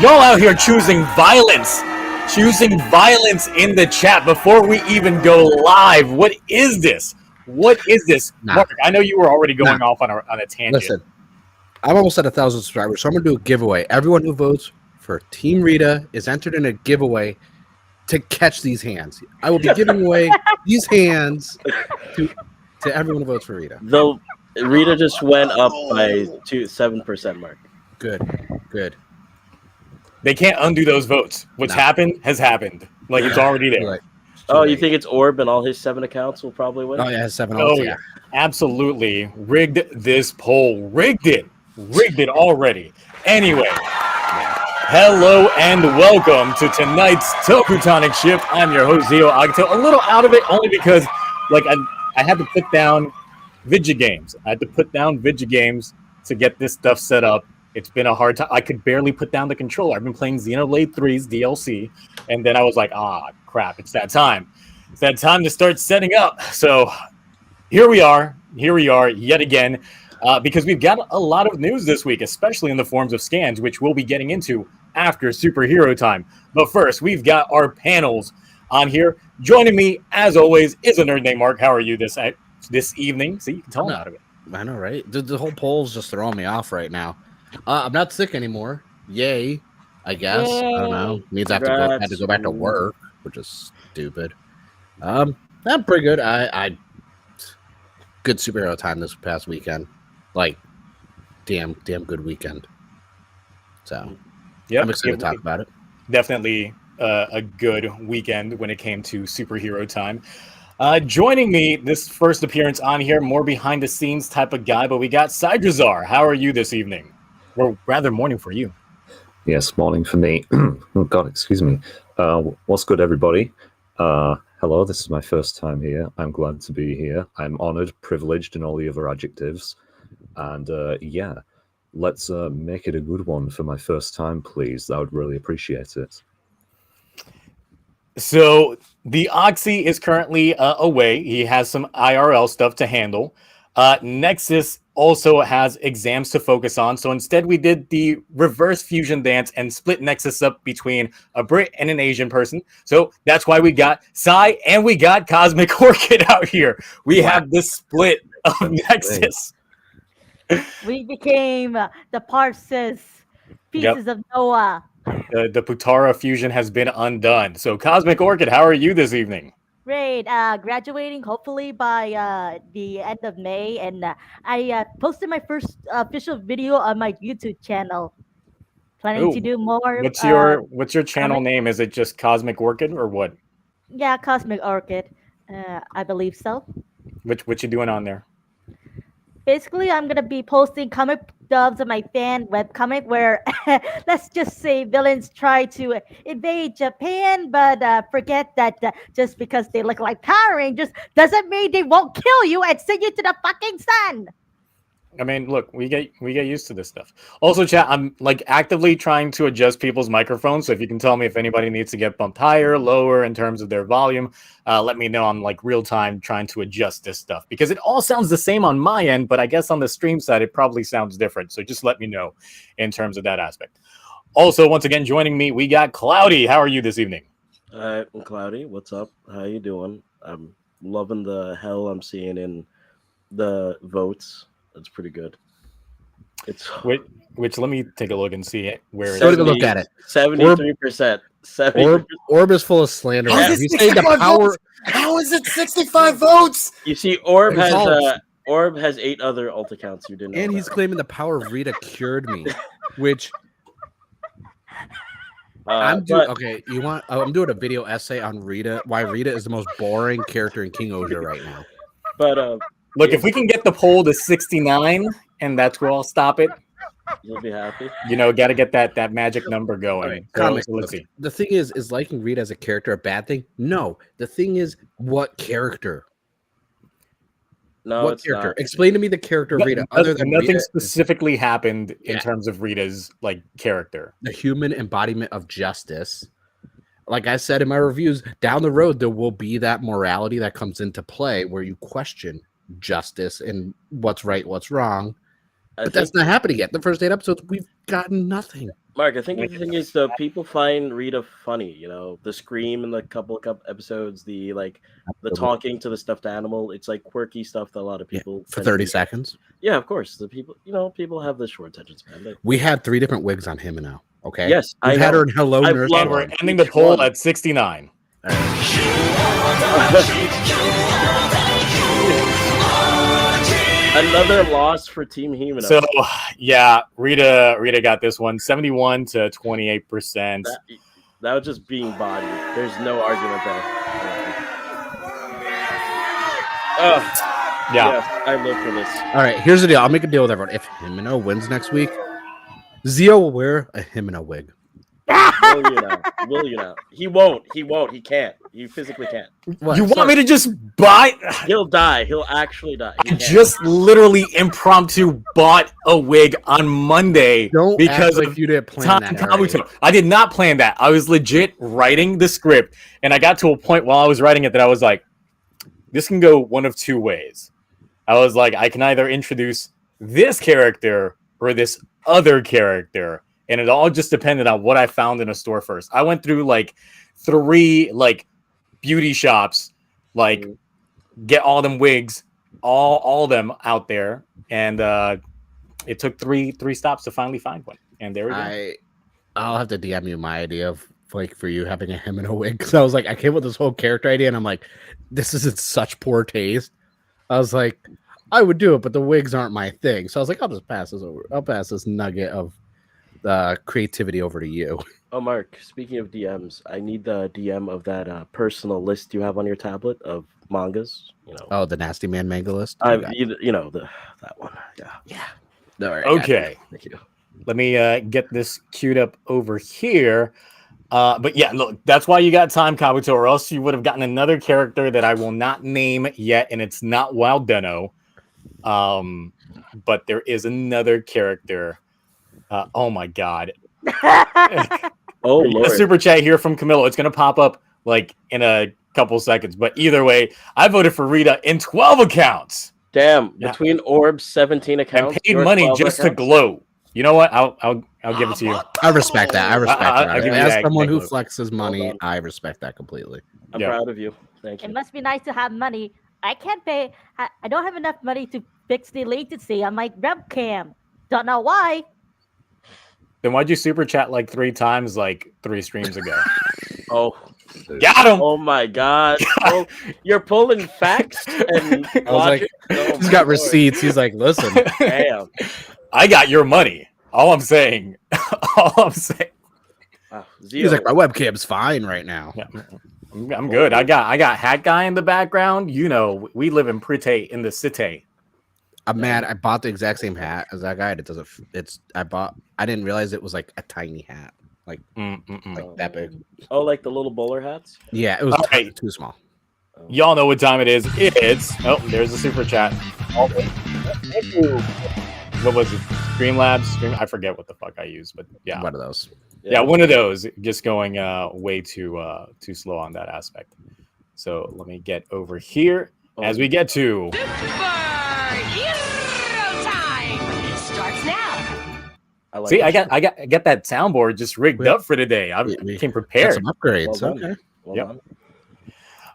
Y'all out here choosing violence in the chat before we even go live. What is this? What is this? Nah. Mark, I know you were already going off on a tangent. Listen, I'm almost at 1,000 subscribers, so I'm going to do a giveaway. Everyone who votes for Team Rita is entered in a giveaway to catch these hands. I will be giving away these hands to everyone who votes for Rita. Though Rita just went up by 7%, Mark. Good. They can't undo those votes. What's happened has happened. Like, it's already there. Right. Oh, you think it's Orb and all his 7 accounts will probably win? Oh, yeah, 7 Oh, yeah. yeah. Absolutely. Rigged this poll. Rigged it already. Anyway, hello and welcome to tonight's TokuTonic ship. I'm your host, Zio Agito. A little out of it only because, like, I had to put down Vidya games. To get this stuff set up. It's been a hard time. I could barely put down the controller. I've been playing Xenoblade 3's DLC, and then I was like, crap, it's that time. It's that time to start setting up. So here we are yet again, because we've got a lot of news this week, especially in the forms of scans, which we'll be getting into after superhero time. But first, we've got our panels on here. Joining me, as always, is a nerd named Mark. How are you this evening? See, you can tell me out of it. I know, right? The whole poll's just throwing me off right now. I'm not sick anymore. Yay, I guess. I don't know. Means I have to go back to work, which is stupid. I'm pretty good. I good superhero time this past weekend. Like, damn good weekend. So, yeah, I'm excited to talk about it. Definitely a good weekend when it came to superhero time. Joining me, this first appearance on here, more behind the scenes type of guy, but we got Sidrazar. How are you this evening? Or rather, morning for you. Yes, morning for me. Oh, God, excuse me. What's good, everybody? Hello, this is my first time here. I'm glad to be here. I'm honored, privileged, and all the other adjectives. And yeah, let's make it a good one for my first time, please. I would really appreciate it. So the Oxy is currently away. He has some IRL stuff to handle. Nexus also has exams to focus on. So instead, we did the reverse fusion dance and split Nexus up between a Brit and an Asian person. So that's why we got Psy and we got Cosmic Orchid out here. We have the split of Nexus. We became the Parsis pieces of Noah. The Putara fusion has been undone. So Cosmic Orchid, how are you this evening? Great. Graduating hopefully by the end of May, and I posted my first official video on my YouTube channel. Planning to do more. What's your channel name? Is it just Cosmic Orchid or what? Yeah, Cosmic Orchid. I believe so. What you doing on there? Basically, I'm gonna be posting comic dubs of my fan webcomic where, let's just say, villains try to invade Japan, but forget that just because they look like Power Rangers doesn't mean they won't kill you and send you to the fucking sun. I mean, look, we get used to this stuff. Also, chat, I'm like actively trying to adjust people's microphones. So if you can tell me if anybody needs to get bumped higher, lower in terms of their volume, let me know. I'm like real time trying to adjust this stuff because it all sounds the same on my end, but I guess on the stream side, it probably sounds different. So just let me know in terms of that aspect. Also, once again, joining me, we got Cloudy. How are you this evening? I'm Cloudy. What's up? How you doing? I'm loving the hell I'm seeing in the votes. That's pretty good. It's which let me take a look and see where. Take a look at it. 73%. Orb is full of slander. He's saying the power. How is it 65 votes? You see, Orb has 8 other alt accounts. You didn't know. And he's claiming the power of Rita cured me, which I'm doing. Okay, you want? I'm doing a video essay on Rita. Why Rita is the most boring character in King-Ohger right now. But look, if we can get the poll to 69, and that's where I'll stop it. You'll be happy. You know, got to get that magic number going. Right. So let's see. The thing is liking Rita as a character a bad thing? No. The thing is, what character? No, what character? Not. Explain to me the character of Rita. Other than nothing Rita specifically happened in terms of Rita's like character. The human embodiment of justice. Like I said in my reviews, down the road there will be that morality that comes into play where you question justice and what's right, what's wrong. But that's not happening yet. The first 8 episodes, we've gotten nothing. Mark, I think the thing is the people find Rita funny. You know, the scream in the couple episodes, the talking to the stuffed animal. It's like quirky stuff that a lot of people for tend to 30 be- seconds. Yeah, of course. The people, people have the short attention span. We had 3 different wigs on him now. Okay. Yes, We've I had know. her in Hello I've Nurse. loved And we're One. ending the Each poll one. at 69. Another loss for Team Hemina. So yeah, Rita got this one, 71 to 28%. That was just being bodied. There's no argument there. Yeah. I live for this. All right, here's the deal. I'll make a deal with everyone. If Himino wins next week, Zio will wear a Himino wig. Will you now? He won't. He can't. He physically can't. What? You want me to just buy? He'll die. He'll actually die. I just literally impromptu bought a wig on Monday Don't because act of like you didn't plan Tom that already. Kabuto. I did not plan that. I was legit writing the script, and I got to a point while I was writing it that I was like, this can go one of 2 ways. I was like, I can either introduce this character or this other character, and it all just depended on what I found in a store first. I went through like 3 like beauty shops, like get all them wigs, all them out there, and it took three stops to finally find one, and there we go. I'll have to DM you my idea of like for you having a Himino wig, because I was like, I came with this whole character idea, and I'm like, this is in such poor taste. I was like, I would do it, but the wigs aren't my thing. So I was like, I'll just pass this over. I'll pass this nugget of creativity over to you. Oh, Mark, speaking of DMs, I need the DM of that personal list you have on your tablet of mangas. Oh, the Nasty Man manga list. That one. Yeah. All right, Okay. Thank you. Let me get this queued up over here. But yeah, look, that's why you got time, Kabuto, or else you would have gotten another character that I will not name yet, and it's not Wild Deno. But there is another character. Oh my god. Oh, Lord. A super chat here from Camilo. It's going to pop up like in a couple seconds. But either way, I voted for Rita in 12 accounts. Damn. Yeah. Between Orb's 17 accounts. And paid your money 12 just to accounts? glow. You know what? I'll give it to you. I respect that. I respect I'll that. give you As that, someone who Nick. flexes money, Well done. I respect that completely. I'm Yeah. proud of you. Thank you. It must be nice to have money. I can't pay. I don't have enough money to fix the latency on my webcam. Don't know why. Then why'd you super chat like 3 times like 3 streams ago? Oh. Got him! Oh my God! Oh, you're pulling facts and I was like, logic. Oh he's my got Lord. receipts. He's like, listen, Damn. I got your money. All I'm saying. All I'm saying. Wow. he's Zio. like, my webcam's fine right now. Yeah, I'm good. I got Hat Guy in the background. You know, we live in Pretty in the city. I'm mad. I bought the exact same hat as that guy. It doesn't. I didn't realize it was like a tiny hat, like that big. Oh, like the little bowler hats? Yeah, it was All right. too small. Y'all know what time it is. It's there's a super chat. What was it? Streamlabs? I forget what the fuck I used, but yeah. One of those. Yeah, one of those. Just going way too slow on that aspect. So let me get over here as we get to Super Hero Time starts now. I like see. it. I got that soundboard just rigged up for today. I we came Got prepared. some upgrades. Well done. Okay. Well Yep. done.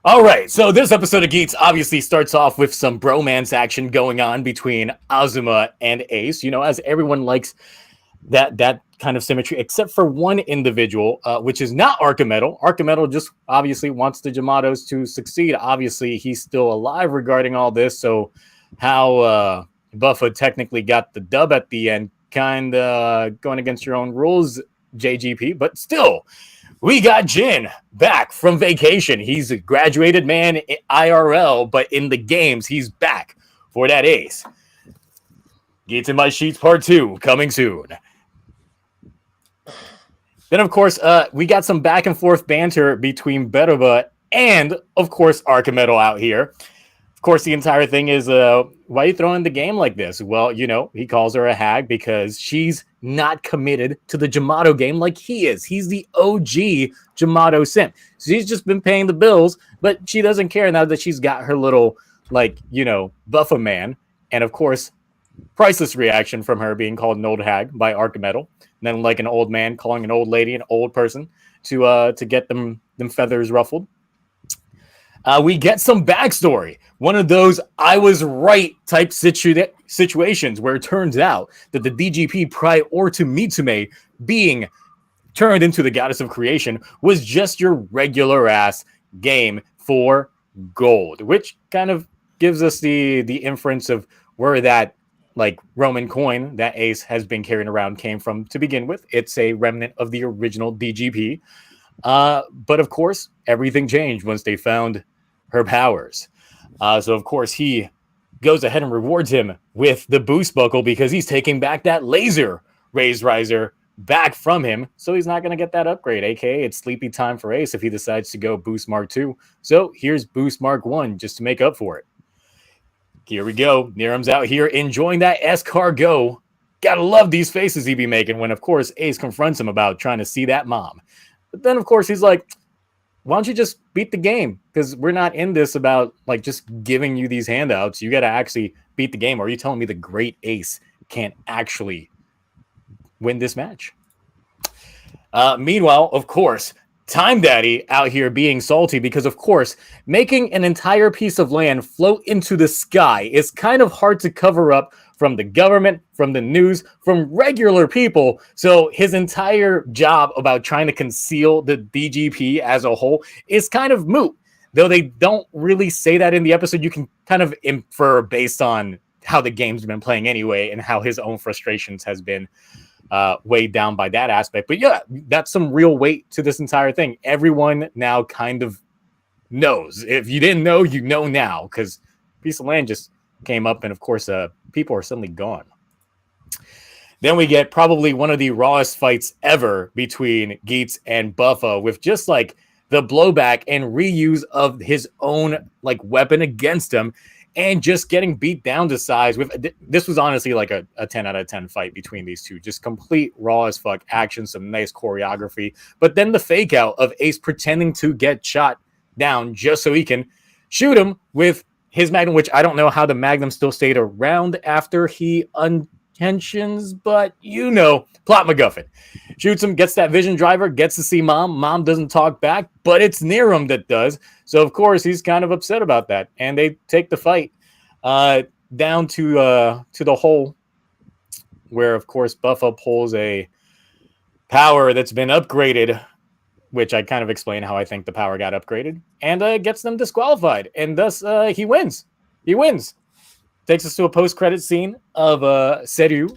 All right, so this episode of Geats obviously starts off with some bromance action going on between Azuma and Ace. You know, as everyone likes that kind of symmetry, except for one individual, which is not Archimetal. Archimetal just obviously wants the Jamatos to succeed. Obviously, he's still alive regarding all this. So how Buffa technically got the dub at the end, kind of going against your own rules, JGP, but still. We got Jin back from vacation. He's a graduated man in IRL, but in the games, he's back for that ace. Gates in My Sheets Part 2 coming soon. Then, of course, we got some back and forth banter between Beruba and, of course, Archimedo out here. Of course, the entire thing is, why are you throwing the game like this? Well, you know, he calls her a hag because she's not committed to the Jamato game like he is. He's the OG Jamato simp. She's just been paying the bills, but she doesn't care now that she's got her little, like, you know, Buffa man. And, of course, Priceless reaction from her being called an old hag by Archimetal. And then like an old man calling an old lady an old person to get them feathers ruffled. We get some backstory. One of those I was right type situations where it turns out that the DGP prior to Mitsume being turned into the goddess of creation was just your regular ass game for gold, which kind of gives us the inference of where that like Roman coin that Ace has been carrying around came from to begin with. It's a remnant of the original DGP. But of course, everything changed once they found her powers. So of course he goes ahead and rewards him with the boost buckle because he's taking back that laser raised riser back from him. So he's not going to get that upgrade, aka it's sleepy time for Ace if he decides to go boost Mark 2. So here's boost Mark 1 just to make up for it. Here we go. Niram's out here enjoying that escargot. Gotta love these faces he be making when, of course, Ace confronts him about trying to see that mom. But then, of course, he's like, why don't you just beat the game? Because we're not in this about like just giving you these handouts. You got to actually beat the game. Or are you telling me the great Ace can't actually win this match? Meanwhile, of course, Time Daddy out here being salty because, of course, making an entire piece of land float into the sky is kind of hard to cover up from the government, from the news, from regular people. So his entire job about trying to conceal the DGP as a whole is kind of moot. Though they don't really say that in the episode, you can kind of infer based on how the game's been playing anyway and how his own frustrations has been weighed down by that aspect. But yeah, that's some real weight to this entire thing. Everyone now kind of knows. If you didn't know, you know now, because piece of land just came up, and of course, people are suddenly gone. Then we get probably one of the rawest fights ever between Geats and Buffa, with just like the blowback and reuse of his own like weapon against him, and just getting beat down to size. With this was honestly like a 10 out of 10 fight between these two. Just complete raw as fuck action, some nice choreography. But then the fake out of Ace pretending to get shot down just so he can shoot him with his Magnum, which I don't know how the Magnum still stayed around after he untensions, but you know, plot MacGuffin. Shoots him, gets that vision driver, gets to see Mom. Mom doesn't talk back, but it's Niram that does. So, of course, he's kind of upset about that. And they take the fight down to the hole where, of course, Buffa pulls a power that's been upgraded, which I kind of explain how I think the power got upgraded, and gets them disqualified. And thus, he wins. He wins. Takes us to a post-credit scene of Sweru.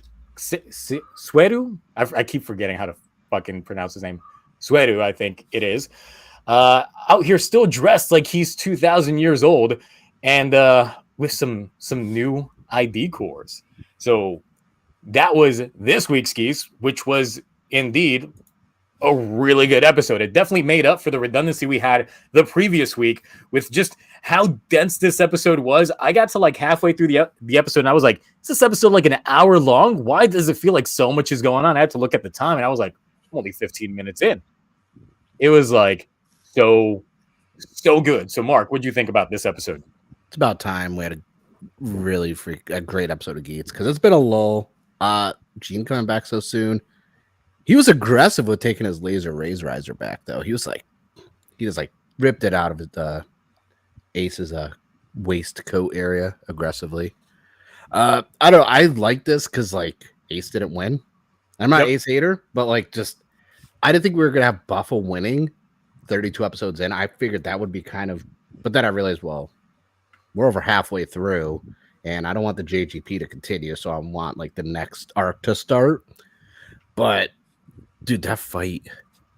I keep forgetting how to fucking pronounce his name. Sweru, I think it is. Out here still dressed like he's 2,000 years old and with some new ID cores. So that was this week's Geese, which was indeed a really good episode. It definitely made up for the redundancy we had the previous week with just how dense this episode was. I got to like halfway through the episode and I was like, is this episode like an hour long? Why does it feel like so much is going on? I had to look at the time and I was like, I'm only 15 minutes in. It was like so good. So Mark, what do you think about this episode? It's about time we had a great episode of Geats, because it's been a lull. Gene coming back so soon. He was aggressive with taking his laser raise riser back, though. He just ripped it out of his Ace's waistcoat area aggressively. I don't know. I like this because like Ace didn't win. I'm not Ace hater, but like just I didn't think we were gonna have Buffa winning 32 episodes in. I figured that would be kind of, but then I realized, well, we're over halfway through, and I don't want the JGP to continue, so I want like the next arc to start. But dude, that fight.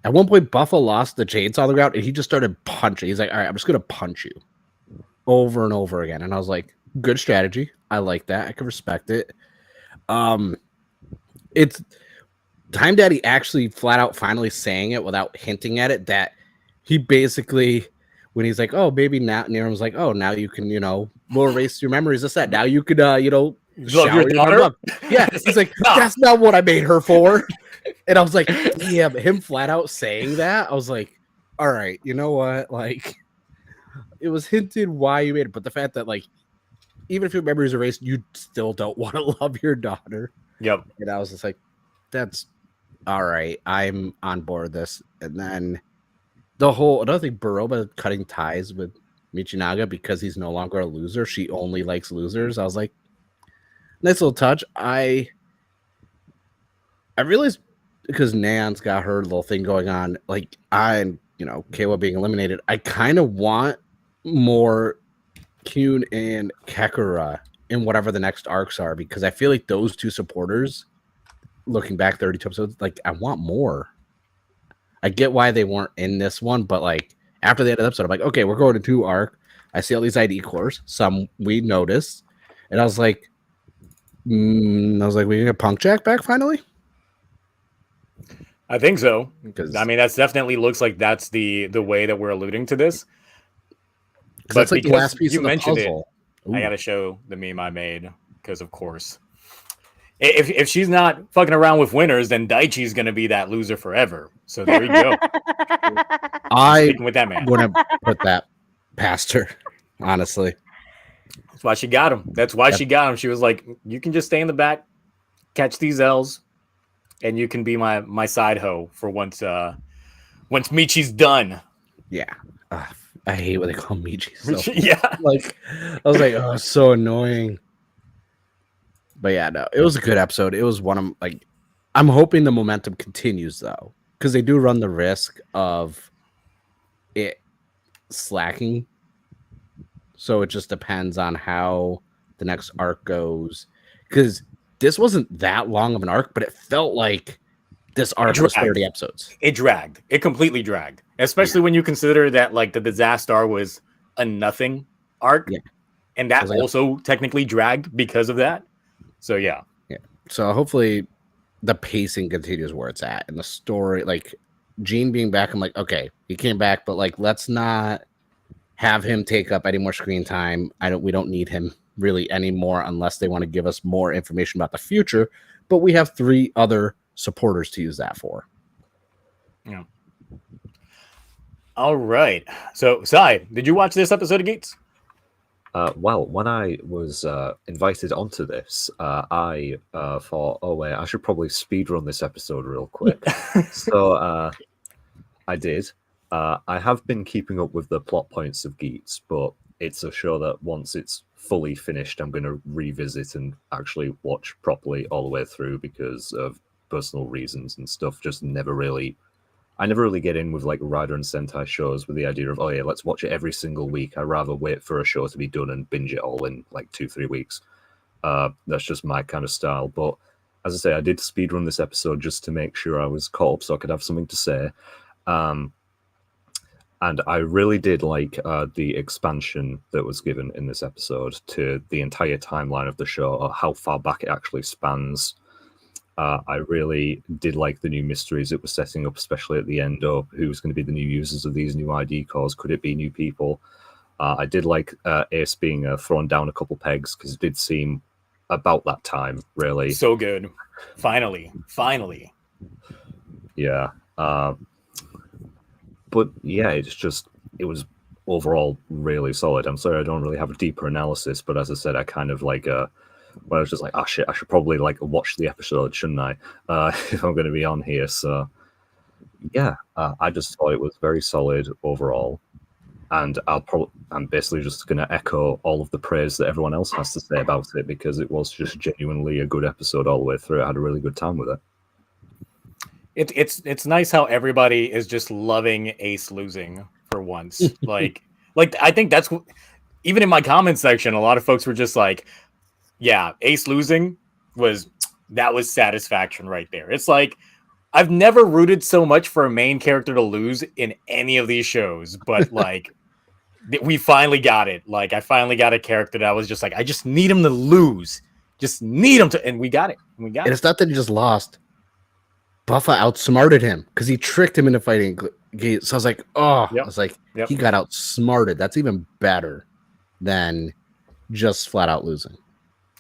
At one point, Buffa lost the chainsaw on the ground, and he just started punching. He's like, all right, I'm just going to punch you over and over again. And I was like, good strategy. I like that. I can respect it. It's Time Daddy actually flat out finally saying it without hinting at it, that he basically, when he's like, oh, baby, now, Niram's like, oh, now you can, we'll erase your memories. That's that. Now you could, Love your daughter? Yeah. He's like, that's not what I made her for. And I was like, yeah, but him flat out saying that, I was like, all right, you know what? Like, it was hinted why you made it, but the fact that like even if your memories are erased, you still don't want to love your daughter. Yep. And I was just like, that's all right. I'm on board with this. And then another thing, Baroba cutting ties with Michinaga because he's no longer a loser. She only likes losers. I was like, nice little touch. I realized because Nan's got her little thing going on, like Kayla being eliminated, I kind of want more Kyun and Kakura in whatever the next arcs are, because I feel like those two supporters, looking back 32 episodes, like I want more. I get why they weren't in this one, but like after the end of the episode, I'm like, okay, we're going to 2 arc. I see all these ID cores, some we noticed, and I was like, we can get Punk Jack back finally. I think so. Because I mean, that's definitely looks like that's the way that we're alluding to this. But that's like the last piece you of the mentioned puzzle. I got to show the meme I made because, of course, if she's not fucking around with winners, then Daichi's going to be that loser forever. So there you go. I Speaking with that man. wouldn't put that past her, honestly. That's why she got him. That's why she got him. She was like, you can just stay in the back, catch these L's, and you can be my side hoe for once Michi's done. Yeah. I hate when they call Michi. So, yeah. like, I was like, oh, it's so annoying. But yeah, no, it was a good episode. It was one of like, I'm hoping the momentum continues though, because they do run the risk of it slacking. So it just depends on how the next arc goes. Because this wasn't that long of an arc, but it felt like this arc was 30 episodes. It dragged. It completely dragged. Especially when you consider that like the disaster was a nothing arc. Yeah. And that also technically dragged because of that. So yeah. Yeah. So hopefully the pacing continues where it's at. And the story, like Gene being back, I'm like, okay, he came back, but like let's not have him take up any more screen time. We don't need him really anymore unless they want to give us more information about the future. But we have 3 other supporters to use that for. Yeah. All right. So, Sai, did you watch this episode of Geats? Well, when I was invited onto this, I thought, oh wait, I should probably speedrun this episode real quick. So I did. I have been keeping up with the plot points of Geats, but it's a show that once it's fully finished, I'm going to revisit and actually watch properly all the way through because of personal reasons and stuff. I never really get in with like Rider and Sentai shows with the idea of, oh yeah, let's watch it every single week. I'd rather wait for a show to be done and binge it all in like 2-3 weeks. That's just my kind of style. But as I say, I did speedrun this episode just to make sure I was caught up so I could have something to say. And I really did like the expansion that was given in this episode to the entire timeline of the show, or how far back it actually spans. I really did like the new mysteries it was setting up, especially at the end of who's going to be the new users of these new ID cores. Could it be new people? I did like Ace being thrown down a couple pegs because it did seem about that time, really. So good. Finally. Yeah. But yeah, it was overall really solid. I'm sorry I don't really have a deeper analysis, but as I said, I kind of like I was just like, oh shit, I should probably like watch the episode, shouldn't I? If I'm going to be on here. So yeah, I just thought it was very solid overall, and I'm basically just going to echo all of the praise that everyone else has to say about it because it was just genuinely a good episode all the way through. I had a really good time with it. It's nice how everybody is just loving Ace losing for once. like I think that's even in my comment section, a lot of folks were just like, yeah, Ace losing was satisfaction right there. It's like I've never rooted so much for a main character to lose in any of these shows, but like we finally got it. Like I finally got a character that I was just like, I just need him to lose. Just need him to, and we got it. And it's not that he just lost. Buffa outsmarted him because he tricked him into fighting Gates. So I was like, I was like, he got outsmarted. That's even better than just flat out losing.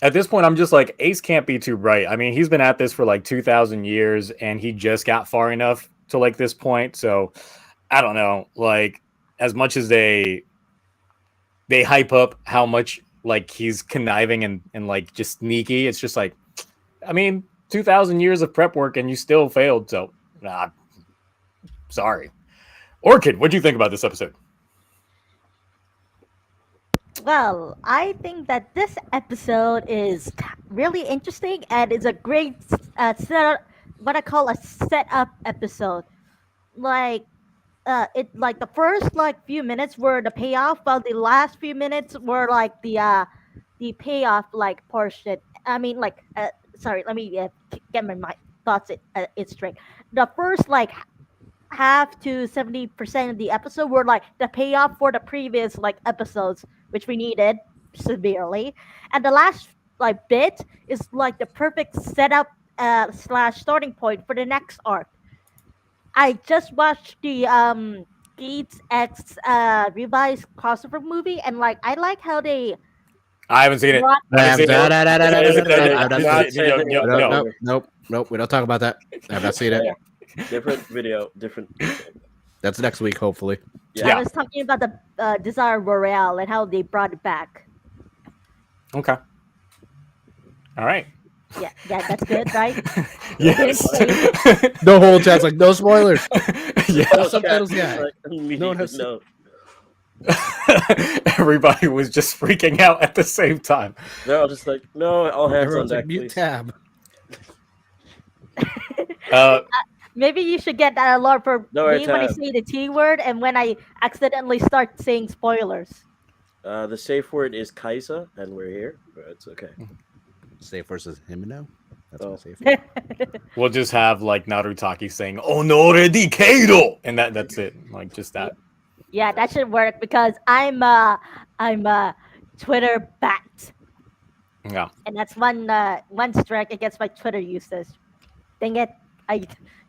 At this point, I'm just like, Ace can't be too bright. I mean, he's been at this for like 2,000 years, and he just got far enough to like this point. So I don't know. Like, as much as they hype up how much like he's conniving and like just sneaky. It's just like, I mean, 2,000 years of prep work and you still failed. So, sorry. Orchid, what do you think about this episode? Well, I think that this episode is really interesting and is a great setup. What I call a setup episode. Like, like the first like few minutes were the payoff, while the last few minutes were like the payoff like portion. I mean, like, sorry, let me get my thoughts it straight. The first like half to 70% of the episode were like the payoff for the previous like episodes, which we needed severely, and the last like bit is like the perfect setup slash starting point for the next arc. I just watched the Geats X revised crossover movie, and like I like how they I haven't seen it. Nope. We don't talk about that. I've not seen it. Different video, different. That's next week, hopefully. I was talking about the Desire Royale and how they brought it back. Okay. All right. Yeah, that's good, right? Yes. No whole chat's like, no spoilers. Yeah. No subtitles, yeah. No one has no. Everybody was just freaking out at the same time. They're all just like, no, all hands Everyone's on like, deck, mute please. tab. Maybe you should get that alert for No, me when I tab. say the T word and when I accidentally start saying spoilers. The safe word is Kaisa, and we're here. But it's okay. Safe versus Himino? That's Oh. my safe. We'll just have like Narutaki saying "Honore di Keido," and that's it. Like just that. Yeah, that should work because I'm Twitter bat, Yeah. and that's one strike against my Twitter usage. Dang it!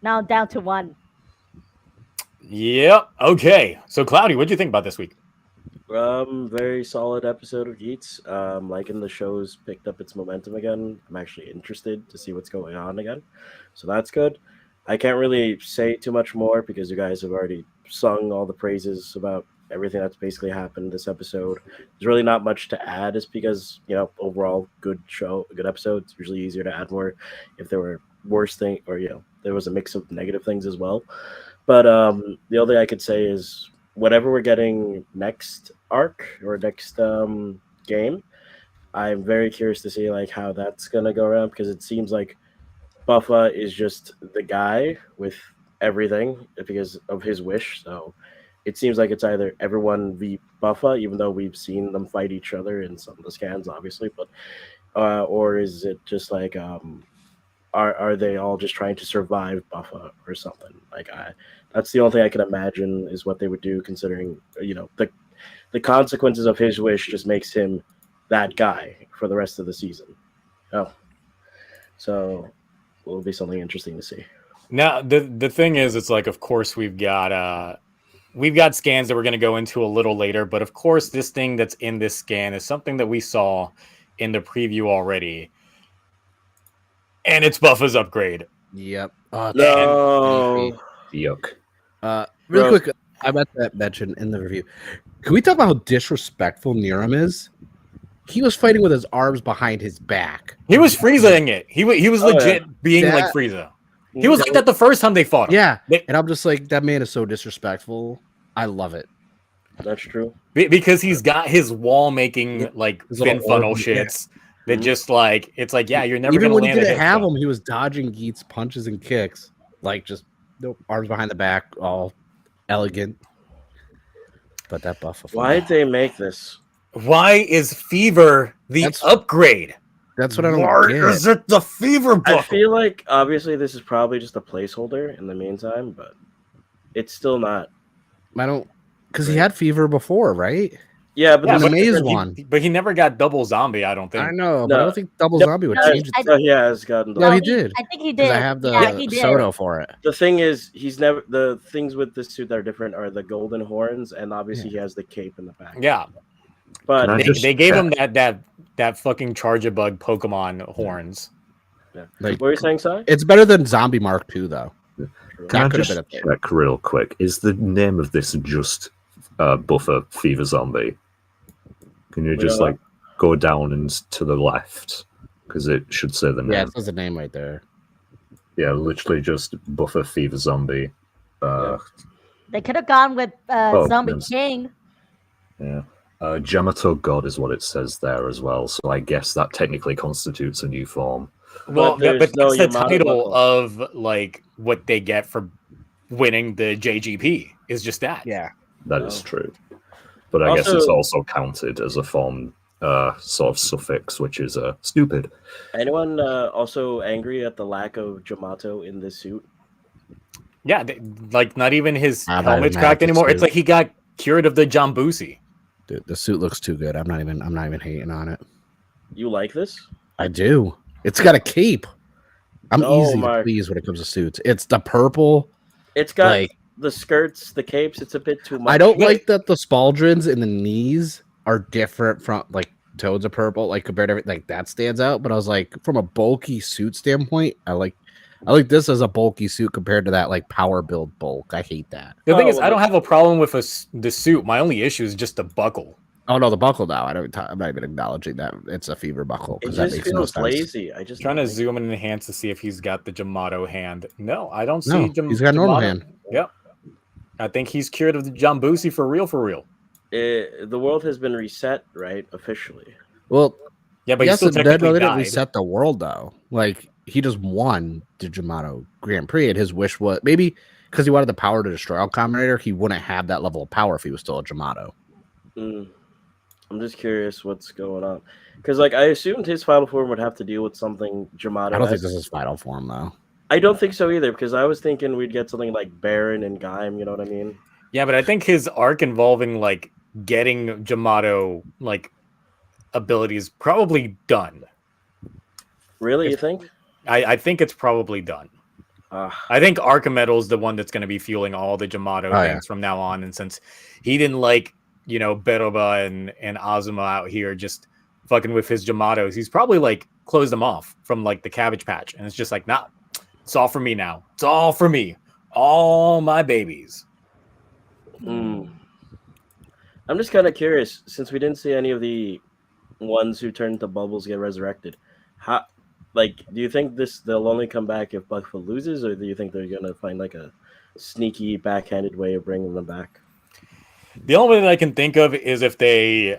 Now I'm down to one. Yep. Okay. So Cloudy, what do you think about this week? Very solid episode of Geats. Liking the show's picked up its momentum again. I'm actually interested to see what's going on again, so that's good. I can't really say too much more because you guys have already sung all the praises about everything that's basically happened this episode. There's really not much to add, just because overall good show, good episode. It's usually easier to add more if there were worse thing, or there was a mix of negative things as well. But the only thing I could say is whatever we're getting next arc or next game, I'm very curious to see like how that's gonna go around, because it seems like Buffa is just the guy with everything because of his wish. So it seems like it's either everyone v Buffa, even though we've seen them fight each other in some of the scans, obviously, but or is it just like are they all just trying to survive Buffa or something? Like that's the only thing I can imagine is what they would do, considering the consequences of his wish just makes him that guy for the rest of the season. So it'll be something interesting to see. Now the thing is, it's like, of course we've got scans that we're going to go into a little later, but of course this thing that's in this scan is something that we saw in the preview already, and it's Buffa's upgrade. Yep. No. Yuck. Really quick, I meant to mention in the review. Can we talk about how disrespectful Niram is? He was fighting with his arms behind his back. He was Friezaing it. He was legit being like Frieza. He was like that the first time they fought him. Yeah, and I'm just like, that man is so disrespectful. I love it. That's true. Because he's got his wall making like His fin little funnel orb, shits that just like, it's like, yeah, you're never Even gonna when he land a didn't hit. have though. him, he was dodging Geats' punches and kicks, like just arms behind the back, all elegant. But that Buffa. Why'd they make this? Why is Fever the upgrade? That's what I don't Why get. is it the Fever buff? I feel like obviously this is probably just a placeholder in the meantime, but it's still not. I don't, because he had fever before, right? Yeah, but Yeah, this but is Maze different. one. But he never got double zombie, I don't think. I know, but No. I don't think Double Yep. Zombie would No, change it. I- He has gotten. No, No, he did. I think he Because did. I have the Yeah, he did. Soto for it. The thing is, he's never. The things with this suit that are different are the golden horns, and obviously he has the cape in the back. Yeah. But Can I just They gave check? him that fucking Charge-a-Bug Pokemon horns. yeah. Like, What were you saying, Si? it's better than Zombie Mark 2, though. Can That I could have just been a thing. check real quick? Is the name of this just Buffer Fever Zombie? Can you just Yeah. like go down and to the left because it should say the name. Yeah, it says the name right there. Yeah, literally just Buffa Fever Zombie. They could have gone with Zombie yes. King. Yeah. Yamato God is what it says there as well, so I guess that technically constitutes a new form. Well, But but there's no that's the Yamato title buckle. of like what they get for winning the JGP is just that. Yeah. That is true. But I guess it's Also- also counted as a form sort of suffix, which is stupid. Anyone also angry at the lack of Yamato in this suit? Yeah, like not even his I'm not helmet's even mad cracked at the anymore. It's suit. like he got cured of the Jambusi. Dude, the suit looks too good. I'm not even hating on it. You like this? I do. It's got a cape. I'm No, easy to Mark. please when it comes to suits. It's the purple. It's got Like, the skirts, the capes. It's a bit too much. I don't like that the spaldrons in the knees are different from like toads are purple, like compared to everything. Like that stands out. But I was like, from a bulky suit standpoint, I like this as a bulky suit compared to that like power build bulk. I hate that. The thing is, well, I don't have a problem with the suit. My only issue is just the buckle. Oh no, the buckle now. I'm not even acknowledging that it's a fever buckle It because that just makes no feels sense. lazy. I just Trying to don't like zoom in and enhance to see if he's got the Jamato hand. No, I don't No, see he's got a normal Jamato. hand. Yep. I think he's cured of the Jambusi for real, for real. The world has been reset, right? Officially. Well, Yeah, but yes, he and still they technically didn't died. reset the world though. Like he just won the Jamato Grand Prix, and his wish was maybe because he wanted the power to destroy all Combinator, he wouldn't have that level of power if he was still a Jamato. I'm just curious what's going on. Because, like, I assumed his final form would have to deal with something Jamato. I don't think this is final form though. I don't think so either, because I was thinking we'd get something like Baron and Gaim, you know what I mean? Yeah, but I think his arc involving like getting Jamato like abilities probably done. Really, you think? I think it's probably done. I think Archimedel's is the one that's going to be fueling all the Jamato things from now on. And since he didn't like, Beroba and Azuma out here just fucking with his Jamatos, he's probably like closed them off from like the Cabbage Patch. And it's just like, nah, it's all for me now. It's all for me. All my babies. I'm just kind of curious, since we didn't see any of the ones who turned to bubbles get resurrected. How, do you think they'll only come back if Buffa loses, or do you think they're gonna find like a sneaky backhanded way of bringing them back? The only way that I can think of is if they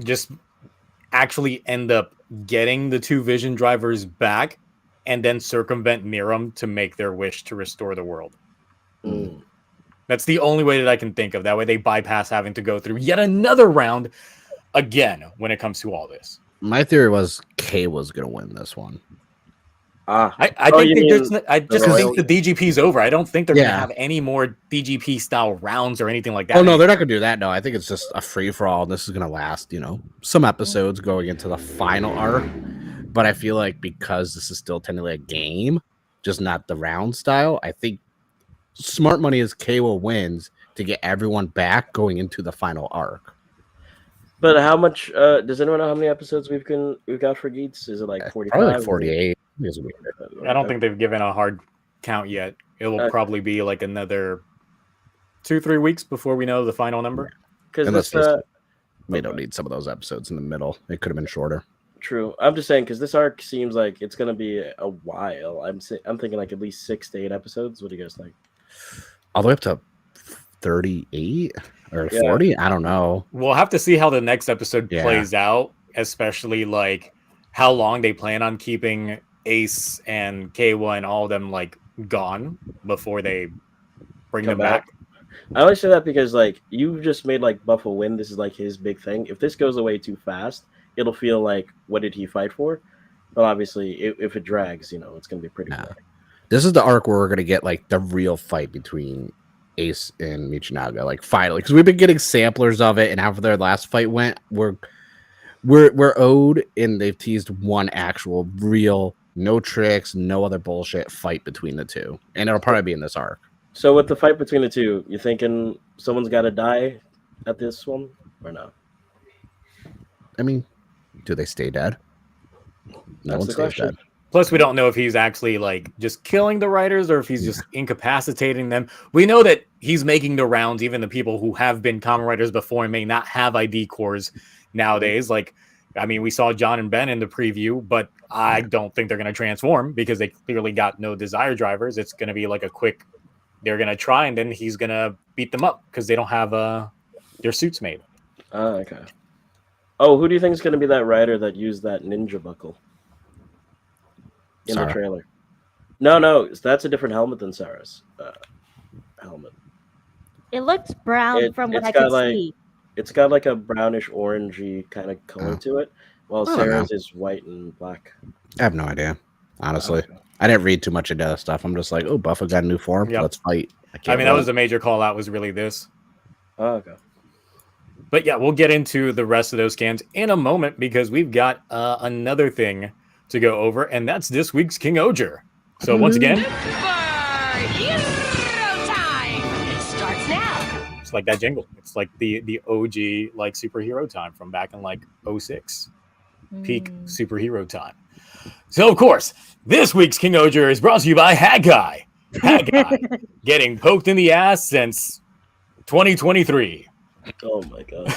just actually end up getting the two vision drivers back and then circumvent Miram to make their wish to restore the world. That's the only way that I can think of. That way they bypass having to go through yet another round again when it comes to all this. My theory was K was going to win this one. I you just mean think Royal- the DGP's over. I don't think they're going to Yeah. have any more DGP style rounds or anything like that. Oh no, they're not going to do that. No, I think it's just a free for all. This is going to last, some episodes going into the final arc. But I feel like because this is still technically a game, just not the round style, I think smart money is K wins to get everyone back going into the final arc. But how much? Does anyone know how many episodes we've got for Geats? Is it like 45? Probably like 48. I don't think they've given a hard count yet. It will probably be like another 2-3 weeks before we know the final number. Because they don't need some of those episodes in the middle. It could have been shorter. True. I'm just saying because this arc seems like it's gonna be a while. I'm thinking like at least 6 to 8 episodes. What do you guys think? All the way up to 38 or 40. I don't know. We'll have to see how the next episode Yeah. plays out, especially like how long they plan on keeping Ace and K1 and all of them like gone before they bring Come them back. I always say that because like you just made like Buffa win. This is like his big thing. If this goes away too fast, it'll feel like what did he fight for? But obviously, if it drags, it's gonna be pretty. Nah. This is the arc where we're gonna get like the real fight between Ace and Michinaga, like finally, because we've been getting samplers of it, and after their last fight went, we're owed, and they've teased one actual real, no tricks, no other bullshit fight between the two, and it'll probably be in this arc. So with the fight between the two, you thinking someone's got to die at this one or no? I mean, do they stay dead? No That's one the stays question. dead. Plus, we don't know if he's actually like just killing the writers or if he's just incapacitating them. We know that he's making the rounds. Even the people who have been common writers before and may not have ID cores nowadays. Like I mean, we saw John and Ben in the preview, but I don't think they're going to transform because they clearly got no desire drivers. It's going to be like a quick, they're going to try, and then he's going to beat them up because they don't have their suits made. Oh, okay. Oh, who do you think is going to be that rider that used that ninja buckle in the trailer? No, that's a different helmet than Sarah's helmet. It looks brown from what I can see. It's got like a brownish orangey kind of color to it, while Sarah's is white and black. I have no idea, honestly. Okay. I didn't read too much into that stuff. I'm just like, oh, Buffa got a new form. Yep. Let's fight. I mean, that was a major call out, was really this. Oh, okay. But yeah, we'll get into the rest of those scans in a moment because we've got another thing to go over, and that's this week's King-Ohger. So once again... like that jingle. It's like the OG like superhero time from back in like 06. Peak superhero time. So of course, this week's King-Ohger is brought to you by Hat Guy. Hat Guy getting poked in the ass since 2023. Oh my god.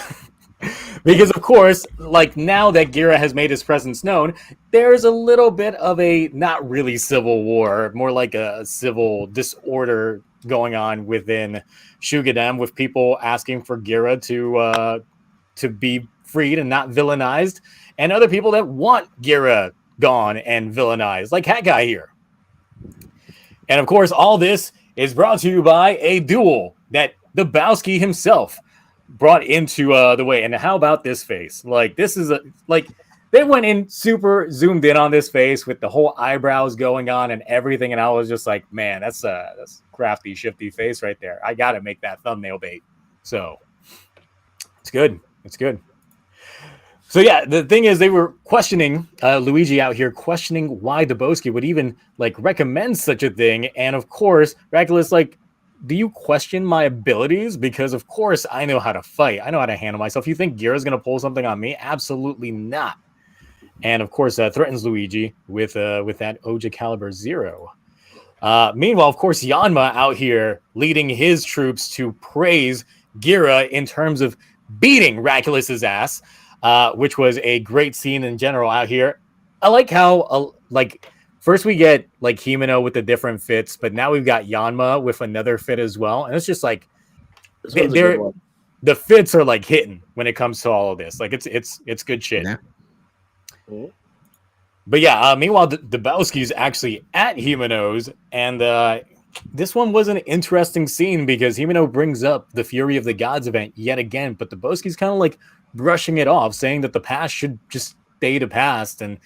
Because of course, like now that Gira has made his presence known, there's a little bit of a not really civil war, more like a civil disorder going on within Shugadem, with people asking for Gira to be freed and not villainized, and other people that want Gira gone and villainized, like Hat Guy here. And of course, all this is brought to you by a duel that the Bowski himself brought into the way. And how about this face? Like, this is they went in super zoomed in on this face with the whole eyebrows going on and everything, and I was just like, man, that's crafty, shifty face right there. I gotta make that thumbnail bait. So it's good. It's good. So yeah, the thing is, they were questioning Luigi out here, questioning why Dabowski would even like recommend such a thing. And of course, Racules like, do you question my abilities? Because of course I know how to fight. I know how to handle myself. You think Gira's gonna pull something on me? Absolutely not. And of course, threatens Luigi with that Oja Caliber 0. Meanwhile, of course, Yanma out here leading his troops to praise Gira in terms of beating Racules' ass, which was a great scene in general out here. I like how first we get like Himeno with the different fits, but now we've got Yanma with another fit as well, and it's just like the fits are like hitting when it comes to all of this. Like it's good shit. Yeah. But yeah, meanwhile, Dabowski's actually at Himeno's, and this one was an interesting scene because Himeno brings up the Fury of the Gods event yet again, but Dabowski's kind of like brushing it off, saying that the past should just stay to past, and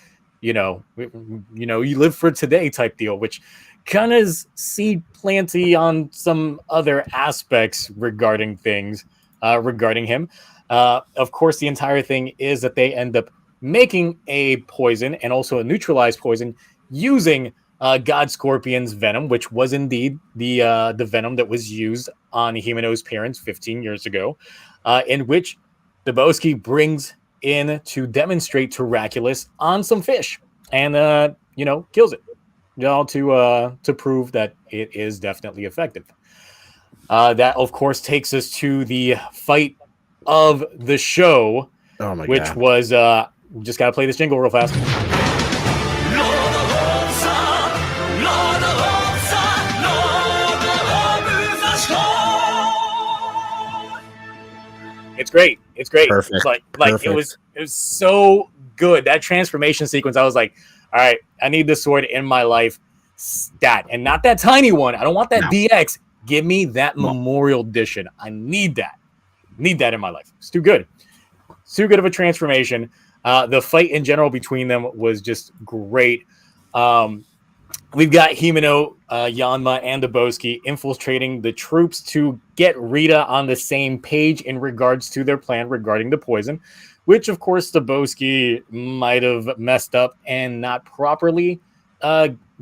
you live for today type deal, which kind of is seed planty on some other aspects regarding things, regarding him. Of course, the entire thing is that they end up making a poison and also a neutralized poison using God Scorpion's venom, which was indeed the venom that was used on Himeno's parents 15 years ago, in which Dabowski brings in to demonstrate to Racules on some fish and kills it, to prove that it is definitely effective. That of course takes us to the fight of the show, which was just gotta play this jingle real fast. It's great. It's great. Perfect. It's like it was so good. That transformation sequence, I was like, all right, I need this sword in my life. Stat. And not that tiny one. I don't want that DX. Give me that Memorial Edition. I need that. Need that in my life. It's too good. It's too good of a transformation. The fight in general between them was just great. We've got Himeno, Yanma, and Dabowski infiltrating the troops to get Rita on the same page in regards to their plan regarding the poison, which, of course, Dabowski might have messed up and not properly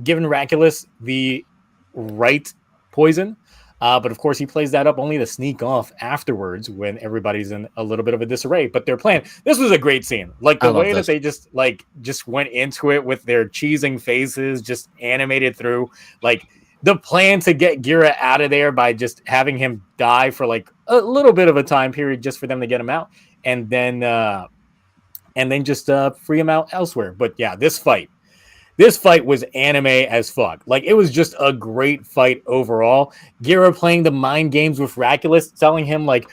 given Racules the right poison. But of course, he plays that up only to sneak off afterwards when everybody's in a little bit of a disarray. But their plan, this was a great scene. Like the way that they just went into it with their cheesing faces, just animated through. Like the plan to get Gira out of there by just having him die for like a little bit of a time period just for them to get him out. And then and then just free him out elsewhere. But yeah, this fight was anime as fuck. Like, it was just a great fight overall. Gira playing the mind games with Racules, telling him, like,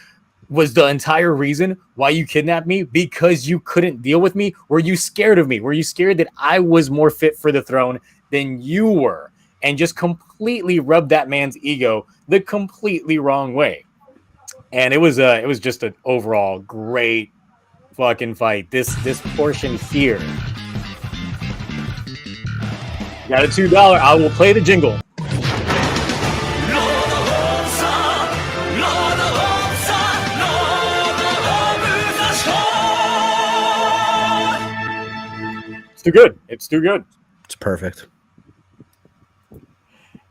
was the entire reason why you kidnapped me because you couldn't deal with me? Were you scared of me? Were you scared that I was more fit for the throne than you were? And just completely rubbed that man's ego the completely wrong way. And it was just an overall great fucking fight. This portion here. Got a $2. I will play the jingle. It's too good. It's too good. It's perfect.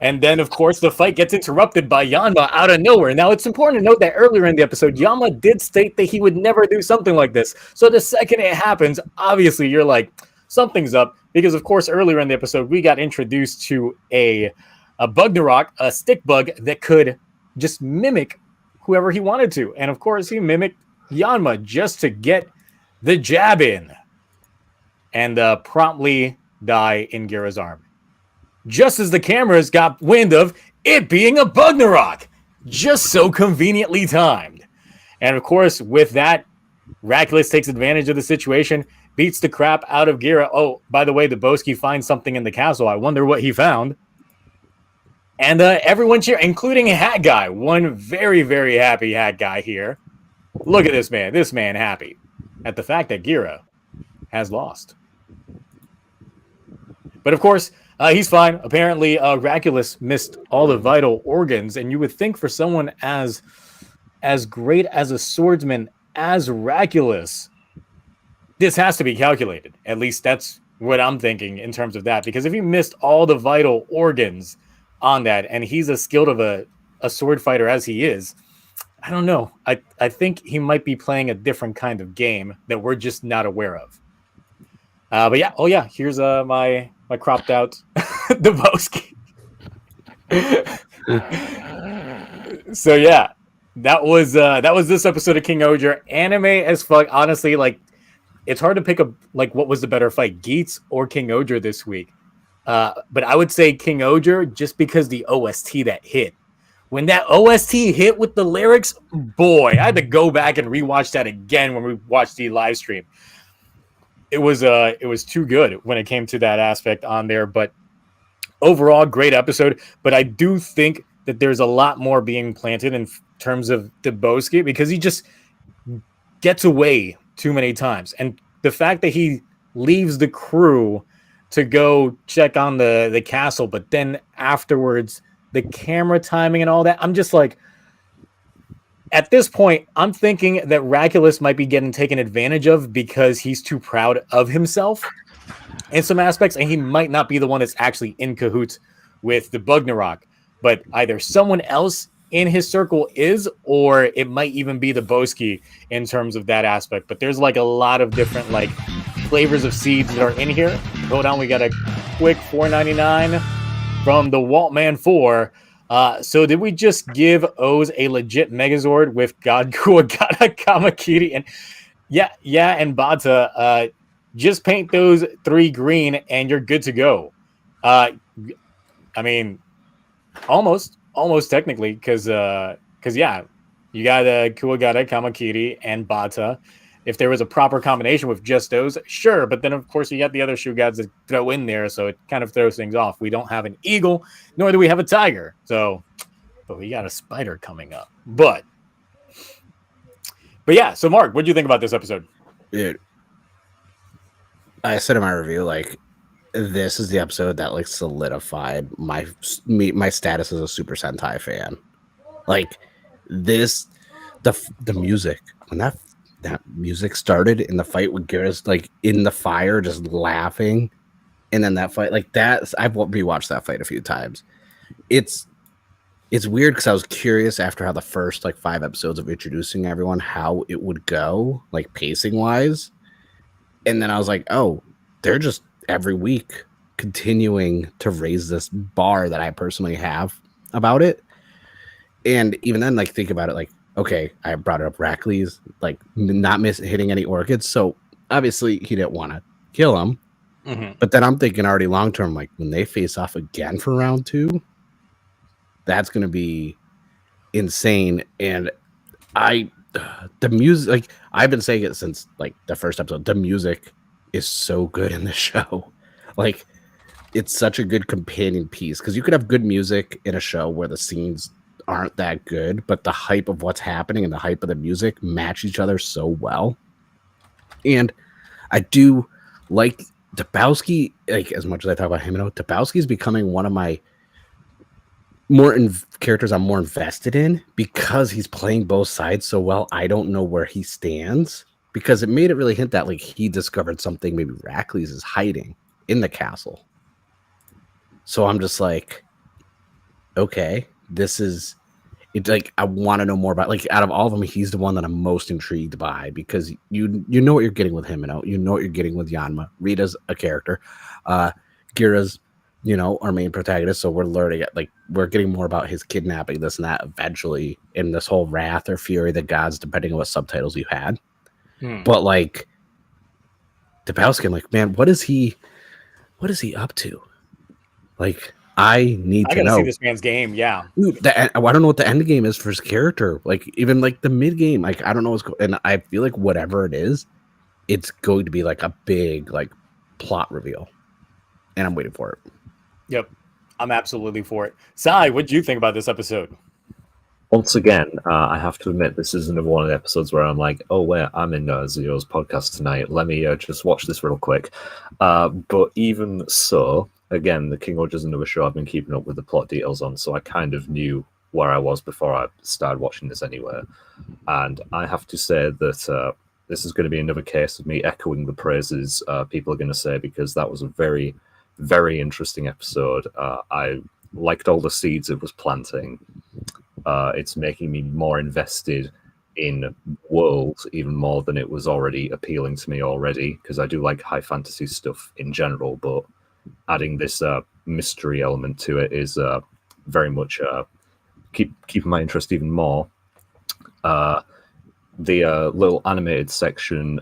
And then, of course, the fight gets interrupted by Yanma out of nowhere. Now, it's important to note that earlier in the episode, Yanma did state that he would never do something like this. So the second it happens, obviously, you're like, something's up. Because, of course, earlier in the episode, we got introduced to a Bugnarok, a stick bug that could just mimic whoever he wanted to. And, of course, he mimicked Yanma just to get the jab in. And promptly die in Gira's arm. Just as the cameras got wind of it being a Bugnarok. Just so conveniently timed. And of course, with that, Racules takes advantage of the situation, beats the crap out of Gira. Oh, by the way, the Boski finds something in the castle. I wonder what he found. And everyone cheer, including Hat Guy. One very, very happy Hat Guy here. Look at this man. This man happy at the fact that Gira has lost. But of course, he's fine. Apparently, Racules missed all the vital organs, and you would think for someone as great as a swordsman as Racules, this has to be calculated. At least that's what I'm thinking in terms of that. Because if he missed all the vital organs on that, and he's as skilled of a sword fighter as he is, I don't know. I think he might be playing a different kind of game that we're just not aware of. But yeah, oh yeah, here's my cropped out the Boski. So yeah, that was this episode of King-Ohger. Anime as fuck. Honestly, like, it's hard to pick a like what was the better fight, Geats or King-Ohger this week. But I would say King-Ohger just because the OST that hit. When that OST hit with the lyrics, boy, I had to go back and rewatch that again when we watched the live stream. It was too good when it came to that aspect on there. But overall, great episode. But I do think that there's a lot more being planted in terms of the Boski because he just gets away too many times. And the fact that he leaves the crew to go check on the castle, but then afterwards, the camera timing and all that, I'm just like, at this point, I'm thinking that Racules might be getting taken advantage of because he's too proud of himself in some aspects, and he might not be the one that's actually in cahoots with the Bugnarok. But either someone else in his circle is, or it might even be the Boski in terms of that aspect. But there's like a lot of different like flavors of seeds that are in here. Hold on, we got a quick $4.99 from the Waltman 4. So did we just give O's a legit Megazord with God Kuwagata, Kamakiri, and and Bata? Just paint those 3 green and you're good to go. I mean, almost technically, because you got Kuwagata, Kamakiri, and Bata. If there was a proper combination with just those, sure. But then, of course, you got the other shoe gods that throw in there, so it kind of throws things off. We don't have an eagle, nor do we have a tiger. So, but we got a spider coming up. But yeah, so Mark, what do you think about this episode? Dude, I said in my review, like, this is the episode that, like, solidified my status as a Super Sentai fan. Like, this, the music, when that music started in the fight with Gira's like in the fire just laughing, and then that fight like that, I've rewatched that fight a few times. It's weird because I was curious after how the first like 5 episodes of introducing everyone how it would go like pacing wise, and then I was like, oh, they're just every week continuing to raise this bar that I personally have about it. And even then, like, think about it, like, okay, I brought it up Racules, like, not hitting any orchids. So obviously he didn't want to kill him. Mhm. But then I'm thinking already long term, like when they face off again for round 2, that's going to be insane. And the music, like I've been saying it since like the first episode, the music is so good in the show. Like it's such a good companion piece because you could have good music in a show where the scenes aren't that good, but the hype of what's happening and the hype of the music match each other so well. And I do like Dabowski, like as much as I talk about him, Dabowski is becoming one of my characters I'm more invested in because he's playing both sides so well. I don't know where he stands because it made it really hint that like he discovered something maybe Racules is hiding in the castle. So I'm just like, okay, this is it's like I want to know more about. Like out of all of them, he's the one that I'm most intrigued by because you know what you're getting with him, you know what you're getting with Yanma. Rita's a character, Gira's our main protagonist. So we're learning like we're getting more about his kidnapping, this and that eventually in this whole wrath or fury of the gods, depending on what subtitles you had. But like Dabowski, I'm like, man, what is he up to? Like, I gotta know. see this man's game. Yeah, Dude, I don't know what the end game is for his character. Like, even like the mid game, like I don't know what's going. And I feel like whatever it is, it's going to be like a big like plot reveal, and I'm waiting for it. Yep, I'm absolutely for it. Sai, what do you think about this episode? Once again, I have to admit, this is another one of the episodes where I'm like, oh, wait, I'm in Zio's podcast tonight. Let me just watch this real quick. But even so, again, the King-Ohger is another show I've been keeping up with the plot details on, so I kind of knew where I was before I started watching this anyway. And I have to say that this is going to be another case of me echoing the praises people are going to say, because that was a very, very interesting episode. I liked all the seeds it was planting. It's making me more invested in world even more than it was already appealing to me already, because I do like high fantasy stuff in general, but adding this mystery element to it is very much keeping my interest even more. The little animated section,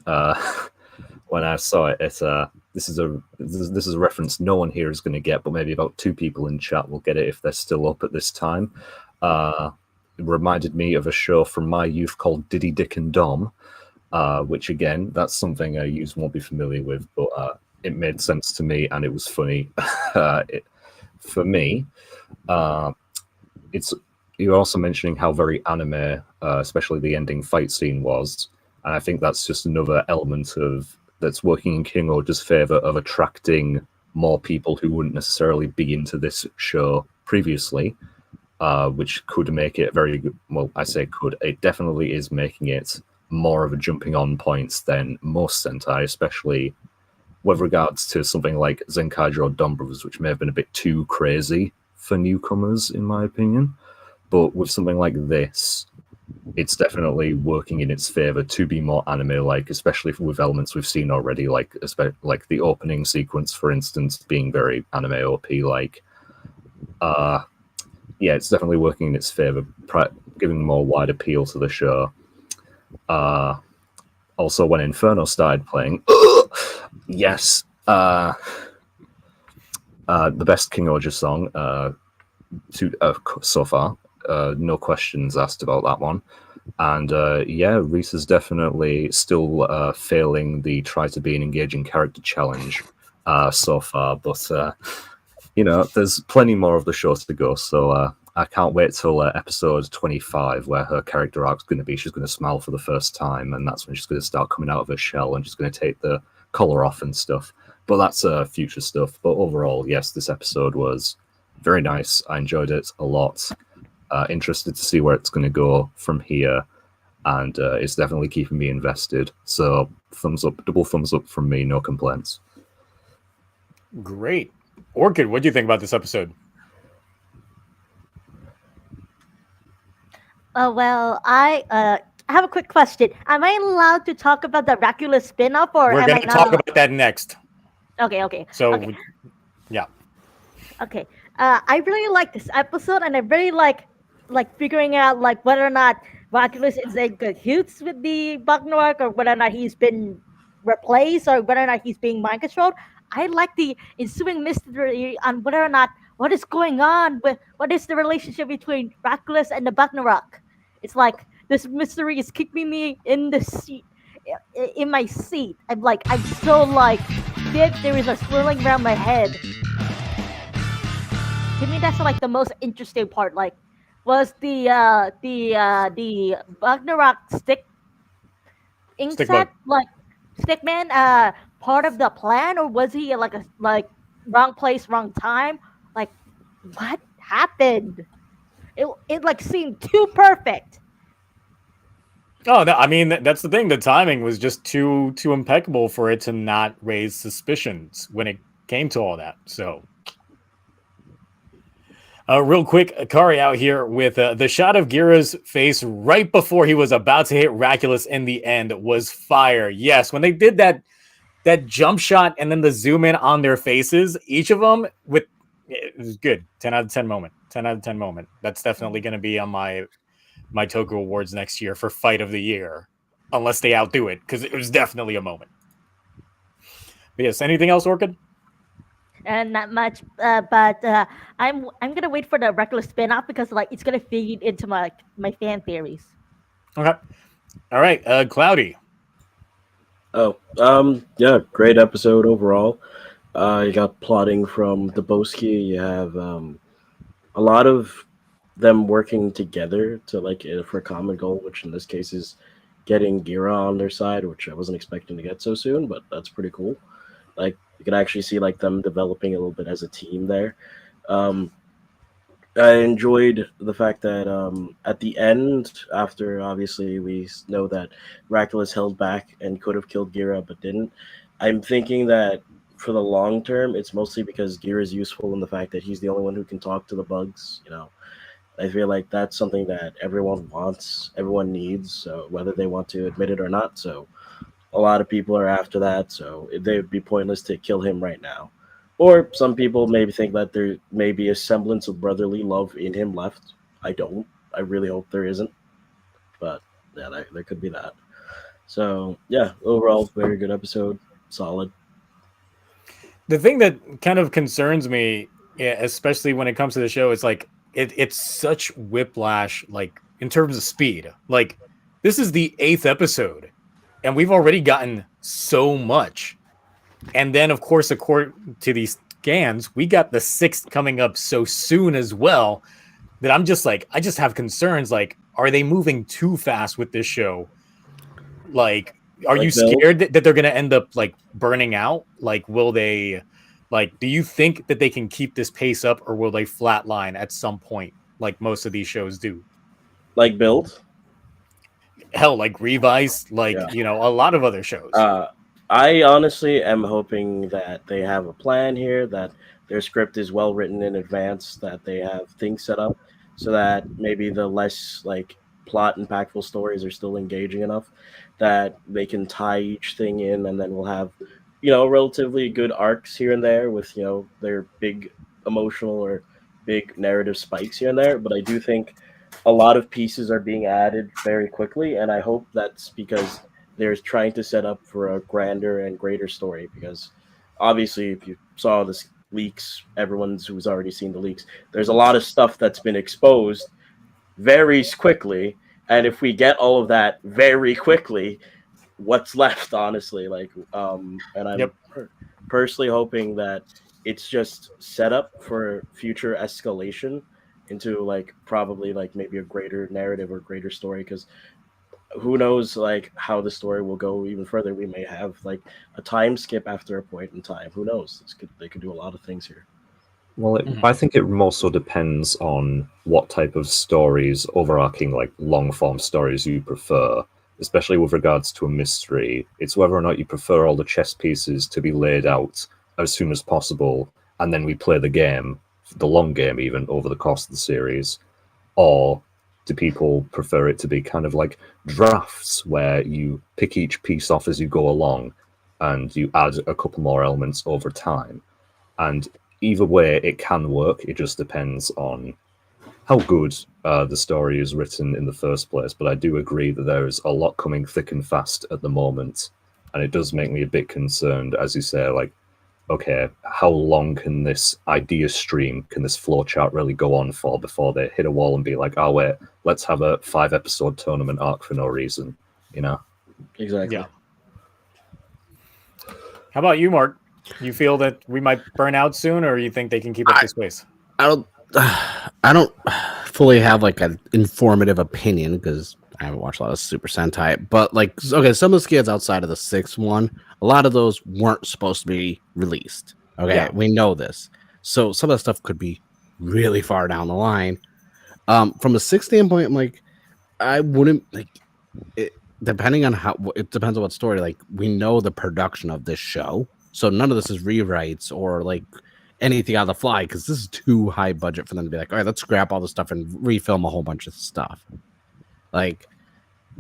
when I saw it, this is a reference no one here is going to get, but maybe about 2 people in chat will get it if they're still up at this time. It reminded me of a show from my youth called Diddy, Dick and Dom, which again, that's something you won't be familiar with, but it made sense to me and it was funny. For me, you're also mentioning how very anime, especially the ending fight scene was, and I think that's just another element that's working in King-Ohger's favor of attracting more people who wouldn't necessarily be into this show previously. Which could make it very good. Well, I say could. It definitely is making it more of a jumping on point than most Sentai, especially with regards to something like Zenkaiger or Dom Brothers, which may have been a bit too crazy for newcomers, in my opinion. But with something like this, it's definitely working in its favor to be more anime-like, especially with elements we've seen already, like the opening sequence, for instance, being very anime OP-like. Yeah, it's definitely working in its favor, giving more wide appeal to the show. Also, when Inferno started playing, yes, the best King-Ohger song so far. No questions asked about that one. And yeah, Reese is definitely still failing the try to be an engaging character challenge so far, but there's plenty more of the show to go, so I can't wait till episode 25, where her character arc's going to be she's going to smile for the first time, and that's when she's going to start coming out of her shell and she's going to take the collar off and stuff. But that's future stuff. But overall, yes, this episode was very nice. I enjoyed it a lot. Interested to see where it's going to go from here, and it's definitely keeping me invested. So thumbs up, double thumbs up from me, no complaints. Great. Orchid, what do you think about this episode? Well, I have a quick question. Am I allowed to talk about the Racules spin-off, or We're am going I to not talk allowed? about that next. Okay. So, okay. Yeah. Okay. I really like this episode, and I really like figuring out like whether or not Racules is a good Hoots with the Bucknork, or whether or not he's been replaced or whether or not he's being mind controlled. I like the ensuing mystery on whether or not what is going on with what is the relationship between Racules and the Ragnarok. It's like this mystery is keeping me in the seat, in my seat. I'm so like, there is a swirling around my head. To me, that's like the most interesting part. Like, was the Ragnarok insect like Stickman part of the plan, or was he like wrong place, wrong time? Like, what happened? It like seemed too perfect. Oh, I mean, that's the thing. The timing was just too impeccable for it to not raise suspicions when it came to all that. So, real quick, Akari out here with the shot of Gira's face right before he was about to hit Racules in the end was fire. Yes, when they did that jump shot and then the zoom in on their faces, each of them it was good. 10 out of 10 moment. 10 out of 10 moment. That's definitely going to be on my Toku Awards next year for Fight of the Year, unless they outdo it, because it was definitely a moment. But yes, anything else, Orchid? And not much, but I'm gonna wait for the Reckless spin-off because like it's gonna feed into my fan theories. Okay, all right, Cloudy. Oh, yeah, great episode overall. You got plotting from Dubosky. You have a lot of them working together to for a common goal, which in this case is getting Gira on their side, which I wasn't expecting to get so soon, but that's pretty cool. Like you can actually see them developing a little bit as a team there. I enjoyed the fact that at the end, after obviously we know that Racules held back and could have killed Gira but didn't, I'm thinking that for the long term, it's mostly because Gira is useful in the fact that he's the only one who can talk to the bugs. I feel like that's something that everyone wants, everyone needs, so whether they want to admit it or not. So a lot of people are after that, so they would be pointless to kill him right now. Or some people maybe think that there may be a semblance of brotherly love in him left. I don't. I really hope there isn't. But yeah, there could be that. So yeah, overall, very good episode. Solid. The thing that kind of concerns me, especially when it comes to the show, is like it's such whiplash, like in terms of speed. Like this is the 8th episode, and we've already gotten so much. And then, of course, according to these scans, we got the 6th coming up so soon as well that I'm just like, I just have concerns. Like, are they moving too fast with this show? Like, are you scared that they're going to end up like burning out? Like, will they, like, do you think that they can keep this pace up, or will they flatline at some point, like most of these shows do? Like Build? Hell, like Revise, like, a lot of other shows. I honestly am hoping that they have a plan here, that their script is well written in advance, that they have things set up so that maybe the less plot impactful stories are still engaging enough that they can tie each thing in, and then we'll have relatively good arcs here and there with their big emotional or big narrative spikes here and there. But I do think a lot of pieces are being added very quickly, and I hope that's because they're trying to set up for a grander and greater story. Because obviously, if you saw the leaks, everyone's who's already seen the leaks, there's a lot of stuff that's been exposed very quickly, and if we get all of that very quickly, what's left, honestly? And I'm personally hoping that it's just set up for future escalation into probably maybe a greater narrative or greater story, because who knows how the story will go even further. We may have a time skip after a point in time. Who knows? They could do a lot of things here. Well, I think it more so depends on what type of stories, overarching long form stories you prefer, especially with regards to a mystery. It's whether or not you prefer all the chess pieces to be laid out as soon as possible, and then we play the game, the long game even, over the course of the series, or do people prefer it to be kind of like drafts where you pick each piece off as you go along and you add a couple more elements over time? And either way, it can work. It just depends on how good the story is written in the first place. But I do agree that there is a lot coming thick and fast at the moment. and it does make me a bit concerned, as you say, like, okay, how long can this idea stream, can this flowchart really go on for before they hit a wall and be like, oh wait, let's have a 5-episode tournament arc for no reason, you know? Exactly. Yeah. How about you, Mark? You feel that we might burn out soon, or you think they can keep up this pace? I don't fully have like an informative opinion because I haven't watched a lot of Super Sentai. But like, okay, some of the skids outside of the 6th one, a lot of those weren't supposed to be released. Okay, Yeah. we know this. So some of the stuff could be really far down the line. From a 6th standpoint, I'm like, I wouldn't like it. Depending on how it depends on what story. Like, we know the production of this show, so none of this is rewrites or like anything on the fly because this is too high budget for them to be like, all right, let's scrap all the stuff and refilm a whole bunch of stuff. Like,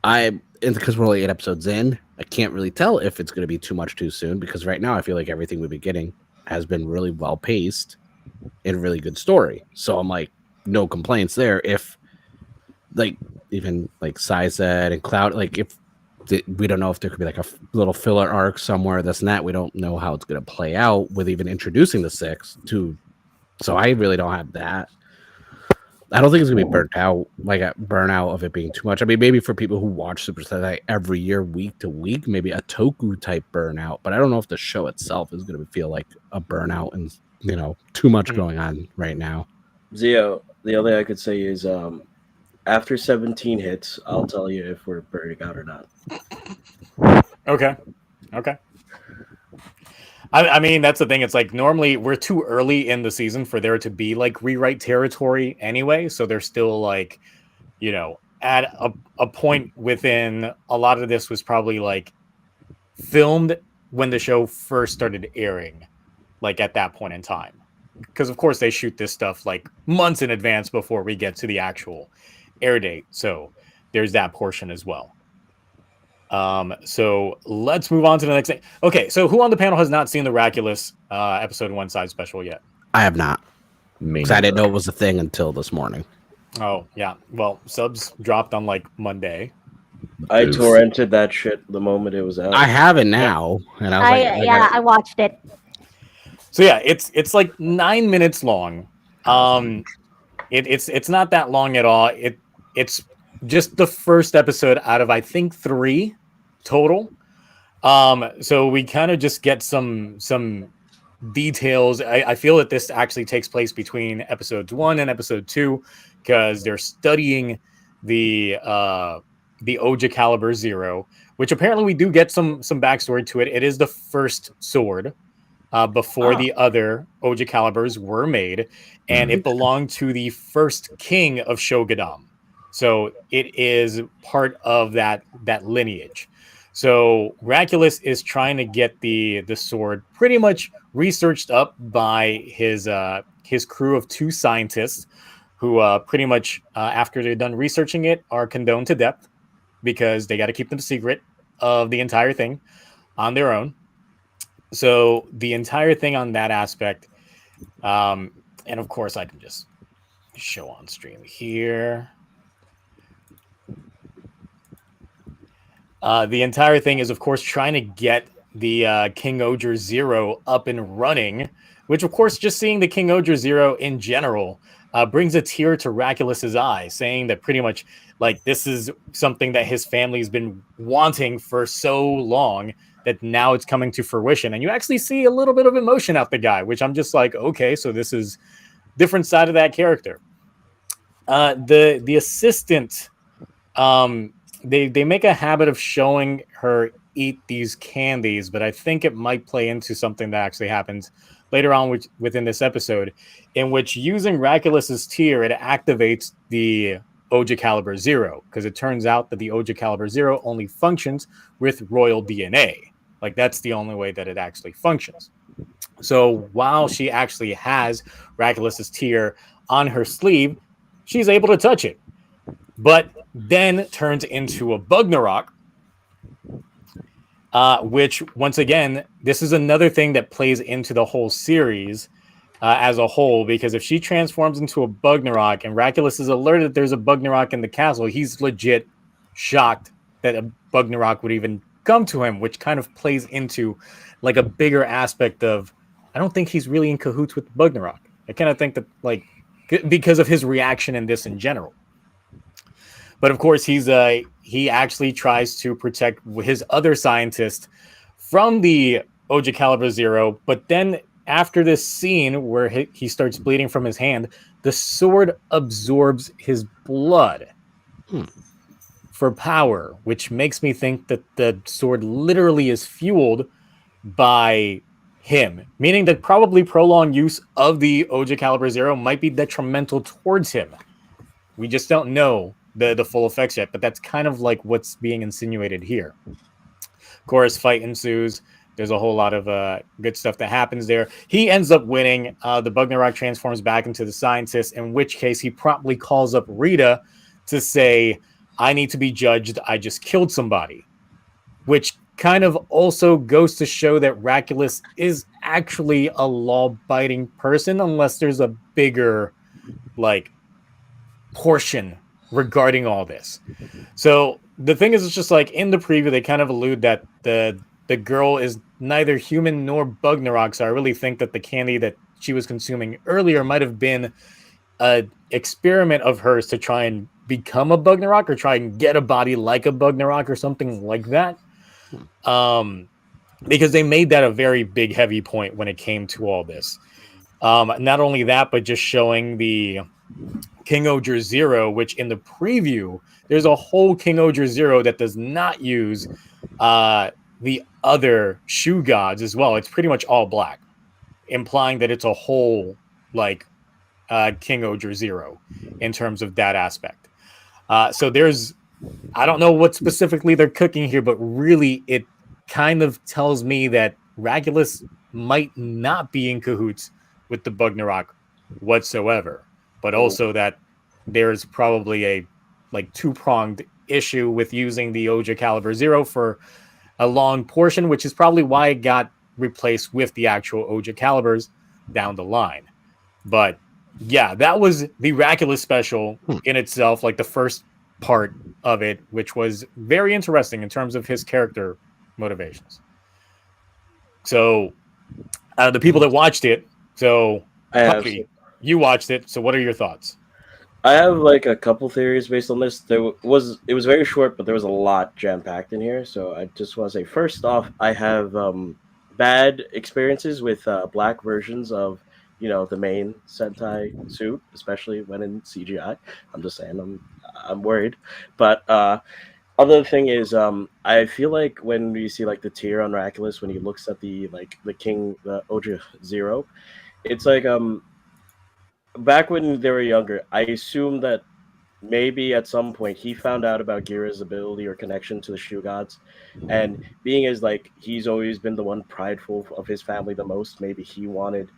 because we're only 8 episodes in, I can't really tell if it's going to be too much too soon because right now I feel like everything we've been getting has been really well paced and a really good story. So I'm like, no complaints there. If like even like Sized and Cloud, like if we don't know if there could be like a little filler arc somewhere, this and that. We don't know how it's going to play out with even introducing the 6 to. So I really don't have that. I don't think it's going to be burnt out, like a burnout of it being too much. I mean, maybe for people who watch Super Sentai every year, week to week, maybe a Toku type burnout. But I don't know if the show itself is going to feel like a burnout and, you know, too much going on right now. Zio, the only thing I could say is after 17 hits, I'll tell you if we're burning out or not. Okay. I mean, that's the thing. It's like normally we're too early in the season for there to be like rewrite territory anyway. So they're still like, you know, at a point within a lot of this was probably like filmed when the show first started airing, like at that point in time. Because of course they shoot this stuff like months in advance before we get to the actual air date. So there's that portion as well. So let's move on to the next thing. Okay, so who on the panel has not seen the Racules episode 1 side special yet? I have not. Me Because I didn't neither. know it was a thing until this morning. Oh, yeah. Well, subs dropped on like Monday. I Oof. torrented that shit the moment it was out. I have it now, and I was like, I watched it. So yeah, it's like 9 minutes long. It's not that long at all. It's just the first episode out of I think 3 total. So we kind of just get some details. I feel that this actually takes place between episodes 1 and episode 2 because they're studying the Oja Caliber 0, which apparently we do get some backstory to it. It is the first sword before the other Oja Calibers were made, and it belonged to the first king of Shogadam. So it is part of that lineage. So Racules is trying to get the sword pretty much researched up by his crew of 2 scientists who pretty much after they're done researching it are condoned to death because they got to keep them secret of the entire thing on their own. So the entire thing on that aspect, and of course I can just show on stream here. The entire thing is, of course, trying to get the King-Ohger 0 up and running, which, of course, just seeing the King-Ohger 0 in general brings a tear to Racules' eye, saying that pretty much, like, this is something that his family's been wanting for so long that now it's coming to fruition. And you actually see a little bit of emotion out the guy, which I'm just like, okay, so this is different side of that character. The assistant... They make a habit of showing her eat these candies, but I think it might play into something that actually happens later on within this episode, in which using Racules' tear, it activates the Oja Caliber 0, because it turns out that the Oja Caliber 0 only functions with royal DNA. Like, that's the only way that it actually functions. So while she actually has Racules' tear on her sleeve, she's able to touch it. But then turns into a Bugnarok, which, once again, this is another thing that plays into the whole series as a whole, because if she transforms into a Bugnarok and Racules is alerted that there's a Bugnarok in the castle, he's legit shocked that a Bugnarok would even come to him, which kind of plays into like a bigger aspect of I don't think he's really in cahoots with Bugnarok. I kind of think that like because of his reaction in this in general. But of course, he actually tries to protect his other scientist from the Oja Caliber Zero. But then after this scene where he starts bleeding from his hand, the sword absorbs his blood for power, which makes me think that the sword literally is fueled by him, meaning that probably prolonged use of the Oja Caliber Zero might be detrimental towards him. We just don't know the full effects yet, but that's kind of like what's being insinuated here. Of course, fight ensues. There's a whole lot of good stuff that happens there. He ends up winning. The Bugnarok transforms back into the scientist, in which case he promptly calls up Rita to say, I need to be judged. I just killed somebody. Which kind of also goes to show that Racules is actually a law-abiding person, unless there's a bigger, like, portion regarding all this. So the thing is, it's just like in the preview, they kind of allude that the girl is neither human nor Bugnarok. So I really think that the candy that she was consuming earlier might have been an experiment of hers to try and become a Bugnarok or try and get a body like a Bugnarok or something like that. Because they made that a very big, heavy point when it came to all this. Not only that, but just showing the King-Ohger Zero, which in the preview, there's a whole King-Ohger Zero that does not use the other shoe gods as well. It's pretty much all black, implying that it's a whole like King-Ohger Zero in terms of that aspect. So there's, I don't know what specifically they're cooking here, but really it kind of tells me that Racules might not be in cahoots with the Bugnarok whatsoever, but also that there's probably a like two-pronged issue with using the Oja Caliber Zero for a long portion, which is probably why it got replaced with the actual Oja Calibers down the line. But yeah, that was the Racules special in itself, like the first part of it, which was very interesting in terms of his character motivations. So the people that watched it, so Puppy, you watched it, so what are your thoughts? I have like a couple theories based on this. It was very short, but there was a lot jam packed in here. So I just want to say, first off, I have bad experiences with black versions of the main Sentai suit, especially when in CGI. I'm just saying, I'm worried. But other thing is, I feel like when you see like the tear on Racules when he looks at the Oja Zero, it's like back when they were younger, I assume that maybe at some point he found out about Gira's ability or connection to the shoe gods, and being as like he's always been the one prideful of his family the most, maybe he wanted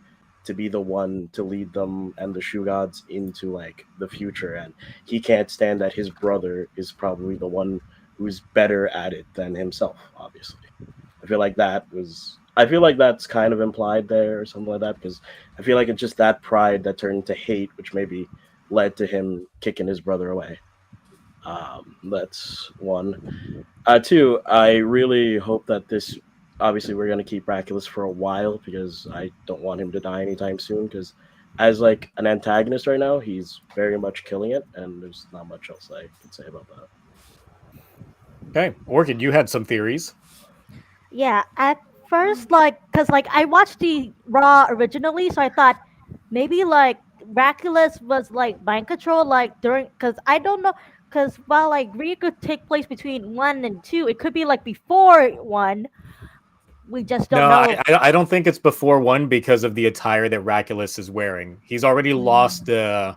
to be the one to lead them and the shoe gods into like the future, and he can't stand that his brother is probably the one who's better at it than himself. Obviously, I feel like that's kind of implied there or something like that, because I feel like it's just that pride that turned to hate, which maybe led to him kicking his brother away. That's one. Two, I really hope that this, obviously we're going to keep Racules for a while, because I don't want him to die anytime soon, because as like an antagonist right now, he's very much killing it, and there's not much else I can say about that. Okay, Orchid, you had some theories. Yeah, at first, because I watched the Raw originally, so I thought maybe like Racules was like mind control, like during, because I don't know, because while like Ryu could take place between 1 and 2, it could be like before 1. We just don't know. I don't think it's before 1 because of the attire that Racules is wearing. He's already lost the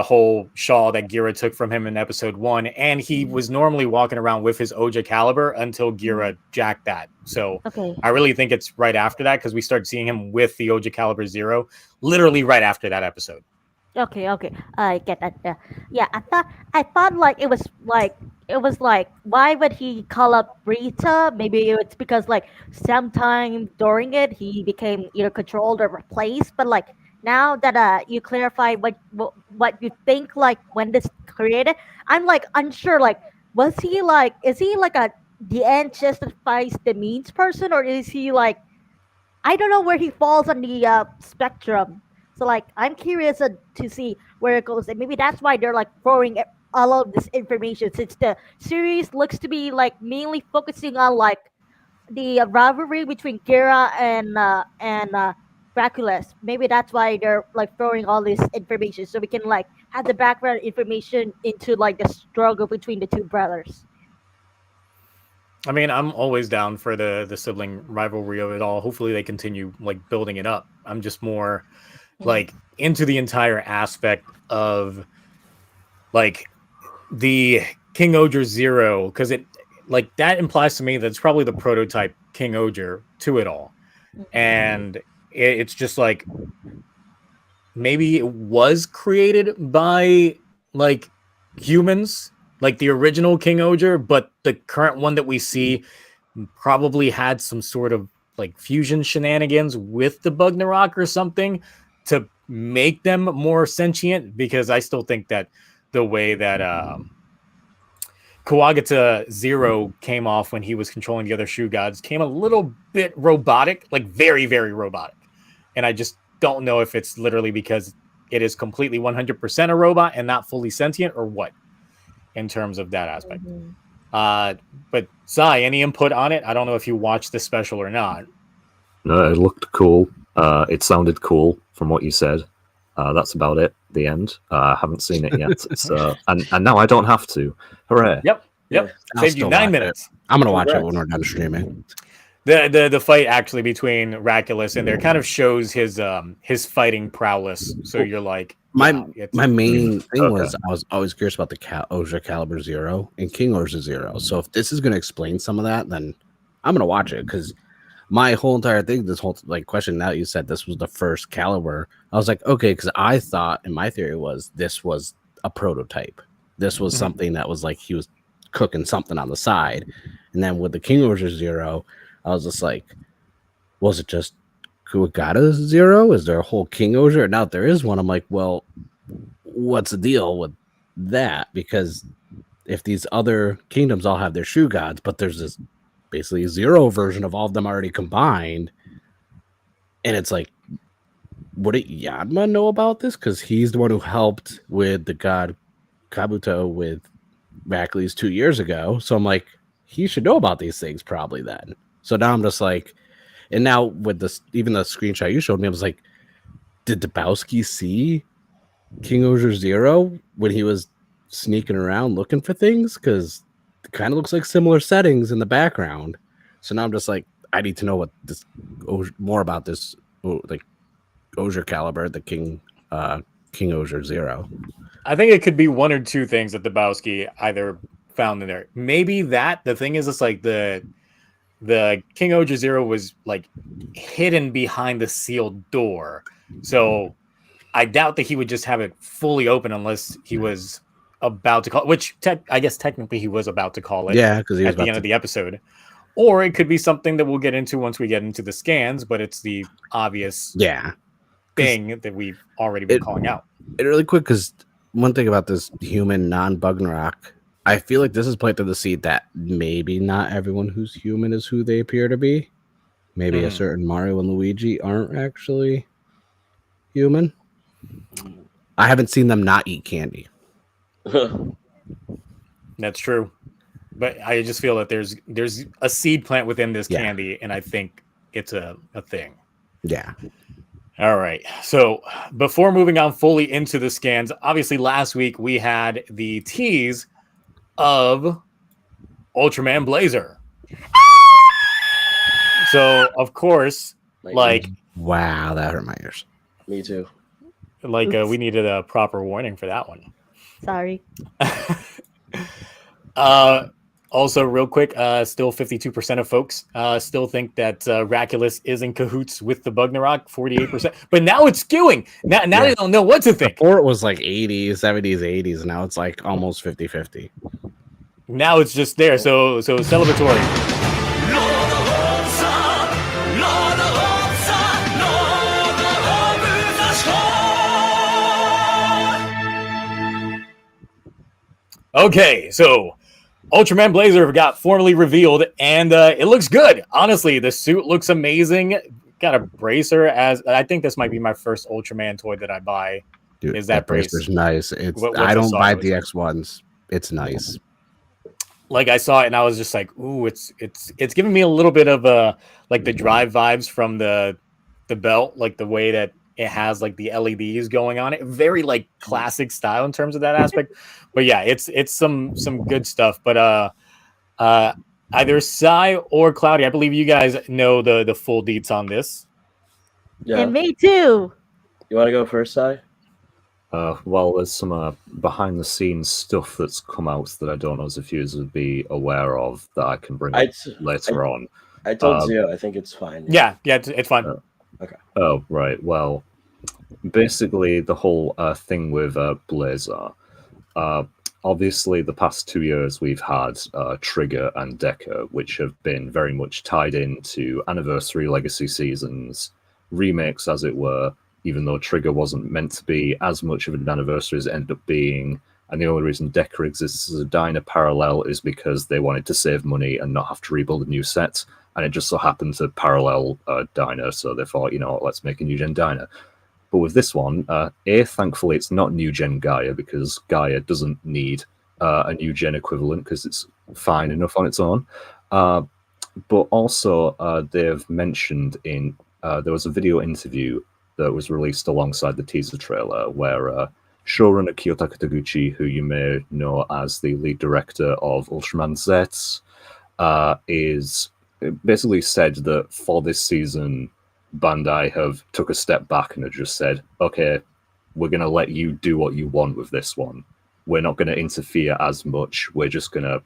whole shawl that Gira took from him in episode 1, and he was normally walking around with his Oja Caliber until Gira jacked that. So Okay. I really think it's right after that, because we start seeing him with the Oja Caliber Zero literally right after that episode. Okay, I get that. Yeah, I thought like it was like why would he call up Rita? Maybe it's because like sometime during it he became either controlled or replaced. But like now that you clarify what you think like when this created, I'm like unsure. Like is he like a the end justifies the means person, or is he like, I don't know where he falls on the spectrum. So like I'm curious to see where it goes, and maybe that's why they're like throwing all of this information, since the series looks to be like mainly focusing on like the rivalry between Kira and Racules. Maybe that's why they're like throwing all this information, so we can like have the background information into like the struggle between the two brothers. I mean, I'm always down for the sibling rivalry of it all. Hopefully, they continue like building it up. I'm just more like into the entire aspect of like the King-Ohger Zero, because it like that implies to me that it's probably the prototype King-Ohger to it all, and it's just like maybe it was created by like humans, like the original King-Ohger, but the current one that we see probably had some sort of like fusion shenanigans with the Bugnarok or something to make them more sentient, because I still think that the way that Kawagata Zero came off when he was controlling the other Shoe Gods came a little bit robotic, like very, very robotic. And I just don't know if it's literally because it is completely 100% a robot and not fully sentient, or what in terms of that aspect. But Sai, any input on it? I don't know if you watched the special or not. No, it looked cool. It sounded cool from what you said. That's about it. The end. I haven't seen it yet. It's, and now I don't have to. Hooray! Yep. I'll Saved you still 9 watch minutes. I'm gonna watch it Congrats. when we're done streaming. The fight actually between Racules and there kind of shows his fighting prowess. So you're like, My yeah, it's- my main thing Okay. was I was always curious about the Ohger Caliber Zero and King-Ohger Zero. So if this is going to explain some of that, then I'm going to watch it, because my whole entire thing, this whole like question, now you said this was the first Caliber, I was like, okay, because I thought, and my theory was this was a prototype. This was something that was like he was cooking something on the side, and then with the King-Ohger Zero, I was just like, was it just Kuwagata Zero? Is there a whole King-Ohger? Now, if there is one, I'm like, well, what's the deal with that? Because if these other kingdoms all have their Shoe Gods, but there's this basically Zero version of all of them already combined, and it's like, wouldn't Yadma know about this? Because he's the one who helped with the god Kabuto with Racules 2 years ago. So I'm like, he should know about these things probably then. So now I'm just like, and now with this, even the screenshot you showed me, I was like, did Dabowski see King-Ohger Zero when he was sneaking around looking for things? Because it kind of looks like similar settings in the background. So now I'm just like, I need to know what this more about this, like Ohger Caliber, the King-Ohger Zero. I think it could be one or two things that Dabowski either found in there. Maybe that the thing is, it's like the King-Ohger Zero was like hidden behind the sealed door, so I doubt that he would just have it fully open unless he was about to call it, which I guess technically he was about to call it. Yeah, because he was at the end of the episode. Or it could be something that we'll get into once we get into the scans, but it's the obvious thing that we've already been calling out. It really quick, because one thing about this human non-Bugnarok, I feel like this is planted the seed that maybe not everyone who's human is who they appear to be. Maybe a certain Mario and Luigi aren't actually human. I haven't seen them not eat candy. That's true. But I just feel that there's a seed plant within this Yeah. candy, and I think it's a thing. Yeah. All right. So before moving on fully into the scans, obviously last week we had the tease of Ultraman Blazer. So of course, like Wow, that hurt my ears. Me too. we needed a proper warning for that one. Sorry. Also, real quick, still 52% of folks still think that Racules is in cahoots with the Bugnarok, 48%. But now it's skewing. Now they don't know what to think. Before it was like 80s, 70s, 80s. Now it's like almost 50-50. Now it's just there. So celebratory. Okay, so Ultraman Blazer got formally revealed, and it looks good. Honestly, the suit looks amazing. Got a bracer. As I think this might be my first Ultraman toy that I buy. Dude, Is that bracer's nice. It's Once I don't saw buy it, was DX ones. It's nice. like I saw it and I was just like, ooh, it's giving me a little bit of like the Drive vibes from the belt, like the way that it has like the LEDs going on it. Very like classic style in terms of that aspect. But yeah, it's some good stuff. But either Sai or Cloudy, I believe you guys know the full deets on this. Yeah. And me too. You want to go first, Sai? Well, there's some behind-the-scenes stuff that's come out that I don't know if you would be aware of that I can bring up later on. I told Zio I think it's fine. Yeah, it's fine. Okay. Oh, right. Well, basically, the whole thing with Blazer. Obviously, the past 2 years we've had Trigger and Deca, which have been very much tied into anniversary legacy seasons, remakes, as it were. Even though Trigger wasn't meant to be as much of an anniversary as it ended up being. And the only reason Deca exists as a Dyna parallel is because they wanted to save money and not have to rebuild a new set. And it just so happened to parallel Dyna, so they thought, you know what, let's make a new gen Dyna. But with this one, thankfully it's not new gen Gaia, because Gaia doesn't need a new gen equivalent, because it's fine enough on its own. But also, they've mentioned there was a video interview that was released alongside the teaser trailer, where showrunner Kiyotaka Taguchi, who you may know as the lead director of Ultraman Z, is basically said that for this season, Bandai have took a step back and have just said, okay, we're going to let you do what you want with this one. We're not going to interfere as much. We're just going to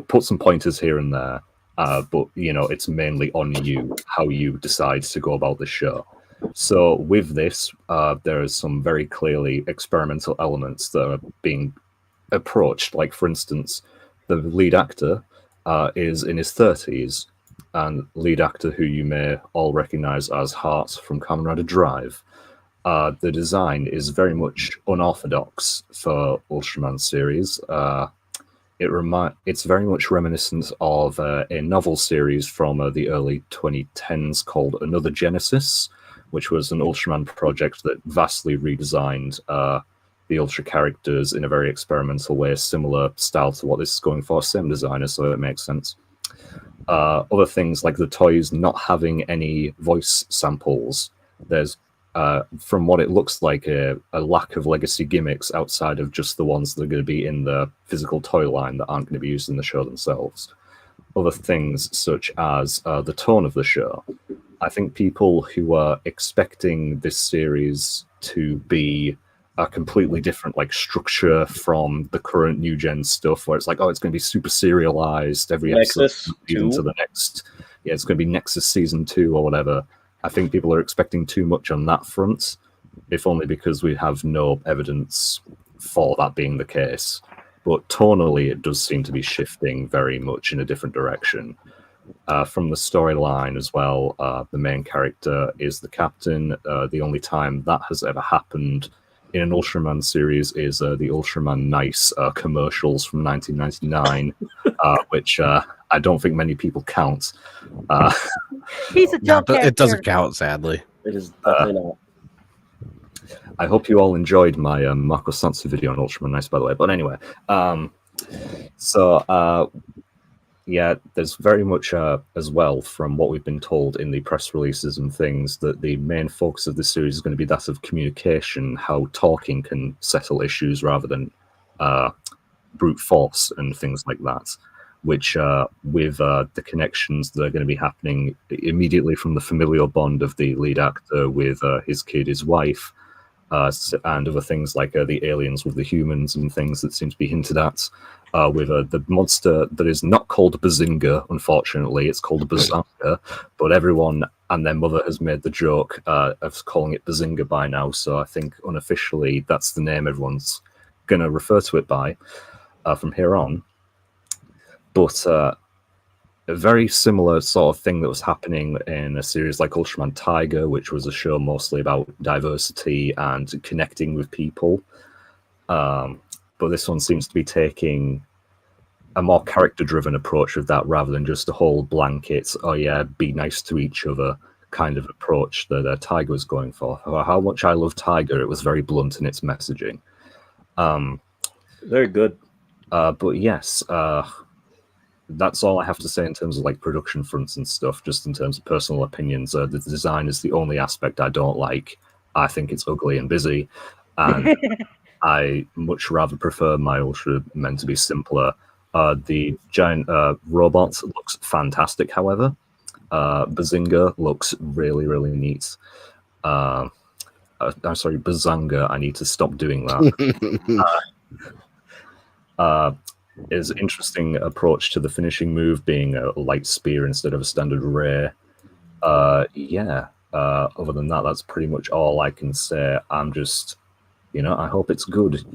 put some pointers here and there. But, you know, it's mainly on you, how you decide to go about the show. So with this, there are some very clearly experimental elements that are being approached. Like, for instance, the lead actor is in his 30s, and lead actor who you may all recognize as Hart from Kamen Rider Drive. The design is very much unorthodox for Ultraman series. It's very much reminiscent of a novel series from the early 2010s called Another Genesis, which was an Ultraman project that vastly redesigned the Ultra characters in a very experimental way, similar style to what this is going for, same designer, so it makes sense. Other things like the toys not having any voice samples. There's, from what it looks like, a lack of legacy gimmicks outside of just the ones that are going to be in the physical toy line that aren't going to be used in the show themselves. Other things such as the tone of the show. I think people who are expecting this series to be a completely different like structure from the current new gen stuff, where it's like, oh, it's going to be super serialized every episode to the next. Yeah, it's going to be Nexus season 2 or whatever. I think people are expecting too much on that front, if only because we have no evidence for that being the case. But tonally, it does seem to be shifting very much in a different direction. From the storyline as well, the main character is the captain. The only time that has ever happened in an Ultraman series is the Ultraman Nice commercials from 1999, which I don't think many people count. He's a joke character. It doesn't count, sadly. It is definitely not. I hope you all enjoyed my Marco Sansa video on Ultraman Nice, by the way. But anyway, yeah, there's very much as well, from what we've been told in the press releases and things, that the main focus of the series is going to be that of communication, how talking can settle issues rather than brute force and things like that, which with the connections that are going to be happening immediately from the familial bond of the lead actor with his kid, his wife, and other things like the aliens with the humans and things that seem to be hinted at. With the monster that is not called Bazinga, unfortunately, it's called Bazanga, but everyone and their mother has made the joke of calling it Bazinga by now, so I think unofficially that's the name everyone's going to refer to it by from here on. But a very similar sort of thing that was happening in a series like Ultraman Tiger, which was a show mostly about diversity and connecting with people. But this one seems to be taking a more character-driven approach with that rather than just a whole blanket, oh yeah, be nice to each other kind of approach that Tiger was going for. How much I love Tiger, it was very blunt in its messaging. Very good. But yes, that's all I have to say in terms of like production fronts and stuff. Just in terms of personal opinions, the design is the only aspect I don't like. I think it's ugly and busy, and I much rather prefer my Ultramen to be simpler. The giant robot looks fantastic, however. Bazinga looks really, really neat. I'm sorry, Bazanga. I need to stop doing that. Is interesting approach to the finishing move being a light spear instead of a standard ray. Yeah. Other than that, that's pretty much all I can say. I'm just, I hope it's good.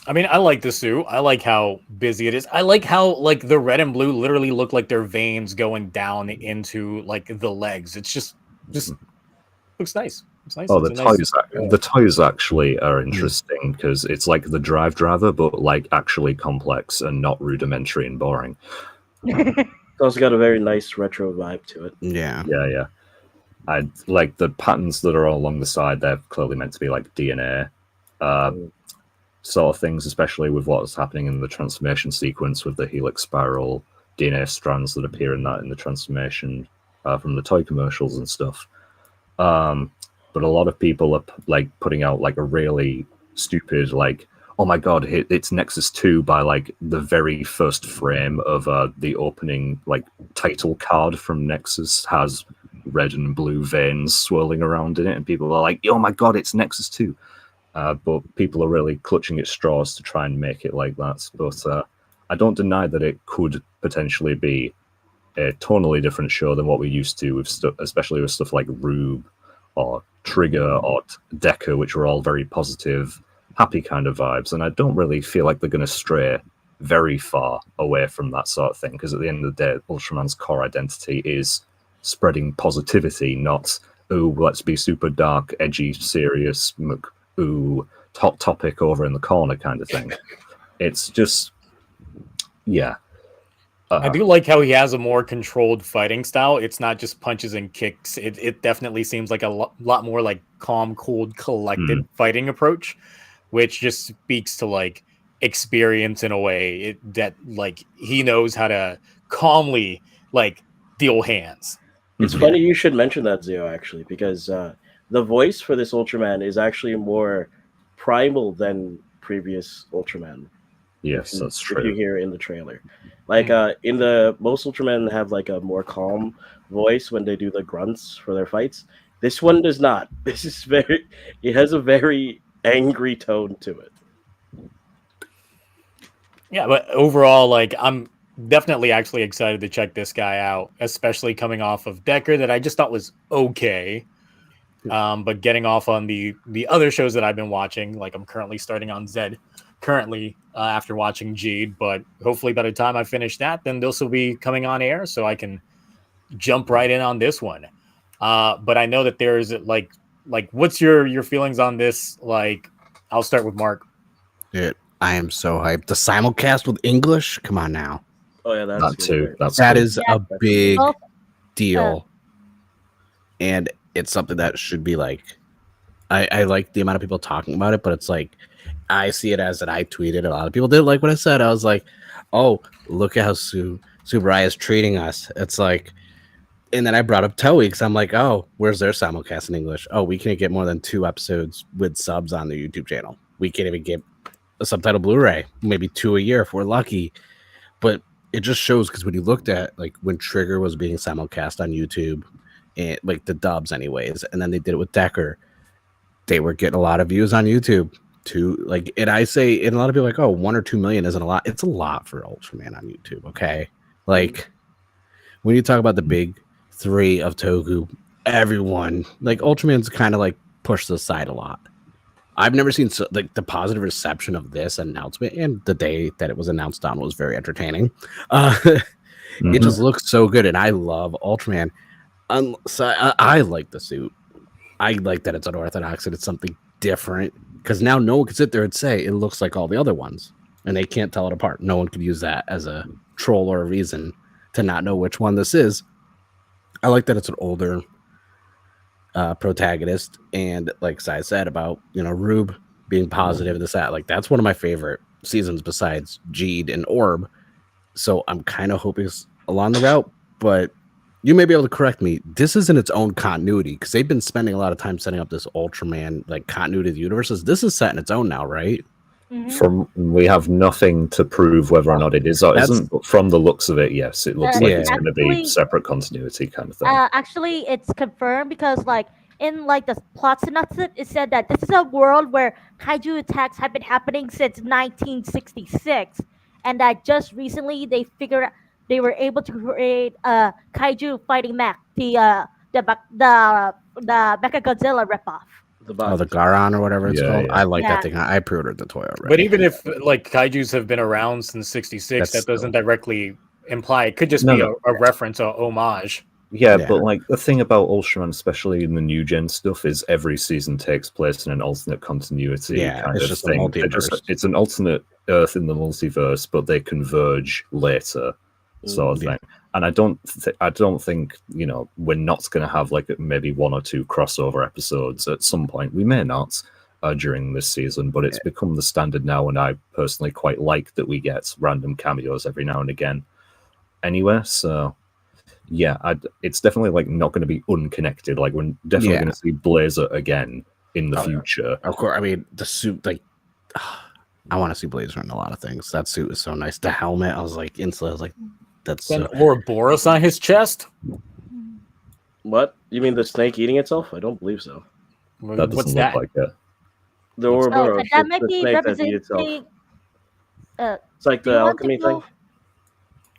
I mean, I like the suit. I like how busy it is. I like how like the red and blue literally look like their veins going down into like the legs. It's just looks nice. It's nice. Oh, it's the toys actually are interesting because it's like the Drive Driver, but like actually complex and not rudimentary and boring. It's also got a very nice retro vibe to it. Yeah. Yeah. I like the patterns that are all along the side. They're clearly meant to be like DNA sort of things, especially with what's happening in the transformation sequence with the helix spiral DNA strands that appear in the transformation from the toy commercials and stuff. But a lot of people are like putting out like a really stupid like, oh my god, it's Nexus 2 by like the very first frame of the opening like title card from Nexus has red and blue veins swirling around in it, and people are like, oh my god, it's Nexus 2. But people are really clutching at straws to try and make it like that. But I don't deny that it could potentially be a tonally different show than what we're used to, with especially with stuff like Rube or Trigger or Decker, which are all very positive, happy kind of vibes. And I don't really feel like they're going to stray very far away from that sort of thing, because at the end of the day, Ultraman's core identity is spreading positivity, not, oh, let's be super dark, edgy, serious, ooh, hot topic over in the corner kind of thing. It's just, yeah. I do like how he has a more controlled fighting style. It's not just punches and kicks. It definitely seems like a lot more like calm, cold, collected fighting approach, which just speaks to like experience in a way that like he knows how to calmly like deal hands. It's funny you should mention that, Zio, actually, because the voice for this Ultraman is actually more primal than previous Ultraman. Yes, that's true. If you hear in the trailer, like in the most Ultramen have like a more calm voice when they do the grunts for their fights. This one does not. This is it has a very angry tone to it. Yeah, but overall, like I'm definitely actually excited to check this guy out, especially coming off of Decker that I just thought was okay. But getting off on the other shows that I've been watching, like I'm currently starting on Zed after watching Geats, but hopefully by the time I finish that, then this will be coming on air so I can jump right in on this one. But I know that there's like what's your feelings on this? Like, I'll start with Mark. Dude, I am so hyped. The simulcast with English? Come on now. Oh yeah, that too. That is a big deal. And it's something that should be like, I like the amount of people talking about it, but it's like, I see it as that I tweeted. A lot of people did like what I said. I was like, oh, look at how Subarai is treating us. It's like, and then I brought up Toei because I'm like, oh, where's their simulcast in English? Oh, we can't get more than 2 episodes with subs on the YouTube channel. We can't even get a subtitle Blu-ray, maybe 2 a year if we're lucky. But it just shows, because when you looked at like when Trigger was being simulcast on YouTube, and like the dubs anyways, and then they did it with Decker, they were getting a lot of views on YouTube too. Like, and I say, and a lot of people are like, oh, 1 or 2 million isn't a lot. It's a lot for Ultraman on YouTube. Okay, like when you talk about the big 3 of Toku, everyone like Ultraman's kind of like pushed aside a lot. I've never seen like the positive reception of this announcement, and the day that it was announced on was very entertaining. It just looks so good, and I love Ultraman. So I like the suit. I like that it's unorthodox and it's something different, because now no one can sit there and say it looks like all the other ones. and they can't tell it apart. No one could use that as a troll or a reason to not know which one this is. I like that it's an older protagonist, and like I said about Rube being positive, this that like that's one of my favorite seasons besides Geed and Orb. So I'm kind of hoping it's along the route, but you may be able to correct me. This is in its own continuity because they've been spending a lot of time setting up this Ultraman like continuity of the universes. This is set in its own now, right? We have nothing to prove whether or not it is or isn't, but from the looks of it, yes, it looks like it's going to be separate continuity kind of thing. Actually, it's confirmed because like in like the plot synopsis, it said that this is a world where kaiju attacks have been happening since 1966, and that just recently they figured out they were able to create a kaiju fighting mech, the Mechagodzilla ripoff. The Garon or whatever it's called. Yeah. I like that thing. I pre-ordered the toy already. But even if like kaijus have been around since '66, that doesn't directly imply it could just be a reference or homage. Yeah, but like the thing about Ultraman, especially in the new gen stuff, is every season takes place in an alternate continuity. Yeah, it's just a multiverse. It's an alternate Earth in the multiverse, but they converge later, sort of thing. And I don't think we're not going to have like maybe one or two crossover episodes at some point. We may not during this season, but it's become the standard now, and I personally quite like that we get random cameos every now and again. Anyway, so. Yeah, it's definitely like not going to be unconnected. Like we're definitely going to see Blazer again in the future. Of course, I mean the suit. Like, I want to see Blazer in a lot of things. That suit is so nice. The helmet, I was like, instantly, I was like, that's an Ouroboros on his chest. What? You mean the snake eating itself? I don't believe so. That doesn't look like it. The Ouroboros. That might be representing. It's like the alchemy thing.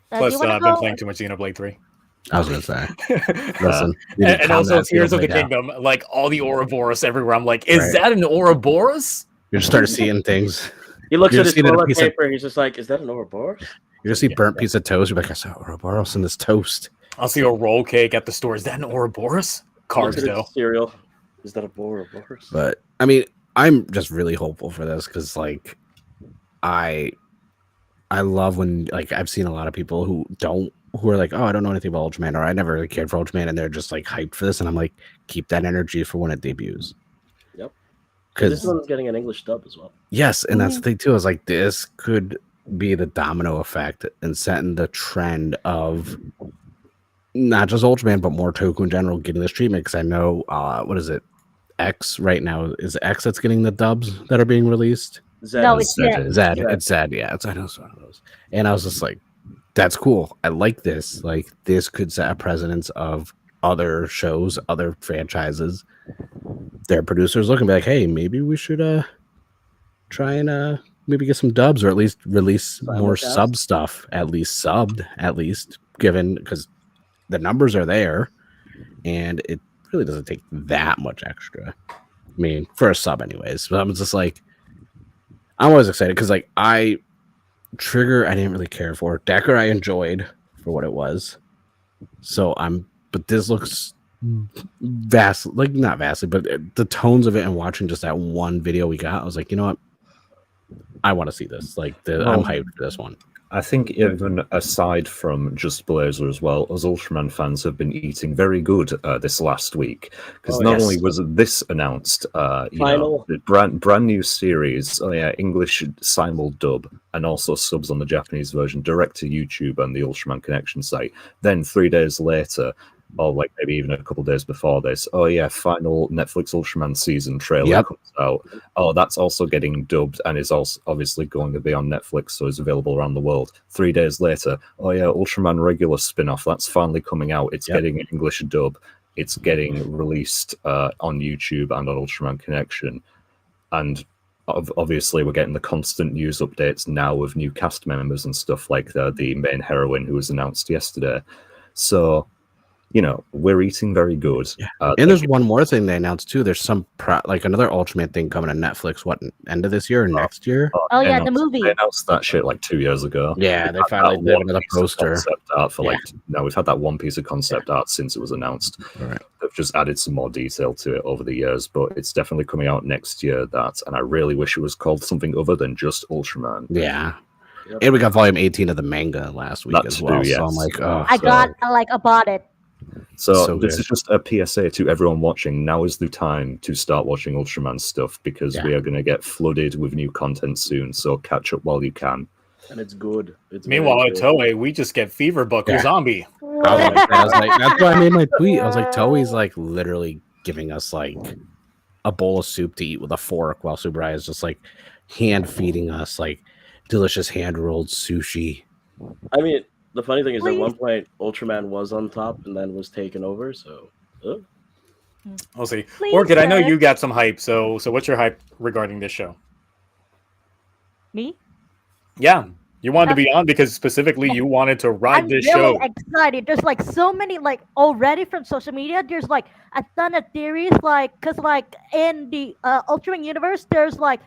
Plus, I've been playing too much Xenoblade 3. I was gonna say, listen, and also Tears of the Kingdom, like all the Ouroboros everywhere. I'm like, is that an Ouroboros? You just start seeing things. He looks at his toilet paper. He's just like, is that an Ouroboros? You just see burnt piece of toast. You're like, I saw Ouroboros in this toast. I'll see a roll cake at the store. Is that an Ouroboros? Carbs though. Cereal. Is that a Ouroboros? But I mean, I'm just really hopeful for this because, like, I love when like I've seen a lot of people who are like, oh, I don't know anything about Ultraman, or I never really cared for Ultraman, and they're just like hyped for this, and I'm like, keep that energy for when it debuts. Yep. Because this one's getting an English dub as well. Yes, and that's the thing too. I was like, this could be the domino effect and setting the trend of not just Ultraman, but more Toku in general getting this treatment. Because I know, what is it? X right now is X that's getting the dubs that are being released. No, it's Zed. It's Zed. Yeah, I know it's one of those. And I was just like, that's cool. I like this. Like, this could set a precedence of other shows, other franchises. Their producers looking be like, hey, maybe we should try and maybe get some dubs, or at least release more sub stuff. At least given because the numbers are there, and it really doesn't take that much extra. I mean, for a sub, anyways. But I'm just like, I'm always excited because like Trigger, I didn't really care for. Decker, I enjoyed for what it was. So but this looks not vastly, but the tones of it and watching just that one video we got, I was like, you know what? I want to see this. Like, I'm hyped for this one. I think even aside from just Blazer as well, us Ultraman fans have been eating very good this last week, because not only was this announced, brand new series, English simul dub, and also subs on the Japanese version direct to YouTube and the Ultraman Connection site. Then 3 days later, or like maybe even a couple days before this, final Netflix Ultraman season trailer comes out. Oh, that's also getting dubbed and is also obviously going to be on Netflix, so it's available around the world. 3 days later, Ultraman regular spin-off, that's finally coming out. It's getting an English dub. It's getting released on YouTube and on Ultraman Connection. And obviously we're getting the constant news updates now of new cast members and stuff, like the main heroine who was announced yesterday. So we're eating very good. And there's one more thing they announced too. There's some another Ultraman thing coming to Netflix. What, end of this year or next year? The movie. They announced that shit like 2 years ago. Yeah, they finally did another poster. We've had that one piece of concept art since it was announced. Right. They've just added some more detail to it over the years, but it's definitely coming out next year. And I really wish it was called something other than just Ultraman. Yeah. Yep. And we got volume 18 of the manga last week That as too, well. yes. So I'm like, oh, I bought it. So this good. is just a PSA to everyone watching. Now is the time to start watching Ultraman stuff because we are going to get flooded with new content soon. So catch up while you can. And it's good. It's Meanwhile, very at good. Toei, we just get Fever Buckle Zombie. I was like, that's why I made my tweet. I was like, Toei's like literally giving us like a bowl of soup to eat with a fork while Subarai is just like hand feeding us like delicious hand rolled sushi. I mean, the funny thing is, Please. at one point, Ultraman was on top and then was taken over. So, We'll see. Please, Orchid, I know sir. you got some hype. So what's your hype regarding this show? Me? Yeah, you wanted to be on because specifically you wanted to ride I'm this really show. excited. There's like so many like already from social media. There's like a ton of theories, like because like in the Ultraman universe, there's like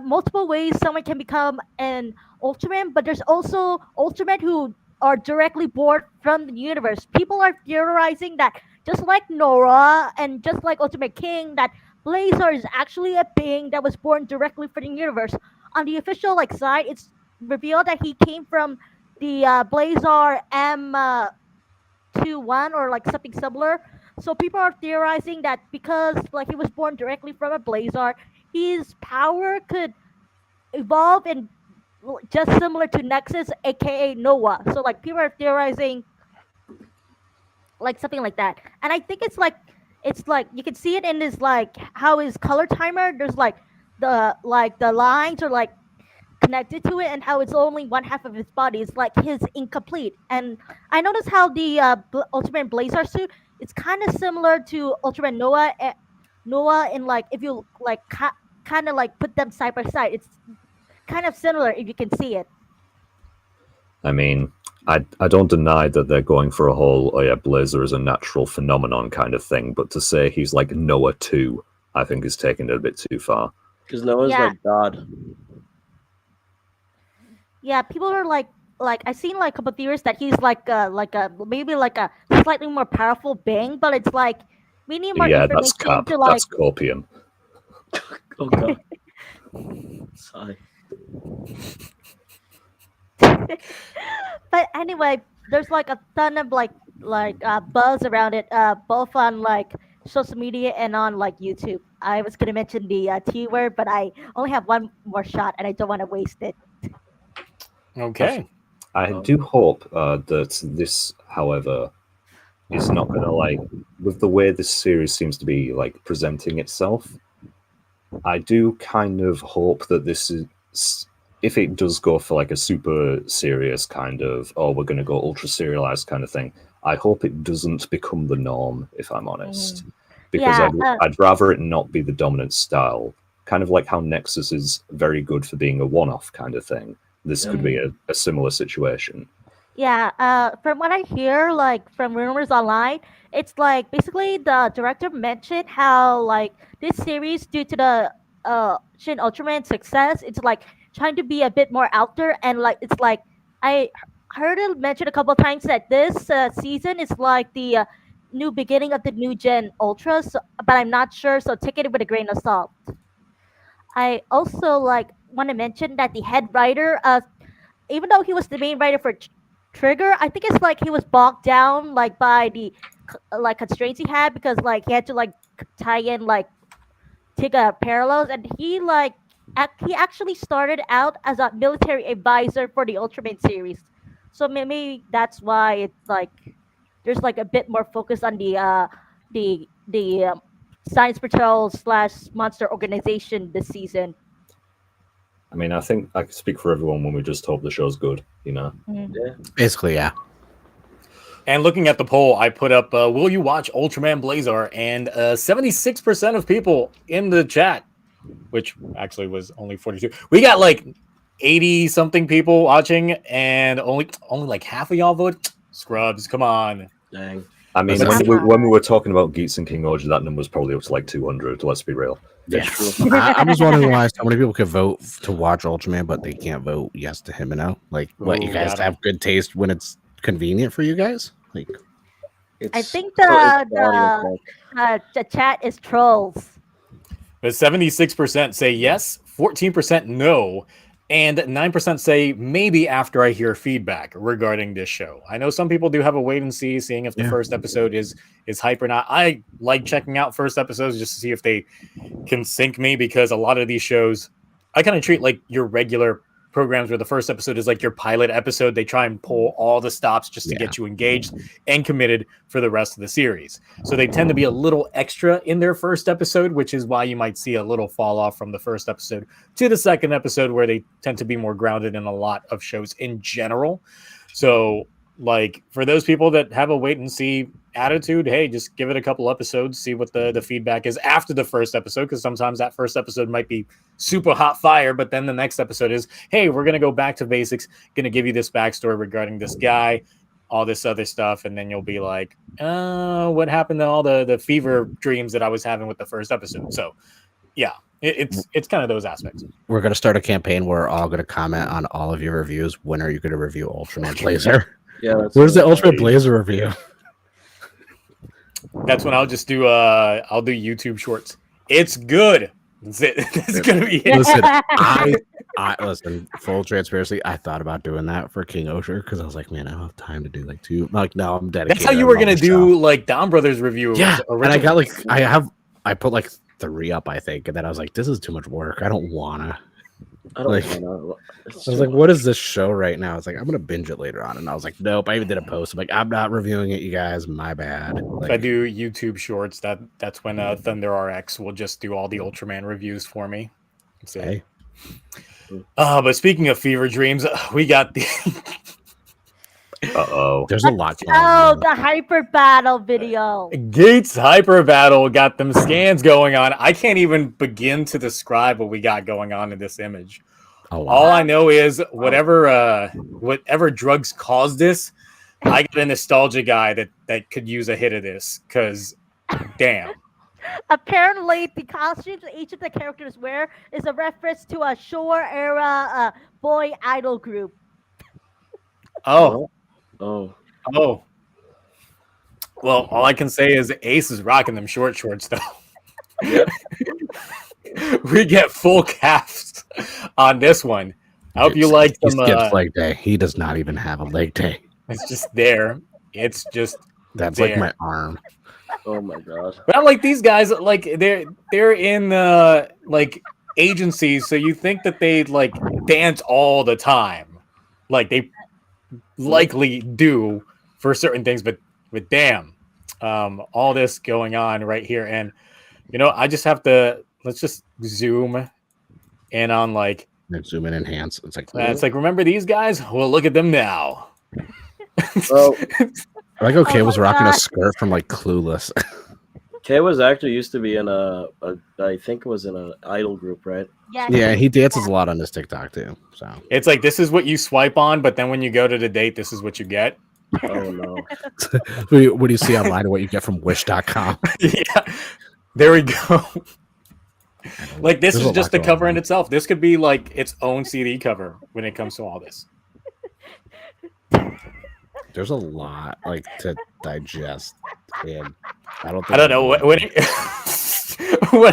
multiple ways someone can become an Ultraman, but there's also Ultramen who are directly born from the universe. People are theorizing that just like Nora and just like Ultimate King, that Blazer is actually a being that was born directly from the universe. On the official like side, it's revealed that he came from the Blazer M21 or like something similar. So people are theorizing that because like he was born directly from a Blazer, his power could evolve and just similar to Nexus, aka Noah. So like people are theorizing like something like that, and I think it's like you can see it in his like how his color timer. There's like the lines are like connected to it, and how it's only one half of his body is like his incomplete. And I noticed how the Ultraman Blazer suit, it's kind of similar to Ultraman Noah in like if you like kind of like put them side by side, it's kind of similar if you can see it. I mean, I don't deny that they're going for a whole, Blazer is a natural phenomenon kind of thing, but to say he's like Noah 2, I think is taking it a bit too far. because Noah's Yeah. like God. Yeah, people are like I've seen like a couple theories that he's like a maybe like a slightly more powerful being, but it's like we need more Yeah, that's information Cap. to like. That's Scorpion. Oh God. Sigh. But anyway, there's like a ton of like buzz around it, both on like social media and on like YouTube. I was gonna mention the T word, but I only have one more shot, and I don't want to waste it. Okay. I do hope that this, however, is not going to like, with the way this series seems to be like presenting itself, I do kind of hope that this is, if it does go for like a super serious kind of, oh, we're going to go ultra serialized kind of thing, I hope it doesn't become the norm, if I'm honest. Because Yeah, I'd rather it not be the dominant style. Kind of like how Nexus is very good for being a one-off kind of thing. This could be a similar situation. Yeah, from what I hear, like from rumors online, it's like basically the director mentioned how like this series, due to the Shin Ultraman success, it's like trying to be a bit more out there, and like it's like I heard it mentioned a couple of times that this season is like the new beginning of the new gen Ultras, but I'm not sure, so take it with a grain of salt. I also like want to mention that the head writer, even though he was the main writer for Trigger, I think it's like he was bogged down like by the like constraints he had, because like he had to like tie in like take parallels, and he like he actually started out as a military advisor for the Ultraman series, so maybe that's why it's like there's like a bit more focus on the science patrol / monster organization this season. I mean, I think I can speak for everyone when we just hope the show's good, you know? Basically, yeah. And looking at the poll, I put up, will you watch Ultraman Blazer? And 76% of people in the chat, which actually was only 42. We got like 80 something people watching, and only like half of y'all vote. Scrubs, come on. Dang. I mean, when we were talking about Geats and King-Ohger, that number was probably up to like 200, let's be real. Yeah. I'm just wondering why so many people could vote to watch Ultraman, but they can't vote yes to him and no. Like, what, you guys have good taste when it's convenient for you guys? Like, It's I think it's the audio track. the chat is trolls. But 76% say yes, 14% no, and 9% say maybe after I hear feedback regarding this show. I know some people do have a wait and see, seeing if the first episode is hype or not. I like checking out first episodes just to see if they can sync me, because a lot of these shows I kind of treat like your regular programs where the first episode is like your pilot episode. They try and pull all the stops just to get you engaged and committed for the rest of the series. So they tend to be a little extra in their first episode, which is why you might see a little fall off from the first episode to the second episode, where they tend to be more grounded in a lot of shows in general. So like for those people that have a wait and see attitude, hey, just give it a couple episodes, see what the feedback is after the first episode, because sometimes that first episode might be super hot fire, but then the next episode is, hey, we're going to go back to basics, going to give you this backstory regarding this guy, all this other stuff, and then you'll be like, what happened to all the fever dreams that I was having with the first episode? So yeah, it's kind of those aspects. We're going to start a campaign where we're all going to comment on all of your reviews. When are you going to review Ultraman Blazer? Yeah, where's the Ultraman Blazer review? That's when I'll just do I'll do YouTube shorts. It's good. That's it. That's gonna be it. Listen, I listen, full transparency, I thought about doing that for King-Ohger because I was like, man, I don't have time to do like two. Like, no, I'm dedicated. That's how you were gonna do like Down Brothers review. Yeah, and I got like I put like 3 up, I think, and then I was like, this is too much work. I don't wanna. I don't like, know. I was like, what is this show right now? I was like, I'm gonna binge it later on, and I was like, nope. I even did a post. I'm like, I'm not reviewing it, you guys. My bad. Like, if I do YouTube shorts, that's when Thunder RX will just do all the Ultraman reviews for me. So, hey. But speaking of fever dreams, we got the. There's a lot going Oh, on. the hyper battle video. Geats hyper battle got them scans going on. I can't even begin to describe what we got going on in this image. All I know is whatever drugs caused this, I got a nostalgia guy that could use a hit of this, because damn. Apparently, the costumes that each of the characters wear is a reference to a Shore era boy idol group. Oh. Oh. Well, all I can say is Ace is rocking them short shorts, though. Yep. We get full calves on this one. I hope you like He them. skips leg day. He does not even have a leg day. It's just there. It's just That's there. like my arm. Oh my god. But I like these guys. Like they're in like agencies, so you think that they like dance all the time, like they likely do for certain things. But damn, all this going on right here, and I just have to let's just zoom in on like Zoom in, enhance. It's like remember these guys? Well, look at them now. Well, I like okay, Oh was my rocking God. a skirt from like Clueless. Kay was actually used to be in I think it was in an idol group, right? Yes. Yeah, he dances a lot on his TikTok too. So It's like this is what you swipe on, but then when you go to the date, this is what you get. Oh no. what do you see online and what you get from wish.com? Yeah, there we go. Like this There's is a just lot a going cover on. in itself. This could be like its own CD cover when it comes to all this. There's a lot like to digest. And I don't know when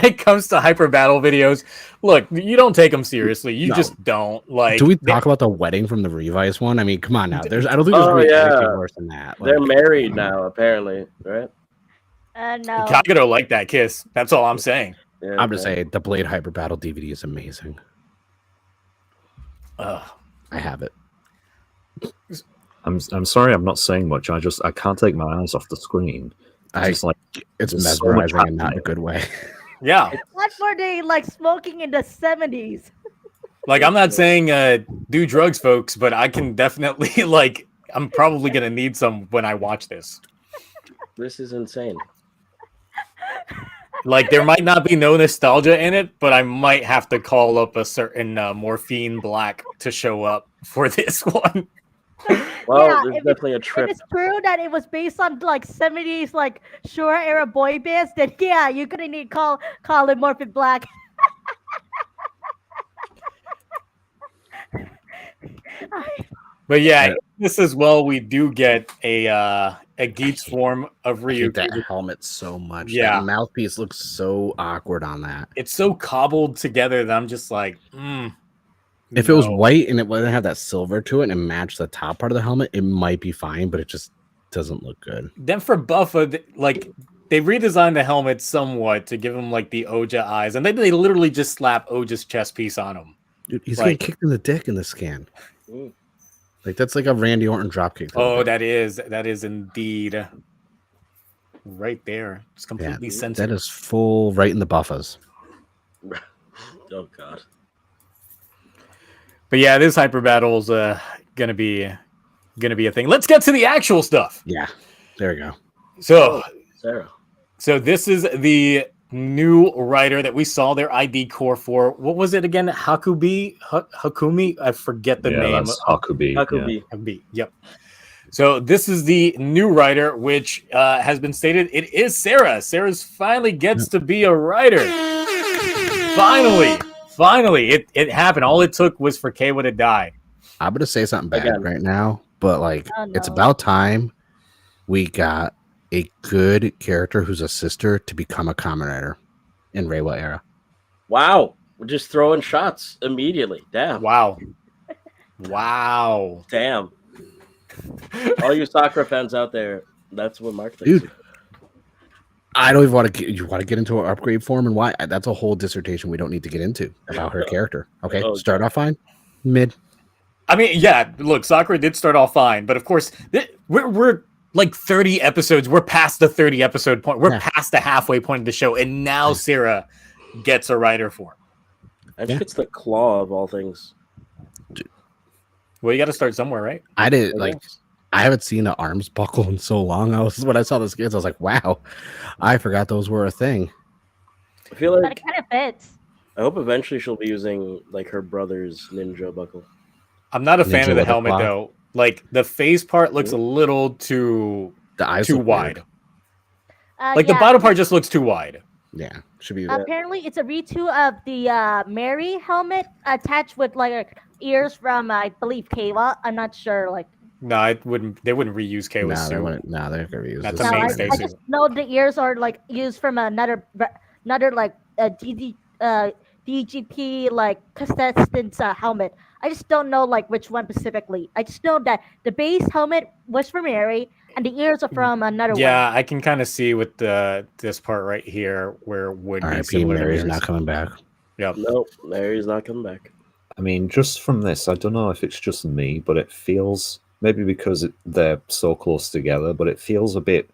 it comes to hyper battle videos. Look, you don't take them seriously. You No. just don't. Like, Do we talk about the wedding from the Revice one? I mean, come on now. I don't think there's Oh, gonna be yeah. anything worse than that. Like, They're married now, apparently, right? No. Kagero like that kiss. That's all I'm saying. Yeah, I'm just okay. saying the Blade Hyper Battle DVD is amazing. Ugh. I have it. I'm sorry, I'm not saying much. I can't take my eyes off the screen. I- Just like It's There's so much mesmerizing and not in a happening. good way. Yeah. What were they like smoking in the 70s? Like, I'm not saying do drugs, folks, but I can definitely like. I'm probably gonna need some when I watch this. This is insane. Like, there might not be no nostalgia in it, but I might have to call up a certain morphine black to show up for this one. Well, Yeah, there's if definitely a If trip. it's true that it was based on like 70s like Shore era boy bands, then yeah, you're gonna need Colin Morphin Black. But yeah, this as well, we do get a a Geats form of I hate that Ryuki. helmet so much. Yeah. That mouthpiece looks so awkward on that. It's so cobbled together that I'm just like, If it was white and it wouldn't have that silver to it and match the top part of the helmet, it might be fine, but it just doesn't look good. Then for Buffa, they redesigned the helmet somewhat to give him like the Oja eyes, and then they literally just slap Oja's chest piece on him. Dude, he's Like- getting kicked in the dick in the scan. Ooh. Like that's like a Randy Orton dropkick. Oh, that is indeed right there. It's completely that censored. is full right in the buffas. Oh god. But yeah, this hyper battle is gonna be a thing. Let's get to the actual stuff. Yeah, there we go. So Sarah. this is the new writer that we saw their ID core for. What was it again? Hakumi? I forget the name. That's Hakubi. Hakubi. Hakubi. Yep. So this is the new writer, which has been stated. It is Sarah. Sarah's finally gets to be a writer. Finally, it happened. All it took was for Kawa to die. I'm gonna say something bad Again. right now, but like Oh, no. it's about time we got a good character who's a sister to become a common writer in Reiwa era. Wow. We're just throwing shots immediately. Damn. Wow. Damn. All you Sakura fans out there, that's what Mark thinks. Dude, I don't even want to. You want to get into her upgrade form and why? That's a whole dissertation we don't need to get into about her character. Okay, Oh, start off fine, mid. I mean, yeah. Look, Sakura did start off fine, but of course, we're like 30 episodes. We're past the 30 episode point. We're past the halfway point of the show, and now Sarah gets a writer form. I think it's the claw of all things. Well, you got to start somewhere, right? I did like. I haven't seen an arms buckle in so long. When I saw the skins, I was like, "Wow, I forgot those were a thing." I feel But like it kind of fits. I hope eventually she'll be using like her brother's ninja buckle. I'm not a fan Ninja of the with a helmet claw. though. Like the face part looks a little too The eyes too look wide. weird. Like the Yeah, bottom part just looks too wide. Yeah, should be. Apparently, it's a redo of the Mary helmet attached with like ears from I believe Kawa. I'm not sure. Like, No, it wouldn't. They wouldn't reuse Kawa's No, they suit. wouldn't. No, they're gonna use That's this. a no, I mainstay suit. just know the ears are like used from another like DGP like contestant's helmet. I just don't know like which one specifically. I just know that the base helmet was from Mary and the ears are from another Yeah, I can kind of see with this part right here where it would be R.I.P. similar to Mary's yours. not coming back. Yep. Nope, Mary's not coming back. I mean, just from this, I don't know if it's just me, but it feels maybe because they're so close together, but it feels a bit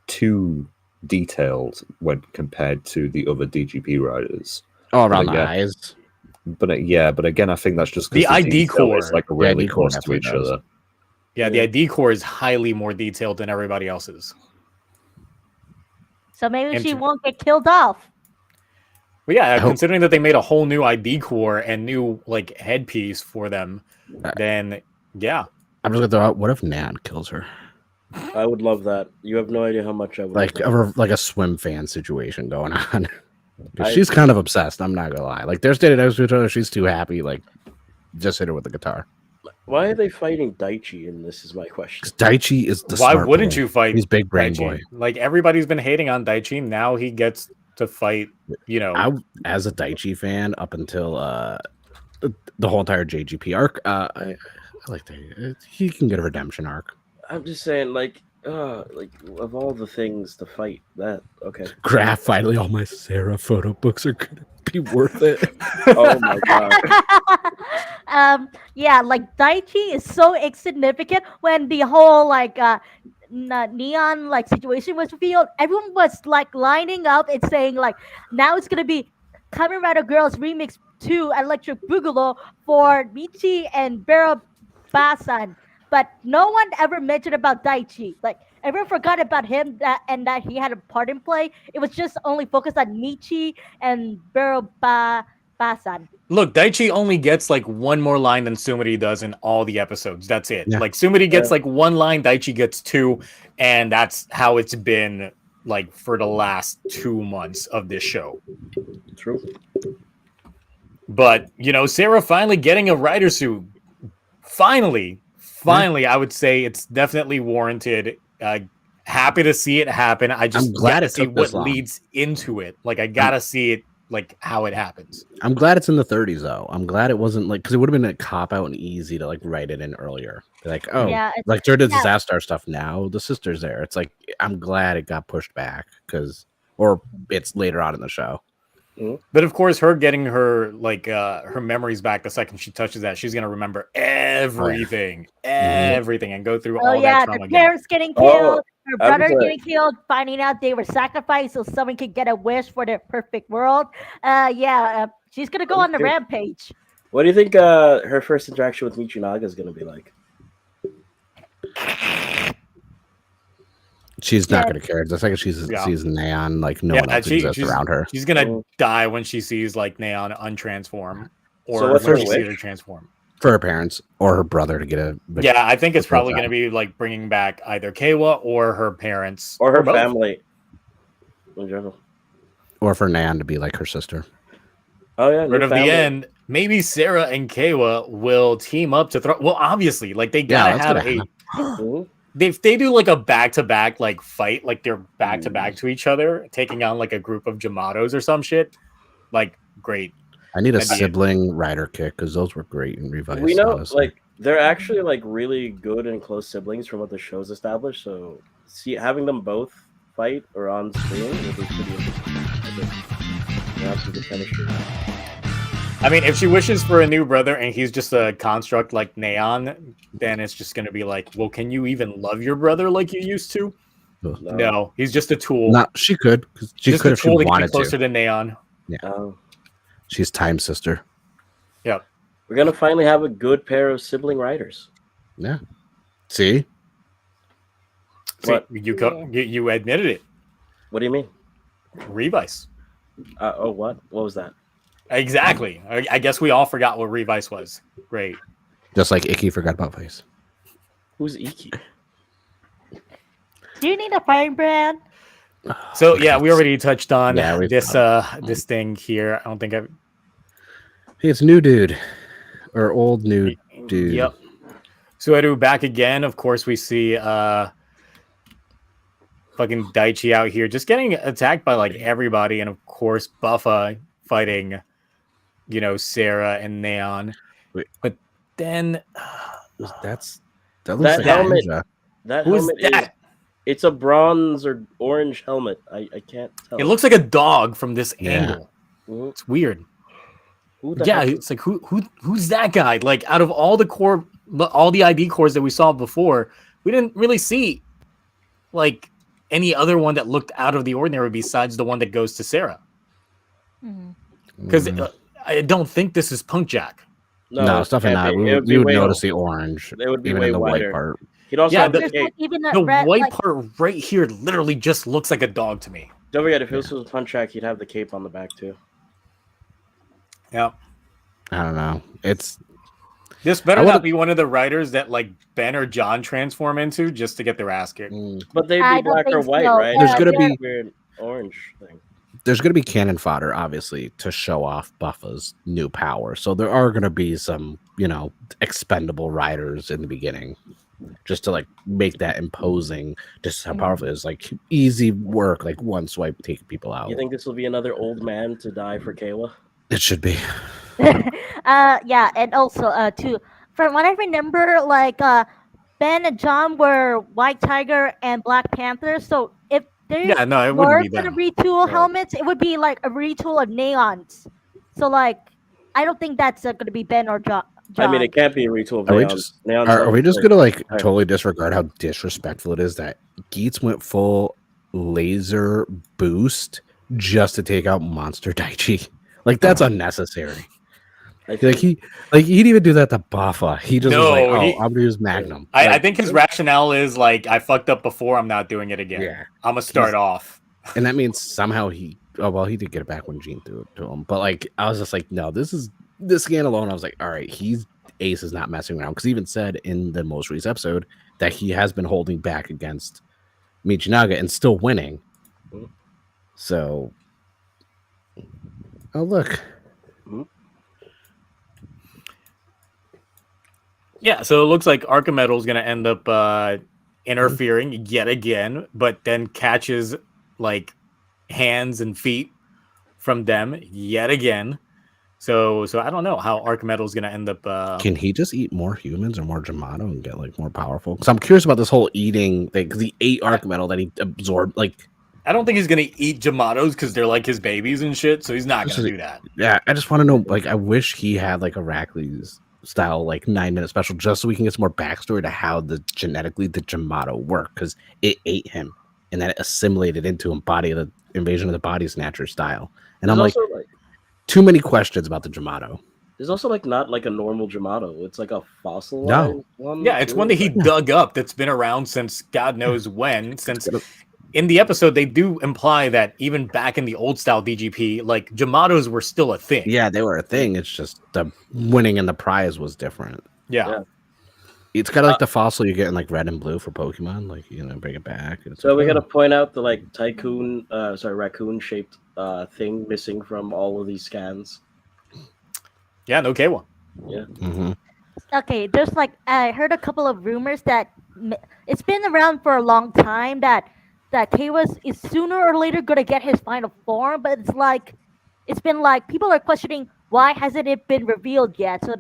too detailed when compared to the other DGP riders. Oh, around the Yeah. eyes. But but again, I think that's just 'cause The ID detail is core. like really ID core close to each definitely does. other. Yeah, the ID core is highly more detailed than everybody else's. So maybe she Inter- won't get killed off. But yeah, hope- considering that they made a whole new ID core and new like headpiece for them, then yeah. I'm just gonna throw out. What if Nat kills her? I would love that. You have no idea how much I would Like love a swim fan situation going on. 'Cause I- she's kind of obsessed. I'm not gonna lie. Like they're standing next to each other. She's too happy. Like just hit her with the guitar. that. Why are they fighting Daichi? And this is my question. 'Cause Daichi is the. Why smart wouldn't boy. you fight He's big brain Daichi? boy. Like everybody's been hating on Daichi. Now he gets to fight, you know. As a Daichi fan, up until the whole entire JGP arc, I like that. He can get a redemption arc. I'm just saying, like of all the things to fight, that okay. Graph, finally, all my Sarah photo books are gonna be worth it. Oh my god. Yeah, like Daichi is so insignificant when the whole like neon like situation was revealed. Everyone was like lining up and saying like now it's gonna be Kamen Rider Girls Remix 2 Electric Boogaloo for Michi and Bero Basan. But no one ever mentioned about Daichi. Like everyone forgot about him that he had a part in play. It was just only focused on Michi and Bero Basan. Look, Daichi only gets like one more line than Sumiri does in all the episodes. That's it. Yeah. Like Sumiri gets like one line, Daichi gets two, and that's how it's been like for the last 2 months of this show. True. But you know, Sarah finally getting a rider suit. Finally, I would say it's definitely warranted. happy to see it happen. I just I'm glad gotta it see took what this long. leads into it. Like I gotta see it, like how it happens. I'm glad it's in the 30s though. I'm glad it wasn't like because it would have been a cop out and easy to like write it in earlier. Be like, oh, Yeah, like during the yeah. disaster stuff now, the sister's there. It's like I'm glad it got pushed back or it's later on in the show. But of course, her getting her her memories back the second she touches that, she's gonna remember everything, everything, and go through all that trauma the again. parents getting killed, her brother absolutely. getting killed, finding out they were sacrificed so someone could get a wish for the perfect world. She's gonna go on the Okay. rampage. What do you think her first interaction with Michinaga is going to be like? She's not going to care. The second she sees Neon, like no one else exists around her. She's gonna die when she sees like Neon untransform, or So what's when her she sees wish? her transform. For her parents or her brother to get a Yeah, I think it's full probably time. gonna be like bringing back either Kawa or her parents Or her both. family in general. Or for Neon to be like her sister. Oh yeah, But new of family. the end, maybe Sarah and Kawa will team up to throw. Well, obviously, like they gotta that's have gonna Mhm. If they do like a back-to-back like fight, like they're back-to-back to each other, taking on like a group of Jamatos or some shit, like great. I need a That'd be it. sibling rider kick because those were great in Revice. We know, honestly. like, they're actually like really good and close siblings from what the show's established. So, having them both fight or on screen would be pretty interesting. They have some good chemistry. I mean, if she wishes for a new brother and he's just a construct like Neon, then it's just gonna be like, well, can you even love your brother like you used to? No, he's just a tool. Not she could because she just could a if she tool to get wanted closer to. to Neon. She's time sister. Yep. We're gonna finally have a good pair of sibling riders. Yeah. See? What? You admitted it. What do you mean? Revice. What? What was that? Exactly. I guess we all forgot what Revice was. Great. Just like Icky forgot about Vice. Who's Iki? Do you need a firing brand? So yeah, we already touched on Yeah, this thing here. I don't think I've. Hey, it's new dude. Or old new dude. Yep. Sueru back again. Of course, we see fucking Daichi out here just getting attacked by like everybody, and of course Buffa fighting, Sarah and Neon. Wait. But then that looks That like helmet. Ninja. That who's helmet that? It's a bronze or orange helmet. I can't tell. It looks like a dog from this Yeah. angle. Mhm. It's weird. Who the Yeah, heck- it's like who's that guy? Like out of all the ID cores that we saw before, we didn't really see like any other one that looked out of the ordinary besides the one that goes to Sarah. Because I don't think this is Punk Jack. No, it's definitely not. We would notice the orange. It would be even way in the wider. white part. He'd also Yeah, have the There's cape. like even The a red, white like, part right here literally just looks like a dog to me. Don't forget, if it was a punch track, he'd have the cape on the back too. Yeah. I don't know. It's This better I not would've- be one of the writers that like Ben or John transform into just to get their ass kicked. But they'd I be don't black or think white, so. right? There's Yeah, gonna yeah. be Weird orange thing. there's gonna be cannon fodder, obviously, to show off Buffa's new power. So there are gonna be some, expendable riders in the beginning, just to like make that imposing. Just how powerful it is. Like easy work, like one swipe, take people out. You think this will be another old man to die for Kawa? It should be. yeah, and also too, from what I remember, like Ben and John were White Tiger and Black Panther. So if they Yeah, no, it were wouldn't be gonna them. retool No. helmets, it would be like a retool of Neons. So like, I don't think that's gonna be Ben or John. I mean, it can't be a retool of Are we Neon's. just Neon's are we just helmet. gonna like Alright. totally disregard how disrespectful it is that Geats went full laser boost just to take out Monster Daichi? Like that's unnecessary. I think, He didn't even do that to Buffa. He just was like, No, oh, he- I'm gonna use Magnum. I Like, think his rationale is like, I fucked up before, I'm not doing it again. yeah, I'm gonna start He's- off. and that means somehow he he did get it back when Gene threw it to him. But like I was just like, no, this scan alone, I was like, all right, Ace is not messing around because he even said in the most recent episode that he has been holding back against Michinaga and still winning. So look. Yeah, so it looks like Archimedel's gonna end up interfering yet again, but then catches like hands and feet from them yet again. So I don't know how Arc Metal is going to end up. Can he just eat more humans or more Jamato and get like more powerful? Because I'm curious about this whole eating thing. Because he ate Arc Metal that he absorbed. Like, I don't think he's going to eat Jamatos because they're like his babies and shit. So he's not going to do that. Yeah, I just want to know. Like, I wish he had like a Racules style like 9-minute special just so we can get some more backstory to how genetically the Jamato work, because it ate him and then it assimilated into him, the invasion of the body snatcher style. And I'm like, too many questions about the Jamato. There's also like not like a normal Jamato. It's like a fossil. No. One. Yeah, it's one that he dug up that's been around since God knows when. Since in the episode, they do imply that even back in the old style DGP, like Jamatos were still a thing. Yeah, they were a thing. It's just the winning and the prize was different. Yeah. It's kind of like the fossil you get in like red and blue for Pokemon. Like, you know, bring it back. So we got to point out the like raccoon shaped thing missing from all of these scans. Yeah, no K1. Yeah. Mm-hmm. Okay, there's like I heard a couple of rumors that it's been around for a long time that Kawas is sooner or later gonna get his final form, but it's been like people are questioning why hasn't it been revealed yet. So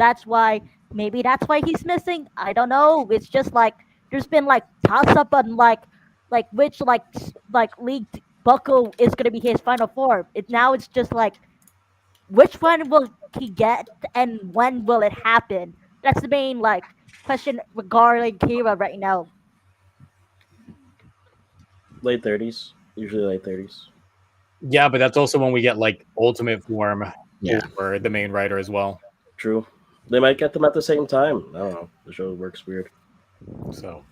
maybe that's why he's missing. I don't know. It's just like there's been like toss up on like which like leaked Bucko is gonna be his final form. It's just like which one will he get and when will it happen? That's the main like question regarding Kira right now. Late 30s, usually late 30s. Yeah, but that's also when we get like ultimate form Yeah. for the main writer as well. True. They might get them at the same time. I don't know. The show works weird. So,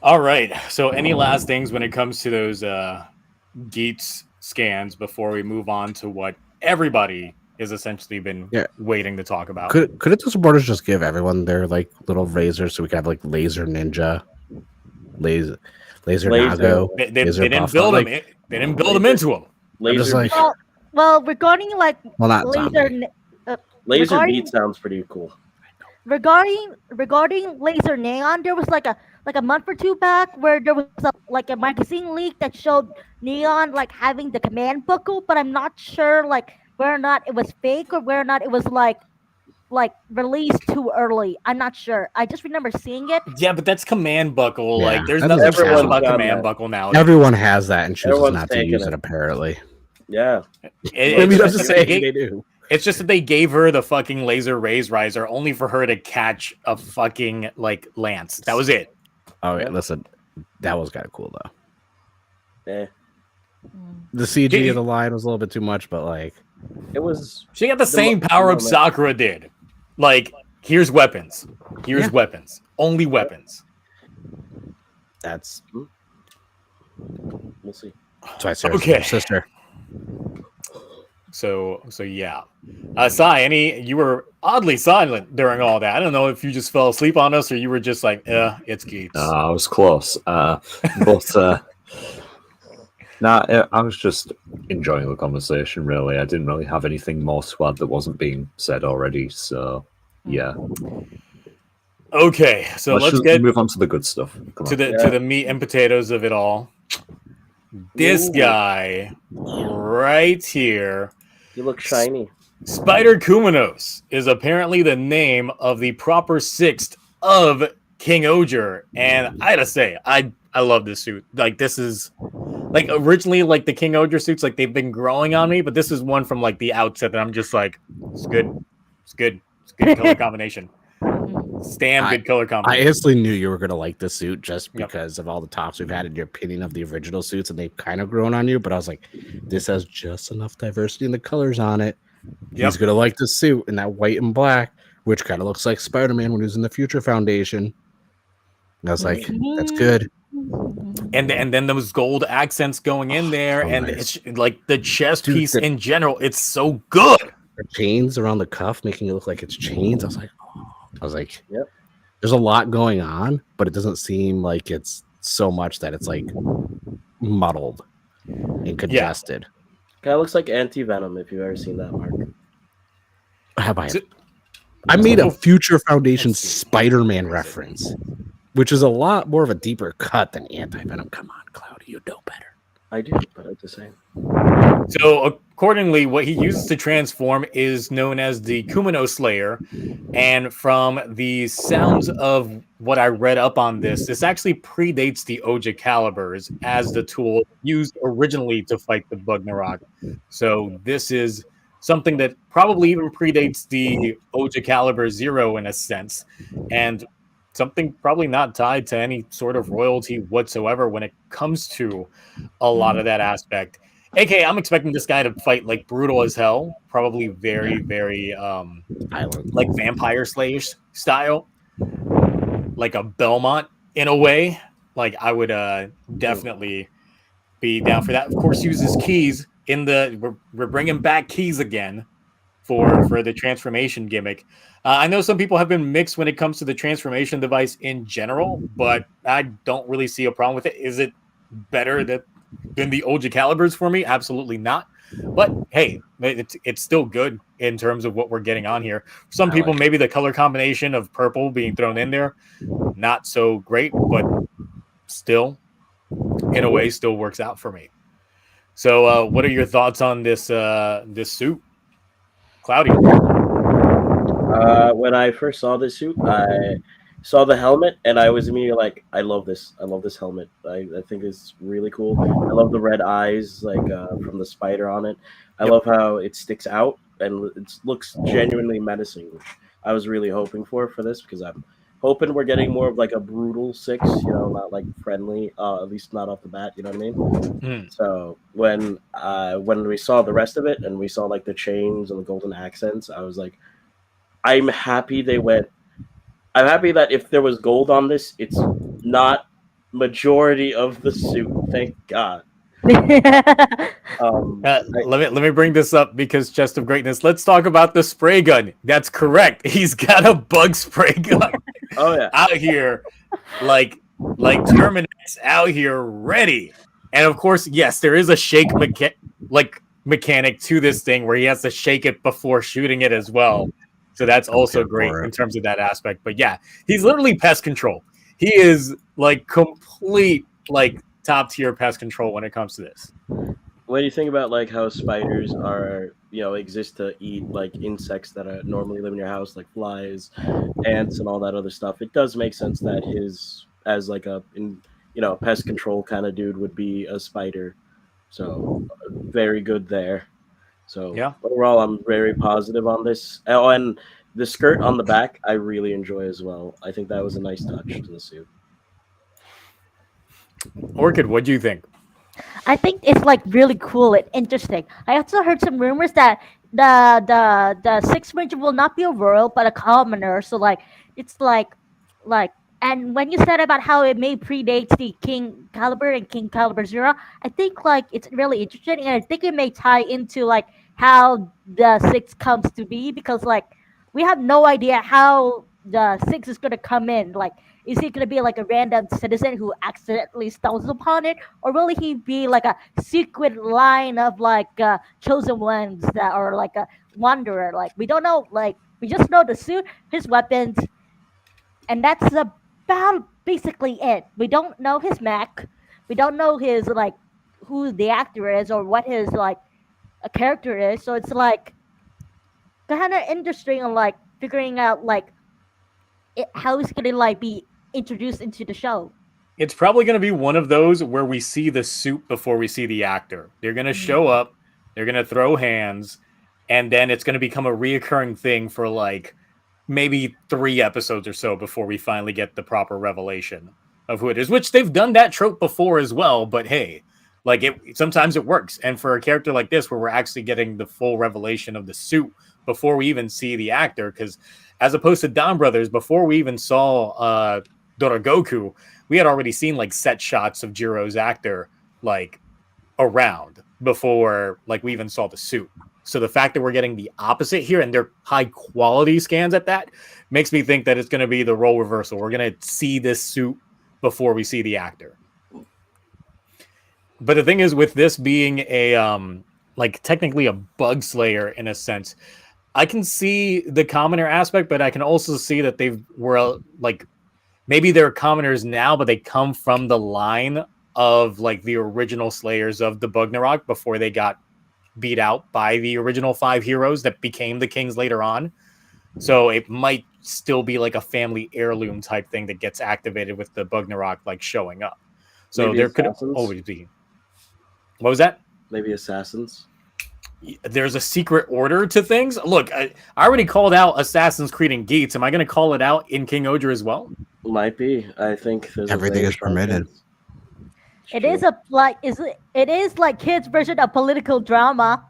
all right. So, any last things when it comes to those Geats scans before we move on to what everybody has essentially been waiting to talk about? Couldn't the supporters just give everyone their like little razors so we could have like Laser Ninja, Laser Nago? They didn't build them. They didn't build them into them. Laser, Well, regarding like not laser beat sounds pretty cool. Regarding Laser Neon, there was like a month or two back where there was a magazine leak that showed Neon like having the command buckle, but I'm not sure like whether or not it was fake or whether or not it was like released too early. I'm not sure. I just remember seeing it. Yeah, but that's command buckle. Yeah, like there's nothing special about command buckle now. Everyone has that and chooses Everyone's not to use it apparently. Yeah. They do. It's just that they gave her the fucking laser raise riser only for her to catch a fucking like lance. That was it. Oh yeah, listen, that was kind of cool though. Eh. The CG of the line was a little bit too much, but like it was. She got the same power up Sakura did. Like, here's weapons. Here's weapons. Only weapons. That's. We'll see. That's why Sarah's your sister. So yeah. Sai, you were oddly silent during all that. I don't know if you just fell asleep on us or you were just like, it's Geats. I was close. But I was just enjoying the conversation, really. I didn't really have anything more to add that wasn't being said already. So, yeah. Okay, so let's move on to the good stuff. To the meat and potatoes of it all. This guy right here. You look shiny. Spider Kumanos is apparently the name of the proper sixth of King-Ohger. And I gotta say, I love this suit. Like, this is like originally like the King-Ohger suits, like they've been growing on me, but this is one from like the outset that I'm just like, it's good. It's good. It's good color combination. Good color combination. I instantly knew you were gonna like the suit just because of all the talks we've had in your opinion of the original suits, and they've kind of grown on you. But I was like, this has just enough diversity in the colors on it. He's gonna like the suit in that white and black, which kind of looks like Spider-Man when he was in the Future Foundation. And I was like, that's good. And then those gold accents going in there, it's like the chest piece in general. It's so good. The chains around the cuff making it look like it's chains. I was like, yep. There's a lot going on, but it doesn't seem like it's so much that it's like muddled and congested. Kind of looks like Anti-Venom if you've ever seen that, Mark. Have I? I made a Future Foundation Spider-Man reference. which is a lot more of a deeper cut than Anti-Venom. Come on, Cloudy, you know better. I do, but I'm just saying. So accordingly, what he uses to transform is known as the Kumino Slayer. And from the sounds of what I read up on this actually predates the Oja Calibers as the tool used originally to fight the Bugnarok. So this is something that probably even predates the Oja Caliber Zero in a sense. And something probably not tied to any sort of royalty whatsoever when it comes to a lot of that aspect. AK, I'm expecting this guy to fight like brutal as hell, probably very, very like Vampire Slayer style, like a Belmont in a way. Like I would definitely be down for that. Of course, uses keys in the. We're bringing back keys again for the transformation gimmick. I know some people have been mixed when it comes to the transformation device in general, but I don't really see a problem with it. Is it better than the Oja Calibers for me? Absolutely not. But hey, it's still good in terms of what we're getting on here. For some people, maybe the color combination of purple being thrown in there, not so great, but still, in a way, still works out for me. So, what are your thoughts on this this suit, Cloudy? When I first saw this suit, I saw the helmet and I was immediately like, I love this. I love this helmet. I think it's really cool. I love the red eyes, like from the spider on it. I love how it sticks out and it looks genuinely menacing, which I was really hoping for this because I'm hoping we're getting more of like a brutal 6, not like friendly, at least not off the bat, you know what I mean? So when we saw the rest of it and we saw like the chains and the golden accents, I was like, I'm happy that if there was gold on this, it's not majority of the suit. Thank God. Let me bring this up because Chest of Greatness. Let's talk about the spray gun. That's correct. He's got a bug spray gun. Oh yeah, out here, like Terminates out here ready. And of course, yes, there is a shake mechanic to this thing where he has to shake it before shooting it as well. So that's also great in terms of that aspect. But yeah, he's literally pest control. He is like complete like top tier pest control when it comes to this. When you think about like how spiders are, exist to eat like insects that are normally live in your house, like flies, ants, and all that other stuff, it does make sense that his as like pest control kind of dude would be a spider. So very good there. So yeah, overall, I'm very positive on this. Oh, and the skirt on the back, I really enjoy as well. I think that was a nice touch to the suit. Orchid, what do you think? I think it's like really cool and interesting. I also heard some rumors that the Sixth Ranger will not be a royal but a commoner. So like it's like and when you said about how it may predate the King Caliber and King Caliber Zero, I think like it's really interesting, and I think it may tie into like how the Six comes to be, because like we have no idea how the Six is gonna come in. Like, is he gonna be like a random citizen who accidentally stumbles upon it, or will he be like a secret line of like chosen ones that are like a wanderer? Like we don't know. Like we just know the suit, his weapons, and that's about basically it. We don't know his mech. We don't know his like who the actor is or what his like a character is. So it's like kind of interesting on like figuring out like how he's gonna like be introduced into the show. It's probably going to be one of those where we see the suit before we see the actor. They're going to show up, they're going to throw hands, and then it's going to become a reoccurring thing for like maybe 3 episodes or so before we finally get the proper revelation of who it is, which they've done that trope before as well. But hey, like sometimes it works. And for a character like this, where we're actually getting the full revelation of the suit before we even see the actor, because as opposed to Don Brothers, before we even saw Dorogoku, we had already seen like set shots of Jiro's actor like around before like we even saw the suit. So the fact that we're getting the opposite here, and they're high quality scans at that, makes me think that it's going to be the role reversal. We're going to see this suit before we see the actor. But the thing is, with this being a like technically a bug slayer in a sense, I can see the commoner aspect, but I can also see that they were like maybe they're commoners now, but they come from the line of like the original slayers of the Bugnarok before they got beat out by the original 5 heroes that became the kings later on. So it might still be like a family heirloom type thing that gets activated with the Bugnarok like showing up. So Maybe there could assassins? always be. What was that? Maybe assassins. There's a secret order to things. Look, I already called out Assassin's Creed and Geats. Am I going to call it out in King-Ohger as well? Might be. I think there's Everything a is permitted. It is it is like kids' version of political drama.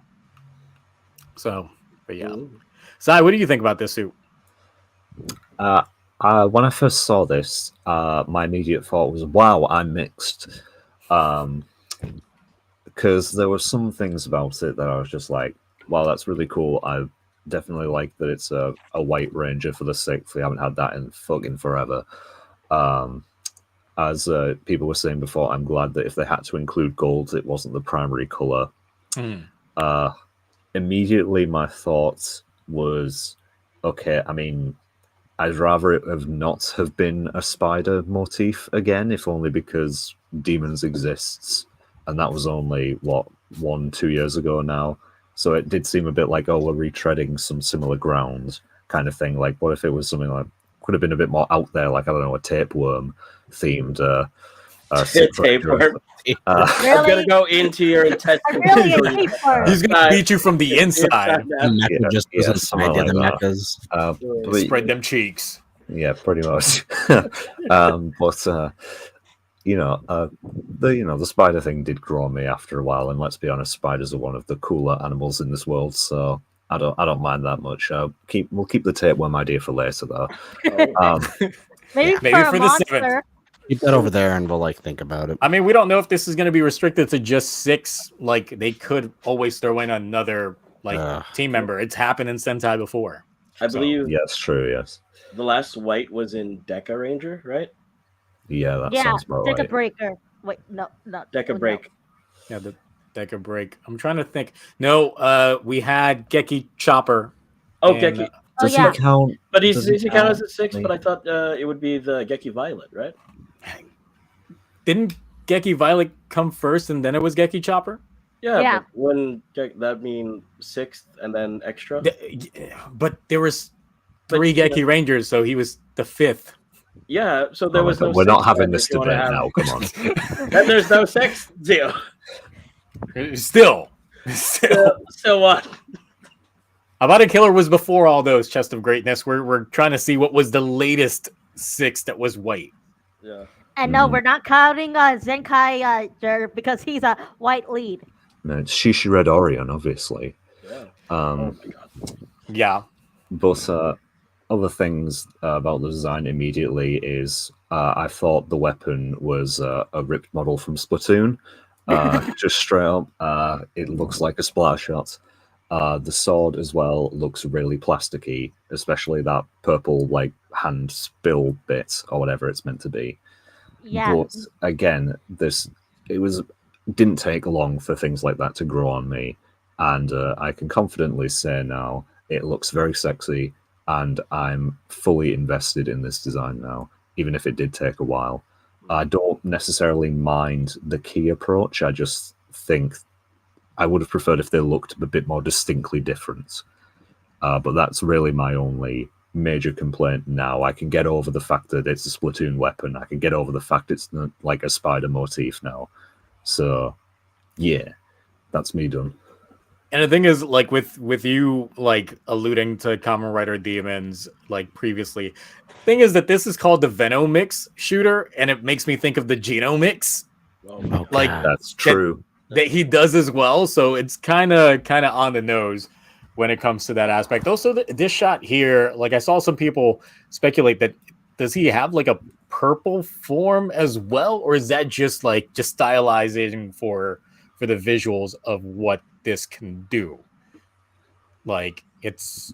So, but yeah. Mhm. Sai, what do you think about this suit? When I first saw this, my immediate thought was, "Wow, I'm mixed," because there were some things about it that I was just like, "Wow, that's really cool." I definitely like that it's a white ranger for the 6th. We haven't had that in fucking forever. As people were saying before, I'm glad that if they had to include gold, it wasn't the primary color. Immediately, my thought was, okay, I mean, I'd rather it have not have been a spider motif again, if only because demons exists, and that was only, 1-2 years ago now. So it did seem a bit like, oh, we're retreading some similar ground kind of thing. Like, what if it was something like, could have been a bit more out there, like, I don't know, a tapeworm themed Tapeworm. Uh, I'm gonna go into your intestines. really a tapeworm. He's going to beat you from the inside. The mecha just yeah, doesn't something inside the like other mechas. but- Spread them cheeks. Yeah, pretty much. But the spider thing did grow on me after a while, and let's be honest, spiders are one of the cooler animals in this world, so I don't mind that much. We'll keep the tapeworm idea for later, though. Maybe Maybe for for a the monster. 7th. Keep that over there, and we'll like think about it. I mean, we don't know if this is going to be restricted to just 6. Like, they could always throw in another team member. It's happened in Sentai before. I believe Yes, true. Yes. the last white was in Deca Ranger, right? Yeah, that Yeah, sounds about take a right. breaker. Wait, no. Deca Break. Yeah, the Deca Break. I'm trying to think. No, we had Geki Chopper. Oh, and, Geki. Oh, Does yeah. he count? But does he count as a 6, me? but I thought it would be the Geki Violet, right? Didn't Geki Violet come first and then it was Geki Chopper? Yeah. But when that mean 6th and then extra? But there was But, 3 you Geki Rangers, so he was the 5th. Yeah, so there Oh my was no God, we're not 6th having then this if you wanna debate have- now. Come on. Then there's no 6th deal. Still. So what? Avada Killer was before all those Chest of Greatness. We're trying to see what was the latest 6 that was white. Yeah. And no, we're not counting Zenkai because he's a white lead. No, it's Shishi Red Orion, obviously. Yeah. Um, Oh my god. Yeah. But other things about the design immediately is I thought the weapon was a ripped model from Splatoon. Just straight up, it looks like a splash shot. The sword as well looks really plasticky, especially that purple like hand spill bit or whatever it's meant to be. Yeah. But again, didn't take long for things like that to grow on me, and I can confidently say now it looks very sexy, and I'm fully invested in this design now, even if it did take a while. I don't necessarily mind the key approach. I just think I would have preferred if they looked a bit more distinctly different. But that's really my only major complaint now. I can get over the fact that it's a Splatoon weapon. I can get over the fact it's not like a spider motif now. So, yeah, that's me done. And the thing is, like with you like alluding to Kamen Rider Demons like previously, thing is that this is called the Venomix shooter, and it makes me think of the Genomix Oh, like God. That's true. that he does as well. So it's kind of on the nose when it comes to that aspect. Also, this shot here, like I saw some people speculate that does he have like a purple form as well, or is that just stylizing for the visuals of what this can do? Like it's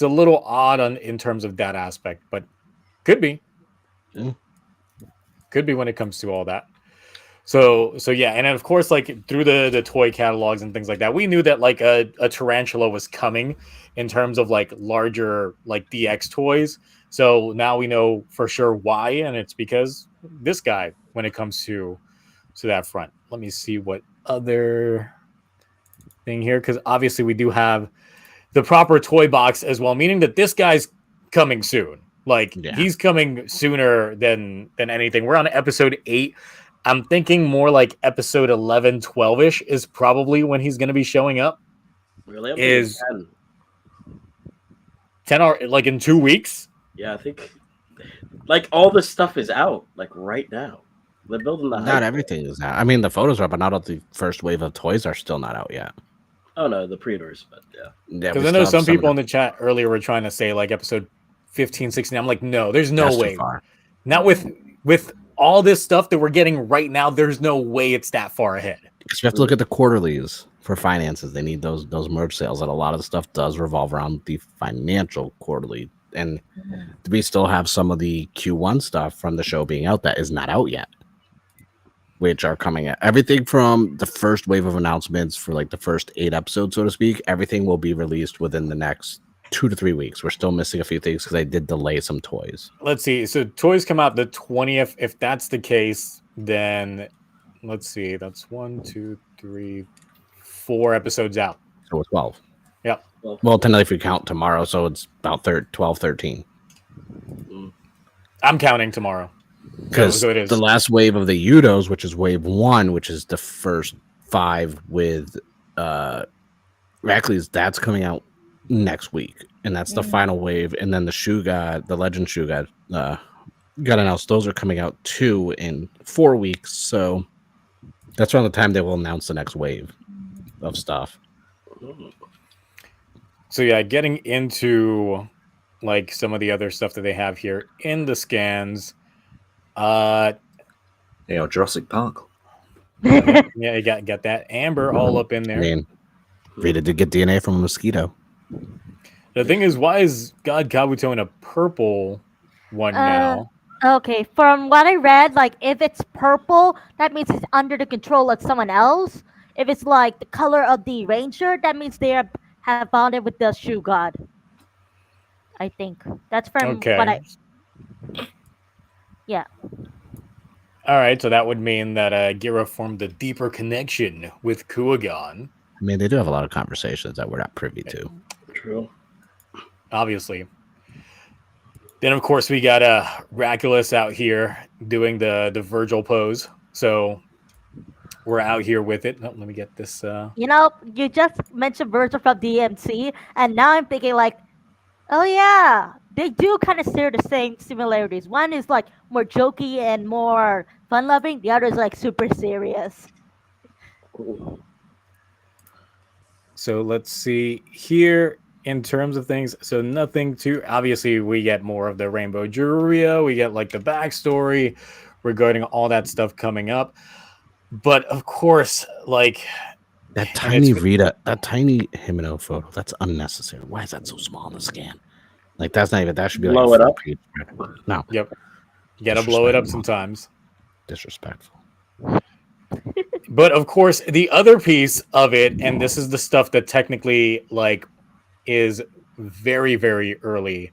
a little odd in terms of that aspect, but could be when it comes to all that. So yeah, and then of course, like through the toy catalogs and things like that, we knew that like a tarantula was coming in terms of like larger like DX toys. So now we know for sure why, and it's because this guy when it comes to that front. Let me see what other thing here, because obviously we do have the proper toy box as well, meaning that this guy's coming soon. Like he's coming sooner than anything. We're on episode 8. I'm thinking more like episode 11, 12-ish is probably when he's going to be showing up. Really? I'm Is 10. 10 or like in 2 weeks? Yeah, I think like all this stuff is out like right now. They're building the Not everything is out. I mean, the photos are, but not all the first wave of toys are still not out yet. Oh no, the pre-orders, but yeah. Because I know some people in the chat earlier were trying to say like episode 15, 16. I'm like, no, there's no way. Not with all this stuff that we're getting right now, there's no way it's that far ahead. Because you have to look at the quarterlies for finances. They need those merch sales, and a lot of the stuff does revolve around the financial quarterly. And we still have some of the Q1 stuff from the show being out that is not out yet, which are coming out. Everything from the first wave of announcements for like the first 8 episodes, so to speak, everything will be released within the next 2 to 3 weeks. We're still missing a few things because I did delay some toys. Let's see. So toys come out the 20th. If that's the case, then let's see. That's 1, 2, 3, 4 episodes out. So it's 12. Yep. Well, technically, if we count tomorrow, so it's about 12, 13. I'm counting tomorrow. Because the last wave of the Udos, which is wave 1, which is the first 5 with Racules, that's coming out next week, and that's the final wave. And then the Shoe God, the Legend Shoe God, got announced. Those are coming out too in 4 weeks. So that's around the time they will announce the next wave of stuff. So yeah, getting into like some of the other stuff that they have here in the scans. Jurassic Park. Yeah, you got that Amber all up in there. I mean, Rita did get DNA from a mosquito. The thing is, why is God Kabuto in a purple one now? Okay, from what I read, like if it's purple, that means it's under the control of someone else. If it's like the color of the ranger, that means they have bonded with the shoe god. I think that's from what I. Yeah. All right, so that would mean that Gira formed a deeper connection with Kuagon. I mean, they do have a lot of conversations that we're not privy to. True. Obviously. Then, of course, we got Racules out here doing the Virgil pose. So we're out here with it. Oh, let me get this. You know, you just mentioned Virgil from DMC, and now I'm thinking like, oh yeah, they do kind of share the same similarities. One is like more jokey and more fun-loving. The other is like super serious. Cool. So let's see here in terms of things. So nothing too obviously. We get more of the Rainbow Juria. We get like the backstory regarding all that stuff coming up. But of course, like that tiny Rita, that tiny Himeno photo, that's unnecessary. Why is that so small in the scan? Like that's not even. That should be like blow it up. No. Yep. You gotta blow it up sometimes. Disrespectful. But of course, the other piece of it, and this is the stuff that technically like is very, very early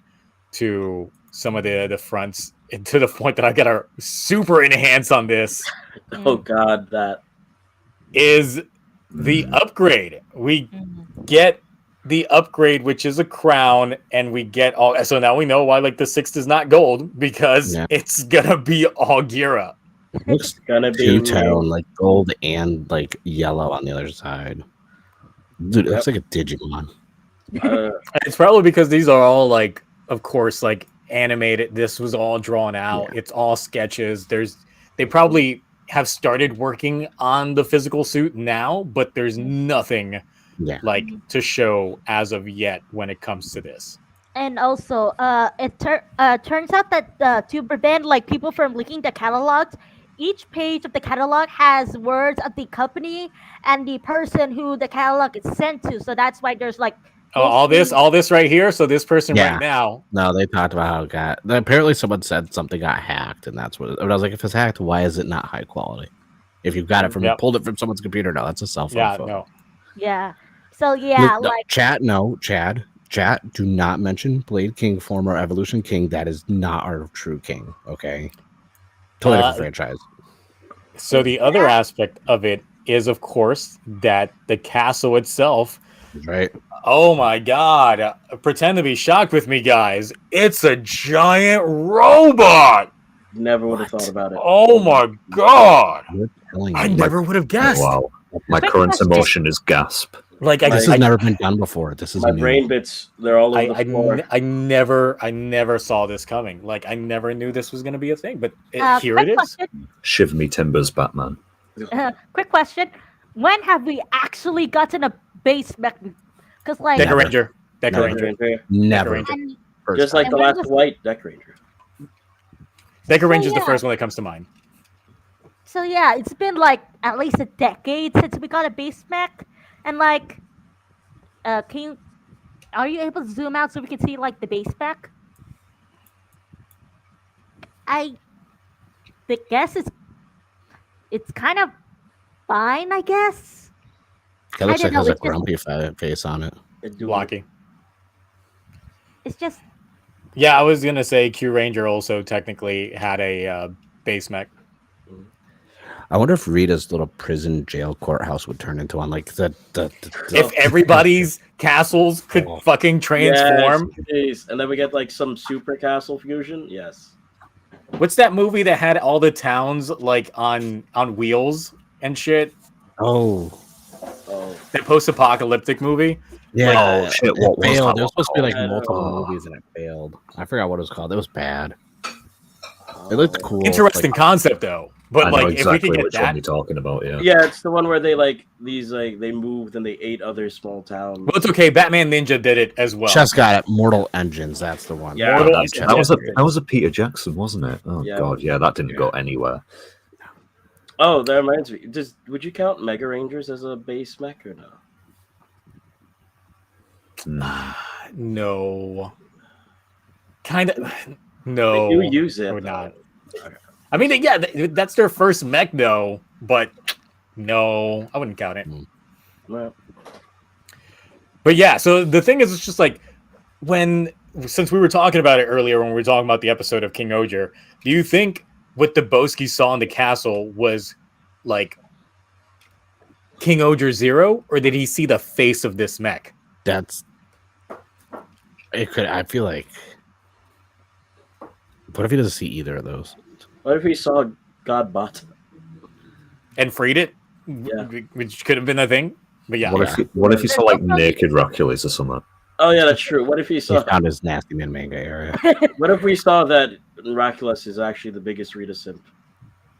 to some of the fronts, to the point that I gotta super enhance on this. Oh God, that is the upgrade. We get the upgrade, which is a crown, and we get all. So now we know why like the 6th is not gold, because it's gonna be all Gira. Looks gonna be two-tone, like gold and like yellow on the other side. Dude, it looks like a Digimon. It's probably because these are all like, of course, like animated. This was all drawn out. Yeah. It's all sketches. They probably have started working on the physical suit now, but there's nothing like to show as of yet when it comes to this. And also, it turns out that to prevent like people from leaking the catalogs, each page of the catalog has words of the company and the person who the catalog is sent to. So that's why there's like all this right here. So this person right now. No, they talked about how it got. Apparently, someone said something got hacked, and that's what. I was like, if it's hacked, why is it not high quality? If you got it from Yep. pulled it from someone's computer, no, that's a cell phone Yeah, photo. no. Yeah. So yeah, No, like Chat, do not mention Blade King, former Evolution King. That is not our true king. Okay, totally different franchise. So the other aspect of it is, of course, that the castle itself. Right. Oh my God! Pretend to be shocked with me, guys. It's a giant robot. Never would have thought about it. Oh my God! You're telling I me. never would have guessed. Wow. My Quick current question. emotion is gasp. Like This has never been done before. This is My new. brain bits, they're all over the floor. I never saw this coming. Like I never knew this was going to be a thing. But here quick it is. question. Shiv me timbers, Batman. Quick question. When have we actually gotten a base mech? Because like Decker Never. Ranger. Decker Never. Ranger. Never. Ranger. and, First Just like And the when last was- white Deck Ranger. Decker Ranger is the yeah. first one that comes to mind. so yeah, it's been like at least a decade since we got a base mech, and like, are you able to zoom out so we can see like the base mech? The guess is it's kind of fine, I guess. It looks I like don't it has know, a it's just- grumpy face on it. Blocky. It's just Yeah, I was gonna say Q Ranger also technically had a base mech. I wonder if Rita's little prison jail courthouse would turn into one. Like the If everybody's castles could Oh. fucking transform. Yes, and then we get like some super castle fusion. Yes. What's that movie that had all the towns like on wheels and shit? oh Oh, That post-apocalyptic movie. yeah, Oh, shit, it what was failed. that There was supposed to be like called? multiple movies and it failed. I forgot what it was called. It was bad. It looked cool. Interesting Like, concept though. But I know like if we exactly could get which one that, you're talking about, yeah. yeah, it's the one where they like these like they moved and they ate other small towns. well, it's okay. Batman Ninja did it as well. Chess got it. Mortal Engines. That's the one. Yeah, Mortal That's Engines. Chess. That was a Peter Jackson, wasn't it? Oh Yeah. god, yeah, that didn't go anywhere. Oh, that reminds me. Would you count Mega Rangers as a base mech or no? No. Kind of. No. They do use it. I would though. not. I mean, yeah, that's their first mech though. But no, I wouldn't count it. Well, But yeah, so the thing is, it's just like since we were talking about it earlier when we were talking about the episode of King-Ohger, do you think what Dabowski saw in the castle was like King-Ohger Zero, or did he see the face of this mech? That's it. Could I feel like? What if he doesn't see either of those? what if we saw Godbot? And freed it? Yeah. Which could have been a thing. But yeah. What if he saw like naked Racules or something? Oh yeah, that's true. What if he He saw? found his nasty man manga area. What if we saw that Racules is actually the biggest Rita simp?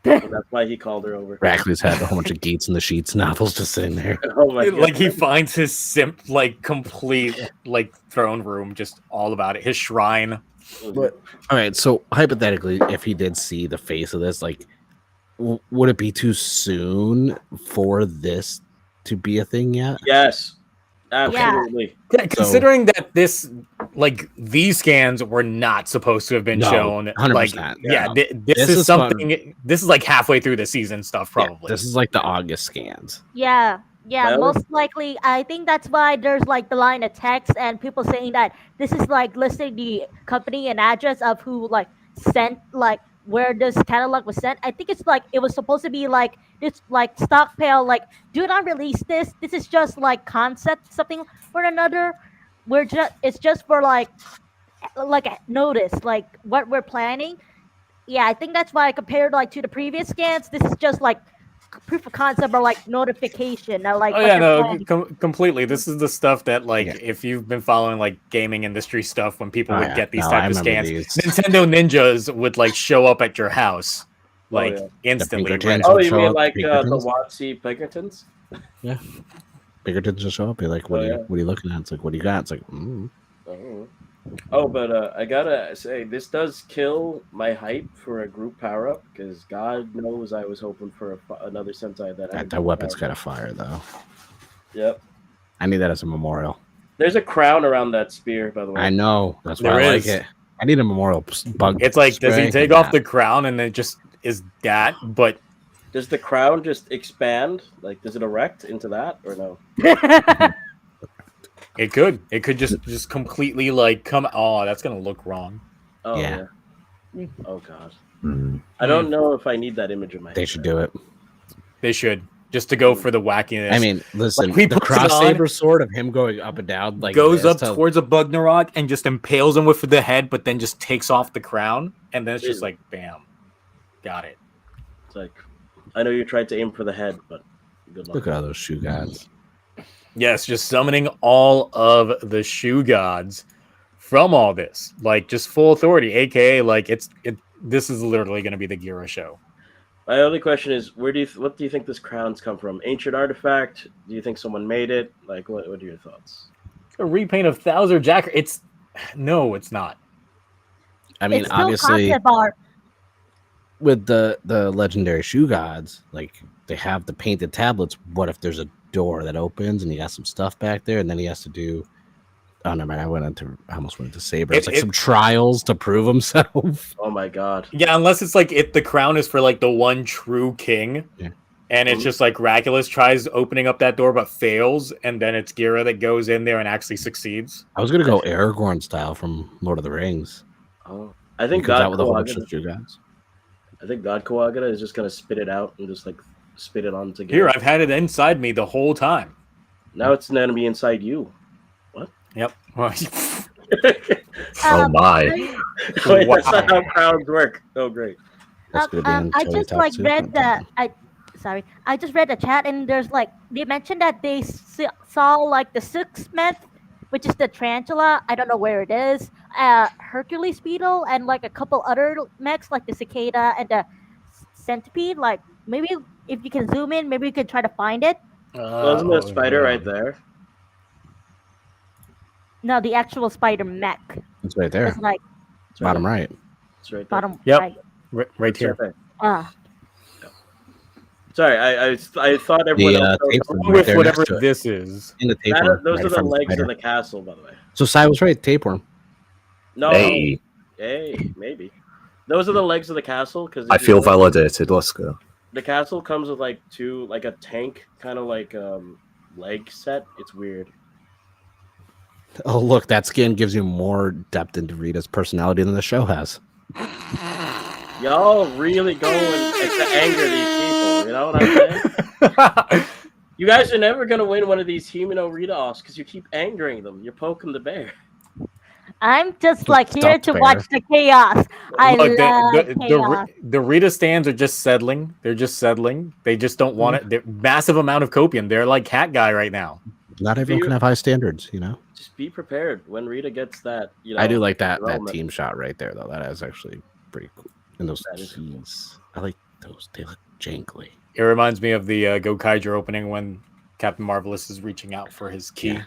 And that's why he called her over. Racules had a whole bunch of Geats in the Sheets novels just sitting there. Oh my god! Like he finds his simp like complete like throne room, just all about it. His shrine. But all right, so hypothetically, if he did see the face of this, like, would it be too soon for this to be a thing yet? Yes, absolutely. Yeah, considering that this, like, these scans were not supposed to have been No, shown. 100%, Like, yeah. this This is is something. This is like halfway through the season stuff, Yeah, probably. this is like the August scans. yeah, Well- most likely. I think that's why there's like the line of text and people saying that this is like listing the company and address of who like sent like where this catalog was sent. I think it's like it was supposed to be like this like stockpile, like do not release this. This is just like concept something or another. It's just for like a notice, like what we're planning. Yeah, I think that's why compared like to the previous scans, this is just like proof of concept or like notification. Or, like Oh what yeah, they're no, planning. completely. This is the stuff that, like, Yeah. if you've been following like gaming industry stuff, when people Oh, would yeah. get these No, I type of remember scans, these. Nintendo ninjas would like show up at your house, like yeah. instantly. Pinkertons. ready- Oh, you show mean up like the Pinkertons? Watsy Pinkertons? Biggertons just show up. Be like, what Oh, are you, yeah. what are you looking at? It's like, what do you got? It's like, Oh, but I gotta say, this does kill my hype for a group power up because God knows I was hoping for another Sentai that. had a that group weapon's power-up. got a fire though. Yep. I need that as a memorial. There's a crown around that spear, by the way. I know. That's why There I is. like it. I need a memorial bug. It's like, does he spray take and off that. the crown and then just is that? But Does the crown just expand? Like, does it erect into that or no? It could. It could just completely like come. Oh, that's gonna look wrong. Oh Yeah. yeah. Oh god. Hmm. I don't know if I need that image in my head. They should do it. They should just to go for the wackiness. I mean, listen, Like, he the puts it cross on, saber sword of him going up and down, like goes this up to- towards a Bugnarok and just impales him with the head, but then just takes off the crown, and then it's just Ew. like, bam, got it. It's like, I know you tried to aim for the head, but good luck. Look at all those shoe gods. Yes, just summoning all of the shoe gods from all this, like just full authority, aka like this is literally going to be the Gira show. My only question is, what do you think this crown's come from? Ancient artifact? Do you think someone made it? Like, what are your thoughts? A repaint of Thouser Jacker. It's not. I mean, It's still obviously, concept art. with the legendary shoe gods, like they have the painted tablets. What if there's a door that opens and he got some stuff back there, and then he has to do? Oh no, man! I almost went into Saber. It's like some trials to prove himself. Oh my god. Yeah, unless it's like the crown is for like the one true king. Yeah. And it's just like Racules tries opening up that door but fails, and then it's Gira that goes in there and actually succeeds. I was gonna go Aragorn style from Lord of the Rings. Oh, I think He comes out God with a whole bunch of Coagula, shoe gods. I think God Coagula is just gonna spit it out and just like spit it on together. Here, I've had it inside me the whole time. Now it's gonna be inside you. Yep. Oh my! Wait, that's not how crowns work. Oh great. That's gonna be in I Tony just Talk like too. read the I just read the chat, and there's like they mentioned that they saw like the sixth meth, which is the tarantula. I don't know where it is. Hercules beetle and like a couple other mechs like the cicada and the centipede. Like maybe if you can zoom in, maybe you could try to find it. Wasn't there a spider right there? No, the actual spider mech. It's right there, It's like It's right bottom there. right. It's right there. bottom Yep. right. Right It's here. right there. Ah. Sorry, I thought everyone The else. tapeworm With right there whatever next to it. this is. In the tapeworm. Those right are in the front of legs spider. of the castle, by the way. So Sai was right. Tapeworm. No, Hey, hey, maybe. Those are the legs of the castle because I feel validated. Let's go. the castle comes with like a tank kind of like leg set. It's weird. Oh look, that skin gives you more depth into Rita's personality than the show has. Y'all really going to anger these people. You know what I'm saying? You guys are never gonna win one of these Himeno Rita offs because you keep angering them. You're poking the bear. I'm just like here Stop to bear. watch the chaos. I Look, love chaos. the Rita stands are just settling. They're just settling. They just don't want it. They're massive amount of copium. They're like cat guy right now. Not everyone can have high standards, you know. Just be prepared when Rita gets that. You know, I do like that development. team shot right there, though. That is actually pretty cool. And those That is keys, I like those. They look jangly. It reminds me of the Gokaiger opening when Captain Marvelous is reaching out for his key. Yeah.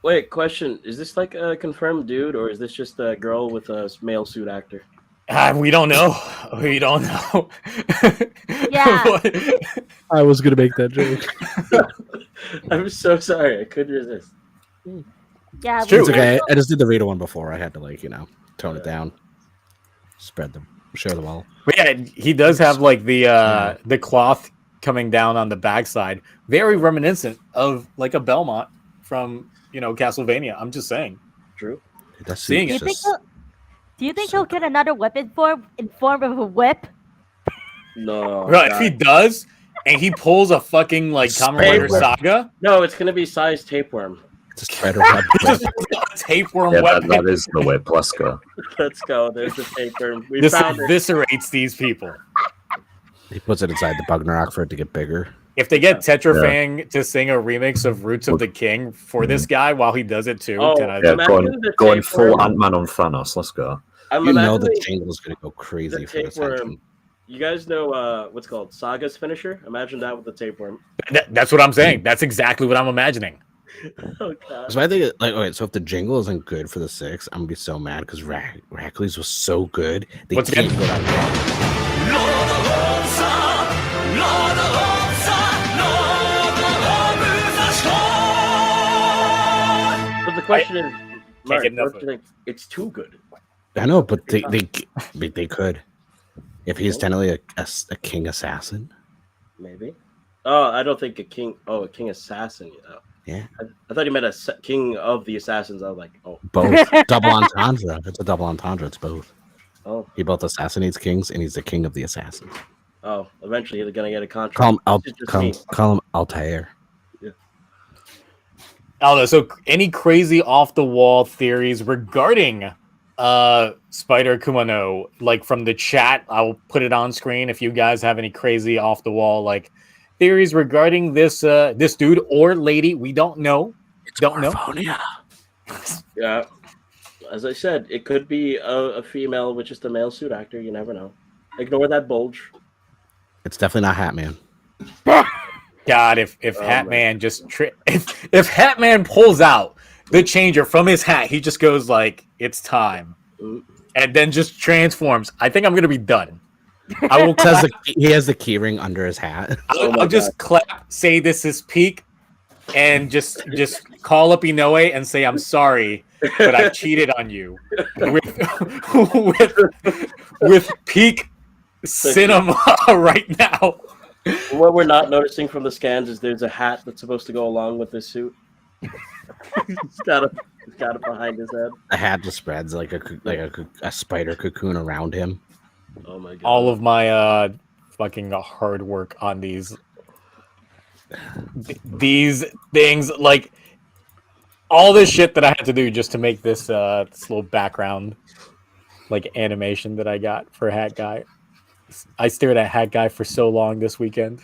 Wait, question: is this like a confirmed dude, or is this just a girl with a male suit actor? We don't know. We don't know. Yeah. I was gonna make that joke. I'm so sorry, I couldn't resist. Yeah, It's true. It's okay. I just did the Rita one before. I had to tone it down, spread them, share the wall. But yeah, he does have like the cloth coming down on the backside, very reminiscent of like a Belmont from Castlevania. I'm just saying. True. That's Seeing Do you it. think he'll get another weapon in form of a whip? No. Right, if God. he does, and he pulls a fucking like Kamen Rider Spider. Saga, No, it's gonna be size tapeworm. It's a spider web. he just pulls a tapeworm Yeah, weapon. that is the whip. Let's go. Let's go. There's the tapeworm. We This found it. eviscerates these people. He puts it inside the Bugnarok for it to get bigger. If they get Tetrafang to sing a remix of Roots of the King for this guy while he does it too, Oh, 10 out of Yeah, 10. Imagine the going full tapeworm. Ant-Man on Thanos. Let's go. I'm You know the imagining- jingle is gonna go crazy the for this tapeworm. action. You guys know what's called Saga's finisher? Imagine that with the tapeworm. That's what I'm saying. That's exactly what I'm imagining. Oh god. So I think, so if the jingle isn't good for the 6, I'm gonna be so mad because Racules was so good. They Once can't again- go down. But the question is, Mark, get enough don't you think it's too good? I know, but they could. If he's technically a king assassin, Maybe. Oh, I don't think a king. Oh, a king assassin. Yeah, I thought you meant king of the assassins. I was like, oh, both. Double entendre. It's a double entendre. It's both. oh, He both assassinates kings, and he's the king of the assassins. oh. Eventually, they're gonna get a contract. Call him Altair. Yeah. I don't know. So, any crazy off the wall theories regarding Spider Kumano, like from the chat? I'll put it on screen if you guys have any crazy off the wall like theories regarding this this dude or lady. We don't know. Don't know. Yeah. As I said, it could be a female with just a male suit actor. You never know. Ignore that bulge. It's definitely not Hatman. God, if Hatman just if Hatman pulls out the changer from his hat, he just goes like, "It's time," and then just transforms. I think I'm gonna be done. I will. He has the key ring under his hat. I'll just clap, say this is peak, and just call up Inoue and say I'm sorry, but I cheated on you with peak cinema right now. What we're not noticing from the scans is there's a hat that's supposed to go along with this suit. He's got it behind his head. The hat just spreads like a spider cocoon around him. Oh my god! All of my fucking hard work on these things, like all this shit that I had to do just to make this this little background like animation that I got for Hat Guy. I stared at Hat Guy for so long this weekend.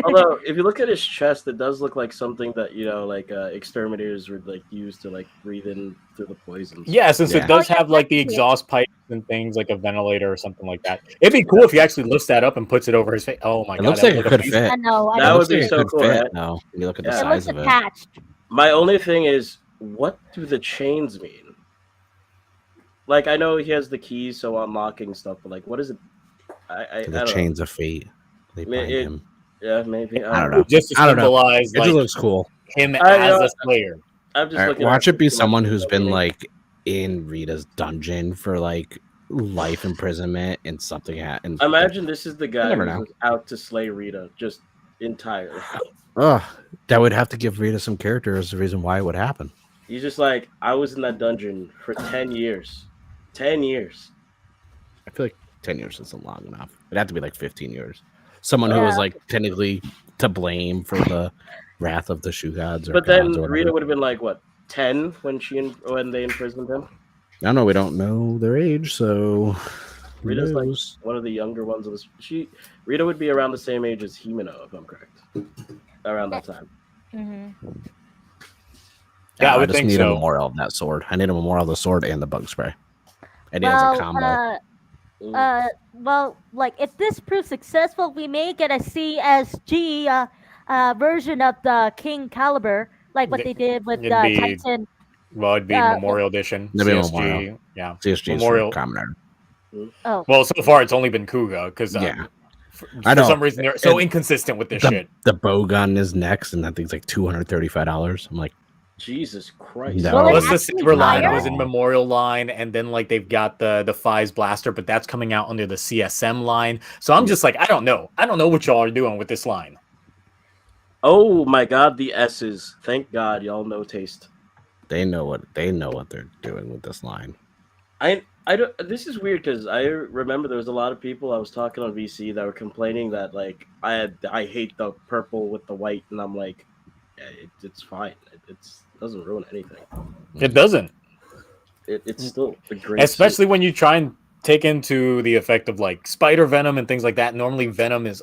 Although, if you look at his chest, it does look like something that like exterminators would like use to like breathe in through the poisons. Yeah, since it does have like the exhaust pipes and things like a ventilator or something like that. It'd be cool if he actually lifts that up and puts it over his face. Oh my god, it looks like it could fit. I know. That would be so cool. Fit. No, you look at the size of it. Attached. My only thing is, what do the chains mean? Like, I know he has the keys, so unlocking stuff, but like, what is it? I The don't chains of fate. They bind him. Yeah, maybe. I don't know. Just to symbolize It like just looks cool. him as a slayer. I'm just Right, watch it be someone who's been like in Rita's dungeon for like life imprisonment and something happened. Imagine this is the guy never who's out to slay Rita, just entirely. That would have to give Rita some character as the reason why it would happen. He's just like, I was in that dungeon for 10 years. 10 years. I feel like 10 years isn't long enough. It'd have to be like 15 years. Someone who was like technically to blame for the wrath of the shoe gods. But then Rita would have been like, what, 10 when they imprisoned him? I don't know. We don't know their age, so Rita's like one of the younger ones of this. Rita would be around the same age as Himeno, if I'm correct. Around that time. Mm-hmm. Yeah, I would just think need so. a memorial of that sword. I need a memorial of the sword and the bug spray. And he has a combo. Well, like if this proves successful, we may get a CSG version of the King Caliber, like what they did with Titan. Well, it'd be Memorial Edition. It'd be CSG, Memorial. Yeah. CSG Memorial. is Commoner. Oh. Well, so far it's only been Kuga because for some reason they're so inconsistent with this shit. The bow gun is next, and that thing's like $235. I'm like, Jesus Christ. No. Well, the Saber line was in Memorial line, and then like they've got the Fies Blaster, but that's coming out under the CSM line. So I'm just like, I don't know what y'all are doing with this line. Oh my god, the S's. Thank God y'all know taste. They know what they're doing with this line. I don't. This is weird because I remember there was a lot of people I was talking on VC that were complaining that like I hate the purple with the white, and I'm like, yeah, it's fine. It doesn't ruin anything. It doesn't. It's still a great. Especially when you try and take into the effect of like spider venom and things like that. Normally, venom is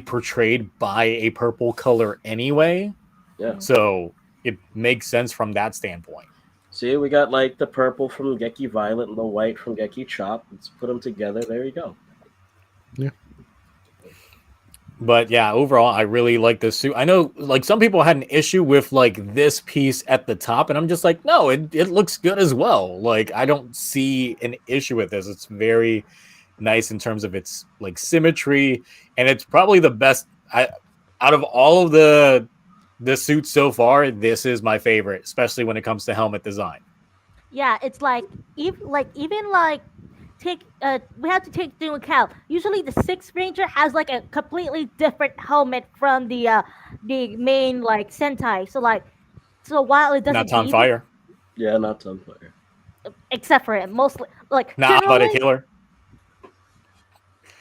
portrayed by a purple color anyway. Yeah. So it makes sense from that standpoint. See, we got like the purple from Geki Violet and the white from Geki Chop. Let's put them together. There you go. Yeah. But yeah, overall, I really like this suit. I know like some people had an issue with like this piece at the top, and I'm just like, no, it looks good as well. Like I don't see an issue with this. It's very nice in terms of its like symmetry, and it's probably the best out of all of the suits so far. This is my favorite, especially when it comes to helmet design. Yeah, it's like even take into account. Usually, the Sixth Ranger has like a completely different helmet from the main like Sentai. So while it doesn't Not on beat, fire. Yeah, not Sunfire. except for him, mostly like Nah, but a generally, killer.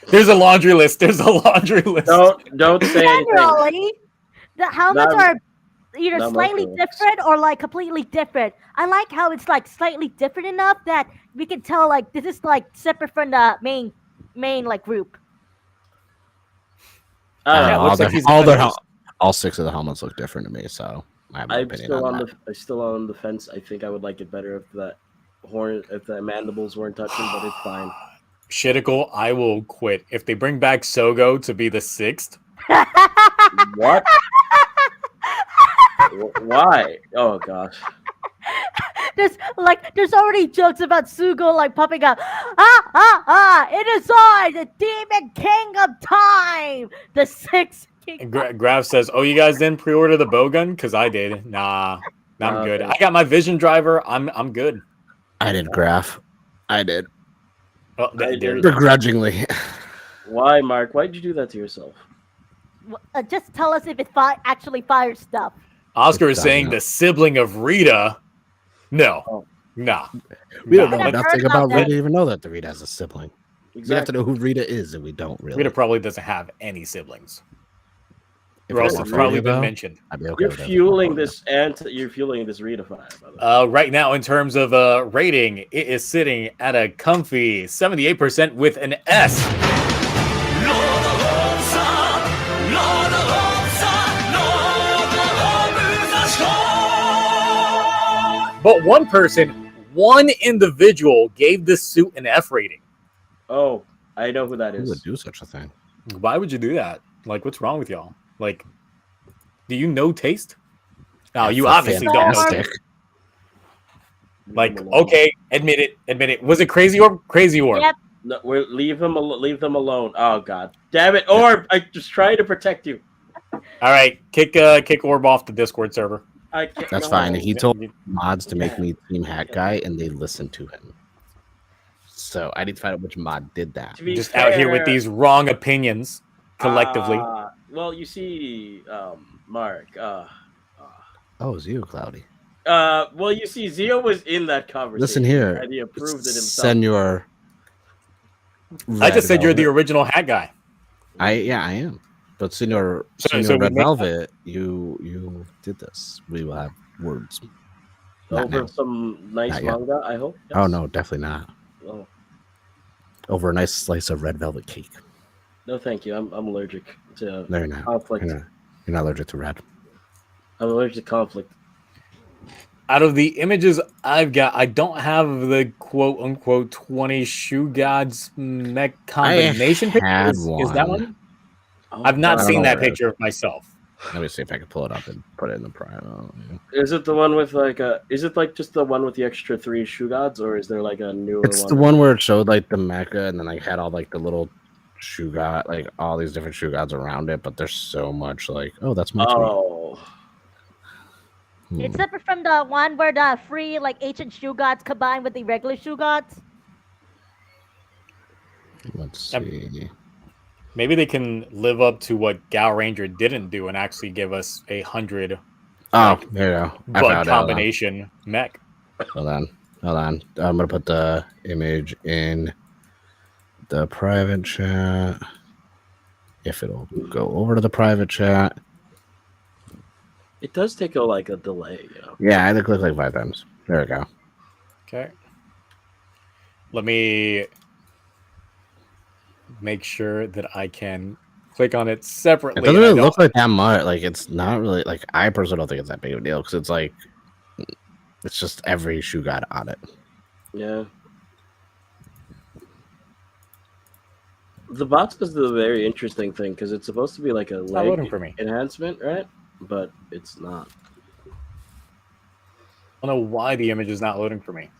There's a laundry list. There's a laundry list. Don't say anything. generally, the helmets Not- are either not slightly most of us. different or like completely different. I like how it's like slightly different enough that we can tell like this is like separate from the main like group. Yeah, I looks don't like he's all got their those. all 6 of the helmets look different to me, so I have no I'm opinion still on on that. I'm still on the fence. I think I would like it better if the mandibles weren't touching, but it's fine. Shitical, I will quit. If they bring back Sogo to be the 6th, What? Why? Oh gosh. There's already jokes about Sugo like popping up. It is I, the Demon King of Time, the Sixth King. and Graf says, "Oh, you guys didn't pre-order the bowgun? Because I did. Nah, I'm good. Okay. I got my Vision driver. I'm good. I did Graph. I did. Well, I did. Begrudgingly. Why, Mark? Why'd you do that to yourself? Just tell us if it actually fires stuff. Oscar is It saying doesn't. the sibling of Rita. No, Oh. nah. We don't Nah. know I've nothing heard about about that. Rita, even know that the Rita has a sibling. We have to Exactly. know who Rita is, and we don't really. Rita probably doesn't have any siblings. If Or it else was it's Rita, probably been though, mentioned. I'd be okay You're with it. fueling this you're fueling this Rita fire, by the way. Right now, in terms of rating, it is sitting at a comfy 78% with an S. But one individual gave this suit an F rating. Oh, I know who that Who would is. do such a thing? Why would you do that? Like, what's wrong with y'all? Like, do you know taste? No, you For obviously don't know fantastic. taste. Like, okay, admit it. Was it Crazy Orb? Crazy Orb. Yep. No, leave them alone. Oh god. Damn it, Orb! I just trying to protect you. All right, kick Orb off the Discord server. I can't, That's no. fine. He told mods to make Yeah. me Team Hat Guy, and they listened to him. So I need to find out which mod did that. To be Just out here with fair, these wrong opinions collectively. Well, you see, Mark. Oh, it's you, Cloudy. Well, you see, Zio was in that conversation. Listen here. And he approved it himself. Senor. I just said you're the Velvet. original hat guy. I am. But Senor So we Red make- Velvet, you did this. We will have words. Not Over now. some nice Not yet. manga, I hope. Oh Yes. no, definitely not. Oh, Over a nice slice of red velvet cake. no, thank you. I'm allergic to No, you're not. conflict. You're not allergic to red. I'm allergic to conflict. Out of the images I've got, I don't have the quote unquote 20 shoe gods mech combination picture. had Is that one. one? Oh, I've not I don't seen know that where it is. picture of myself. Let me see if I can pull it up and put it in the private. Is it the one with like a? Is it like just the one with the extra 3 shoe gods, or is there like a newer It's one? the one where it showed like the mecha and then like had all like the little shoe god, like all these different shoe gods around it, but there's so much like, oh, that's my tweet. Oh, It's separate from the one where the free like ancient shoe gods combined with the regular shoe gods. Let's Yep. see. Maybe they can live up to what Gal Ranger didn't do and actually give us 100 Oh, there you go. I bug found it. combination mech. Hold on. I'm gonna put the image in the private chat. If it'll go over to the private chat. it does take a delay, you know. Yeah, I had to click like 5 times. There we go. Okay. Let me make sure that I can click on it separately. It doesn't and I really don't- look like that much. Like it's not really like I personally don't think it's that big of a deal because it's like it's just every shoe god on it. Yeah. The box is the very interesting thing because it's supposed to be like a not leg loading for me. enhancement, right? But it's not. I don't know why the image is not loading for me.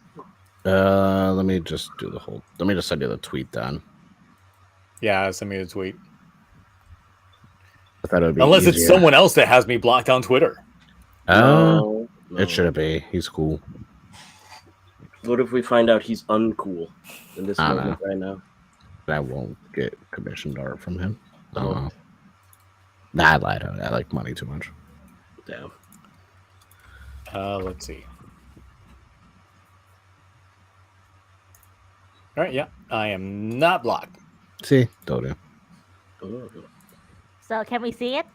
Let me just do the whole. Let me just send you the tweet then. Yeah, send me the tweet. I thought it would be Unless it's easier. someone else that has me blocked on Twitter. Uh, No, no. it shouldn't be. He's cool. What if we find out he's uncool in this I don't moment right now? I won't get commissioned art from him. Oh. Nah, I lied. I like money too much. Damn. Let's see. All right, yeah, I am not blocked. See, told you. Oh. So can we see it?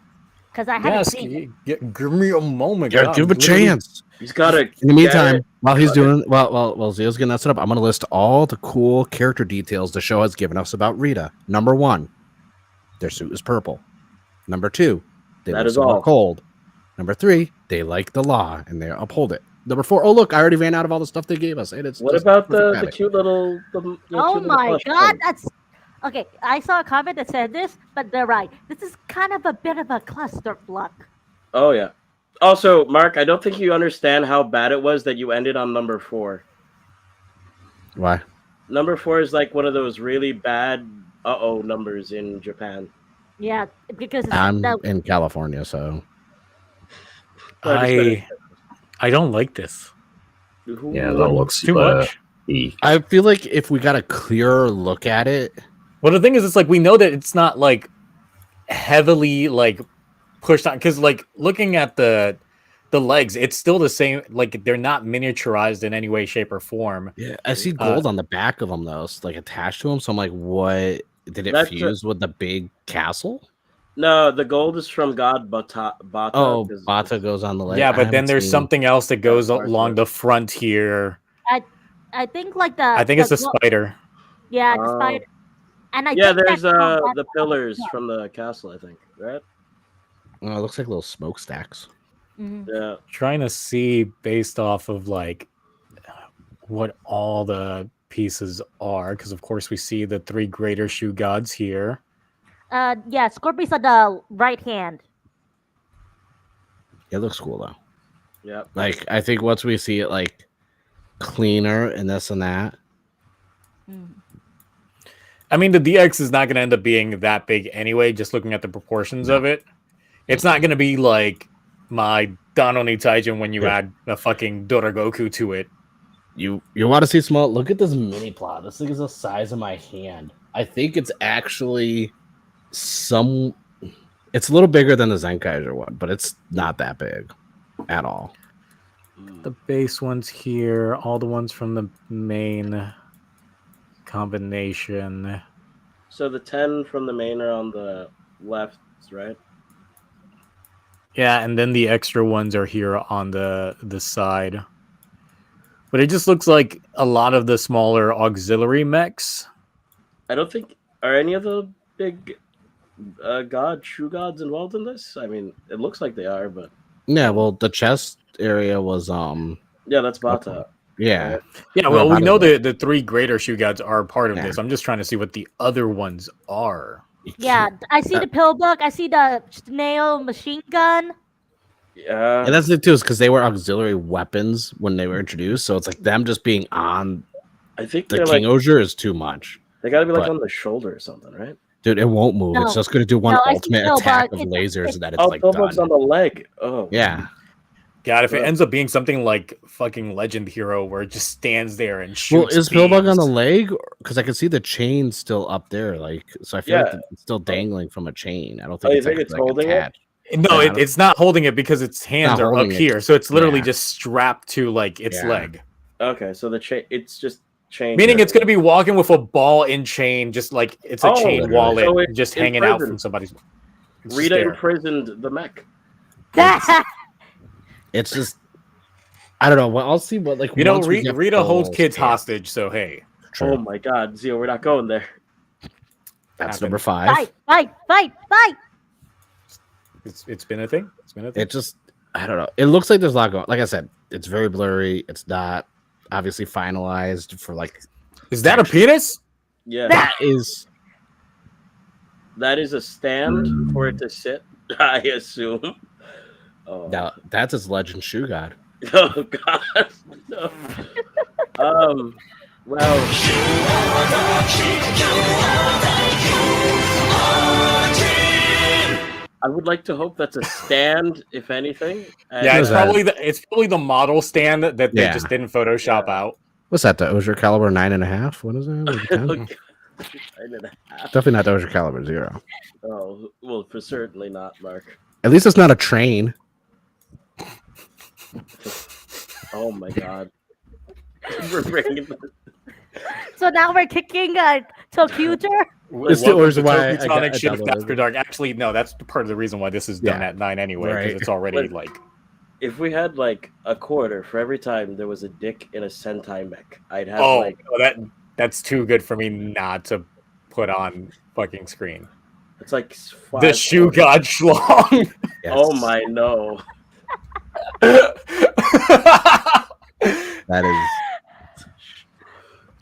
Because I haven't Yes, seen it. give me a moment. Yeah, God, give him a literally- chance. He's got to. In the meantime, while he's Okay. doing while Zio's getting that set up, I'm gonna list all the cool character details the show has given us about Rita. Number 1, their suit is purple. Number 2, they That live is somewhere all. cold. Number 3, they like the law and they uphold it. Number 4, oh look, I already ran out of all the stuff they gave us. And it's What just about perfect the habit. cute little? Oh cute little my plush god, thing? that's okay. I saw a comment that said this, but they're right. This is kind of a bit of a cluster block. Oh yeah. Also, Mark, I don't think you understand how bad it was that you ended on number 4. Why? Number 4 is like one of those really bad numbers in Japan. Yeah, because I'm the, in California, so I don't like this. Yeah, that looks Too much. I feel like if we got a clearer look at it, Well, the thing is, it's like we know that it's not like heavily like pushed on because like looking at the legs, it's still the same. Like they're not miniaturized in any way, shape, or form. yeah, I see gold on the back of them though, it's like attached to them. So I'm like, what? Did it That's fuse with the big castle? No, the gold is from God Bata. Oh, 'cause Bata goes on the leg. Yeah, I but then haven't there's seen- something else that goes That's along the front here. I think like the. I think it's the a spider. Yeah, the Oh. spider. And I Yeah, think there's that's how the that- pillars from the castle, I think, right? Oh, it looks like little smokestacks. Mhm. Yeah. Trying to see based off of like what all the pieces are, because of course we see the 3 greater shoe gods here. Yeah, Scorpion's on the right hand. It looks cool though. Yeah. Like I think once we see it like cleaner and this and that, Mhm. I mean, the DX is not going to end up being that big anyway, just looking at the proportions of it. It's not going to be like my Danoni Taijin when you Yeah. add a fucking Doragoku to it. you want to see small. Look at this mini plot. This thing is the size of my hand. I think it's actually it's a little bigger than the Zenkaiser one, but it's not that big at all. The base ones here, all the ones from the main combination. So the 10 from the main are on the left, right? Yeah, and then the extra ones are here on the side. But it just looks like a lot of the smaller auxiliary mechs. I don't think are any of the big shoe gods involved in this. I mean, it looks like they are, but Yeah, well, the chest area was yeah, that's Bata. yeah. Yeah, Well, well, we know about the 3 greater shoe gods are part of Yeah. this. I'm just trying to see what the other ones are. Yeah, I see the pill book. I see the snail machine gun. Yeah. And that's it too, is because they were auxiliary weapons when they were introduced. So it's like them just being on I think the they're like King-Ohger is too much. they got to be like but- on the shoulder or something, right? Dude, it won't move. It's No. just going to do one No, I see ultimate Pillbug. attack of It's- lasers it's- and then it's Oh, like Pillbug's done. on the leg. Oh, Yeah. God, if it Yeah. ends up being something like fucking Legend Hero where it just stands there and shoots. Well, is Pillbug on the beams. leg? Because I can see the chain still up there. Like, so I feel like Yeah. it's still dangling from a chain. I don't Oh, think you it's, think actually, it's like, holding it? attached. No, Yeah, I don't- it's not holding it because its hands Not are up holding it. here. So it's literally Yeah. just strapped to like its Yeah. leg. Okay, so the chain it's just chain. Meaning it's going to be walking with a ball and chain, just like it's a Oh, chain literally. wallet So it's just in hanging out prison. from somebody's. It's just Rita there. imprisoned the mech. It's just, I don't know. Well, I'll see what, like, You know, once we get Rita holds full kids scale. hostage, so hey. True. Oh my god, Zio, we're not going there. That's happened. number 5. Fight! It's been a thing. It's been a thing. It just, I don't know. It looks like there's a lot going. Like I said, it's very blurry. It's not obviously finalized for like. Is that a penis? Yeah, That is. that is a stand for it to sit, I assume. Oh, Now that's his legend shoe god. oh god. No. Well, I would like to hope that's a stand, if anything. And, Yeah, it's that? probably the model stand that they Yeah. just didn't Photoshop Yeah. out. What's that? The Osier caliber 9.5? What is that? Maybe 10? 9.5. Definitely not the Osier caliber 0. Oh, well, for certainly not, Mark. At least it's not a train. Oh my god. We're bringing So now we're kicking TokuTonic. It's the Welcome to why I TokuTonic got Ship downloaded After Dark. Actually, no, that's part of the reason why this is done Yeah. at 9 anyway, because Right. it's already But- like. If we had like a quarter for every time there was a dick in a Sentai mech, I'd have Oh, like that's too good for me not to put on fucking screen. it's like five The Shoe quarters. God Schlong. Yes. Oh my no. That is.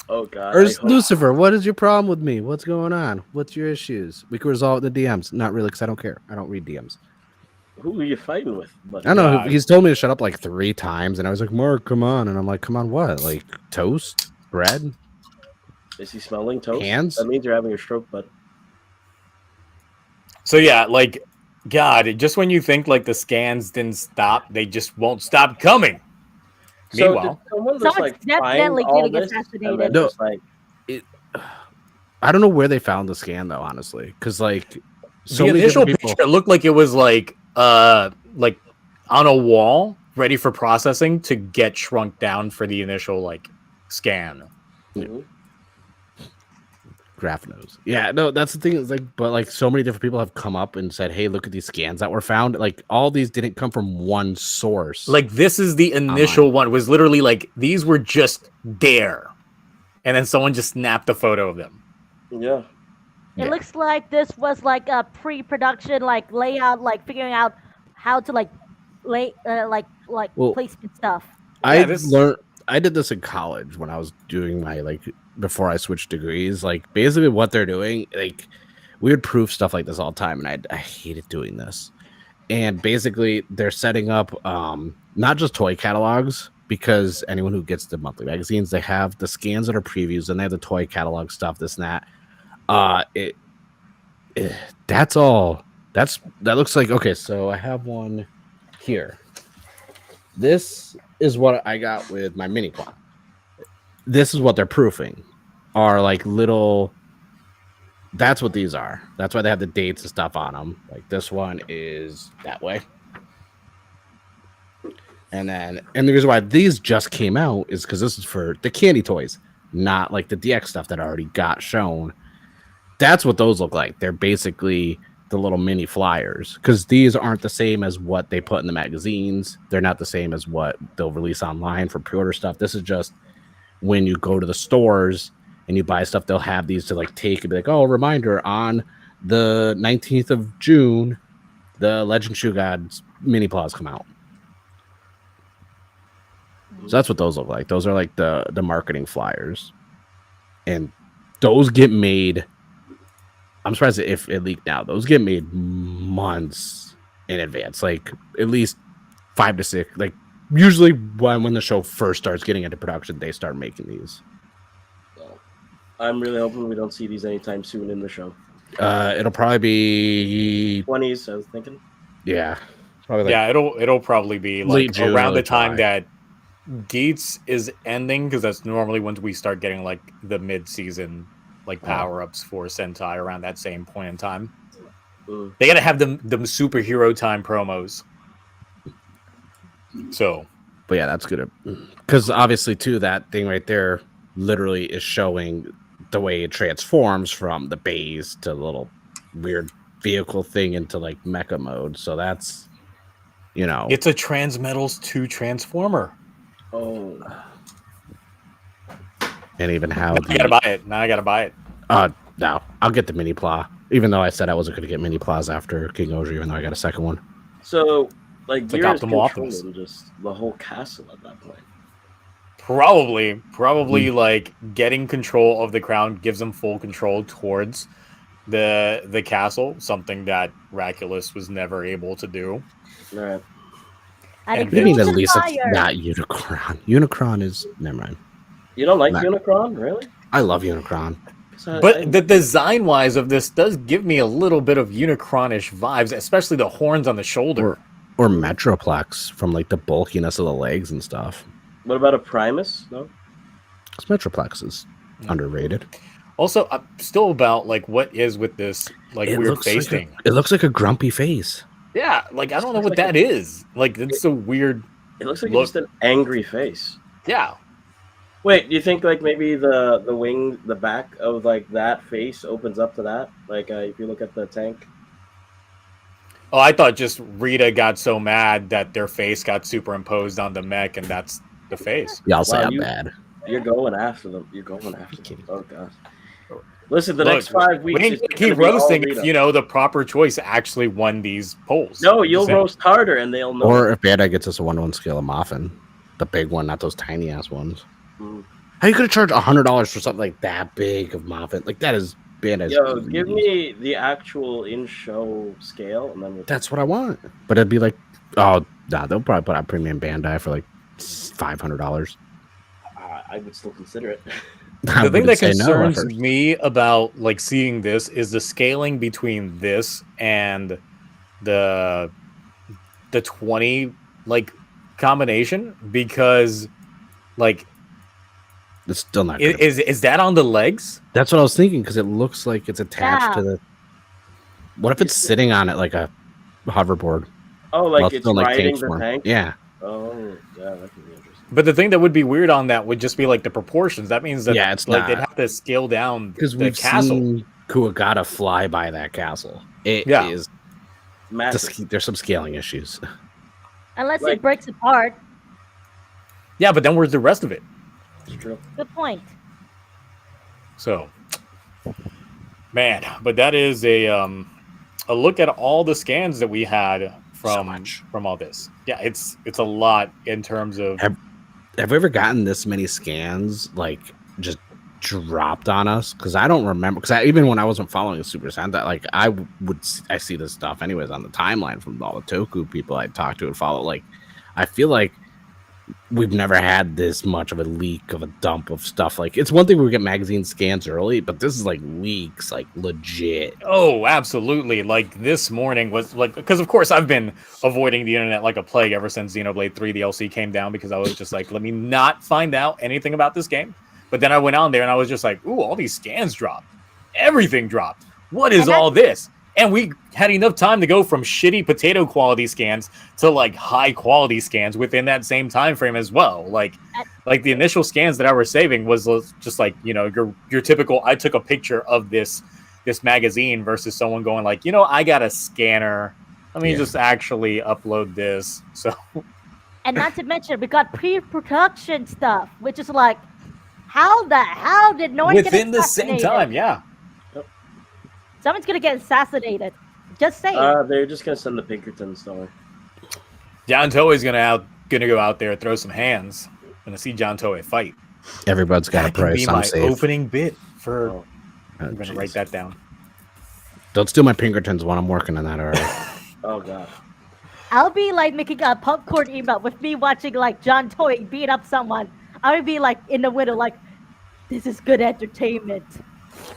Oh god. Or I hope- Lucifer, what is your problem with me? What's going on? What's your issues? We can resolve the DMs. Not really, because I don't care. I don't read DMs. Who are you fighting with? Buddy? I don't know. God. He's told me to shut up like 3 times, and I was like, Mark, come on. And I'm like, come on, what? Like toast? Bread? Is he smelling toast? Hands? That means you're having a stroke, bud. So yeah, like, God, just when you think like the scans didn't stop, they just won't stop coming. So Meanwhile, did someone just Someone's like definitely find all getting this and assassinated. then No. just, like, I don't know where they found the scan though, honestly, because like so the many initial different people. picture looked like it was like on a wall, ready for processing to get shrunk down for the initial like scan. mhm. Graph knows. Yeah, no, that's the thing. Is like, but like so many different people have come up and said, "Hey, look at these scans that were found." Like all these didn't come from one source. Like this is the initial one. It was literally like these were just there, and then someone just snapped a photo of them. Yeah. It Yeah. looks like this was like a pre-production, like layout, like figuring out how to like lay, Well, placement stuff. I this- learned. I did this in college when I was doing my like before I switched degrees. Like basically, what they're doing, like we would proof stuff like this all the time, and I hated doing this. And basically, they're setting up not just toy catalogs, because anyone who gets the monthly magazines, they have the scans that are previews, and they have the toy catalog stuff, this and that. That's all. That looks like okay. So I have one here. This is what I got with my mini plot. This is what they're proofing. Are like little. That's what these are. That's why they have the dates and stuff on them. Like this one is that way. And the reason why these just came out is because this is for the candy toys, not like the DX stuff that already got shown. That's what those look like. They're basically the little mini flyers, because these aren't the same as what they put in the magazines. They're not the same as what they'll release online for pre-order stuff. This is just when you go to the stores and you buy stuff, they'll have these to like take and be like, oh, reminder, on the 19th of June, the Legend Shoe Gods mini plaws come out. So that's what those look like. Those are like the marketing flyers. And those get made. I'm surprised if it leaked now. Those get made months in advance, like at least 5 to 6. Like usually when the show first starts getting into production, they start making these. So, I'm really hoping we don't see these anytime soon in the show. It'll probably be 20s, I was thinking. yeah, probably like Yeah, it'll probably be like late June, around early the time July. that Geats is ending, because that's normally when we start getting like the mid-season like power-ups for Sentai around that same point in time. Mm. They gotta have them superhero time promos. So But yeah, that's good because obviously too that thing right there literally is showing the way it transforms from the base to the little weird vehicle thing into like mecha mode. So that's it's a Transmetals 2 Transformer. Oh. and even how I gotta buy it. Now I gotta buy it. no, I'll get the mini pla. Even though I said I wasn't going to get mini plas after King-Ohger, even though I got a second one. So, like, like you're Optimal controlling just the whole castle at that point. Probably like getting control of the crown gives them full control towards the castle, something that Racules was never able to do. Right. And And it What do you mean feels at least it's fire. not Unicron? Unicron is never mind. You don't like Nah. Unicron, really? I love Unicron. 'Cause I- But the design wise of this does give me a little bit of Unicronish vibes, especially the horns on the shoulder. Or Metroplex from like the bulkiness of the legs and stuff. what about a Primus? No. Metroplex is underrated. Also, I'm still about like what is with this like weird face thing. It looks like a grumpy face. Yeah, like I don't know what that is. Like it's a weird. It looks like look. just an angry face. Yeah. Wait, do you think like maybe the wing, the back of like that face opens up to that? Like if you look at the tank. Oh, I thought just Rita got so mad that their face got superimposed on the mech, and that's the face. Yeah, I'll say Wow, I'm bad. You're going after them. You're going after them. Oh god. Listen, the Look, next 5 weeks. We is can gonna keep be all roasting Rita. if, you know, the proper choice actually won these polls. No, you'll Saying. roast harder, and they'll know. Or if Bandai gets us a 1-to-1 scale of Moffin, the big one, not those tiny ass ones. Mm. How you could charge $100 for something like that big of Moffin? Like that is Bandai's. Yo, give me the actual in-show scale, and then we'll... That's what I want. But it'd be like, oh, nah, they'll probably put out premium Bandai for like $500. I would still consider it. The thing that concerns me about like seeing this is the scaling between this and the 20 like combination, because like it's still not. Is that on the legs? That's what I was thinking, because it looks like it's attached to the. What if it's sitting on it like a hoverboard? Oh, like it's riding the tank? Yeah. Oh, yeah, that could be interesting. But the thing that would be weird on that would just be like the proportions. That means that it's like not. They'd have to scale down because the we've castle. seen Kuagata fly by that castle. It is massive. There's some scaling issues. Unless it breaks apart. Yeah, but then where's the rest of it? It's true. Good point. So, man, but that is a look at all the scans that we had from all this. Yeah, it's a lot in terms of. Have we ever gotten this many scans like just dropped on us? Because I don't remember. Because even when I wasn't following Super Sentai, like I see this stuff anyways on the timeline from all the Toku people I talk to and follow. Like, I feel like we've never had this much of a leak of a dump of stuff. Like, it's one thing we get magazine scans early, but this is like leaks, like legit. Oh, absolutely. Like this morning was like, because of course I've been avoiding the internet like a plague ever since Xenoblade 3 DLC came down, because I was just like, let me not find out anything about this game. But then I went on there and I was just like, ooh, all these scans dropped. Everything dropped. What is all this? And we had enough time to go from shitty potato quality scans to like high quality scans within that same time frame as well. Like the initial scans that I was saving was just like, you know, your typical, I took a picture of this magazine versus someone going like, you know, I got a scanner. Let me just actually upload this. So, and not to mention, we got pre-production stuff, which is like, how did no one within the same time? Yeah. Someone's gonna get assassinated. Just saying. They're just gonna send the Pinkertons, don't worry. John Toei's gonna go out there, throw some hands. Gonna see John Toei fight. Everybody's got a price. Be my opening bit for. I'm gonna write that down. Don't steal my Pinkertons when I'm working on that already. Oh god. I'll be like making a popcorn email with me watching like John Toei beat up someone. I would be like in the window, like, this is good entertainment.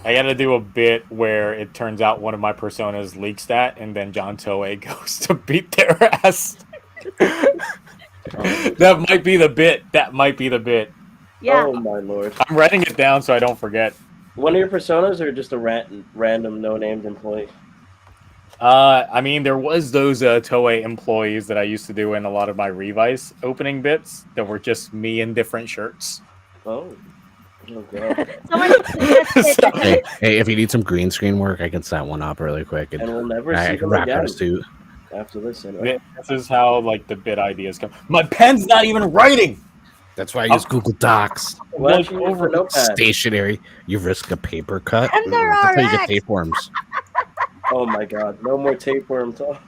I gotta do a bit where it turns out one of my personas leaks that, and then John Toei goes to beat their ass. That might be the bit. Yeah. Oh my lord. I'm writing it down so I don't forget. One of your personas, or just a random no-named employee? I mean, there was those Toei employees that I used to do in a lot of my Revice opening bits that were just me in different shirts. Oh. Oh god. Hey, if you need some green screen work, I can set one up really quick. And we'll never I see can them rock our again. suit. After this, anyway. This is how like the bit ideas come. My pen's not even writing. That's why I use Google Docs. Why don't you use the notepad? Stationary. You risk a paper cut. And there That's are how you get X. tapeworms. Oh my god, no more tapeworm talk.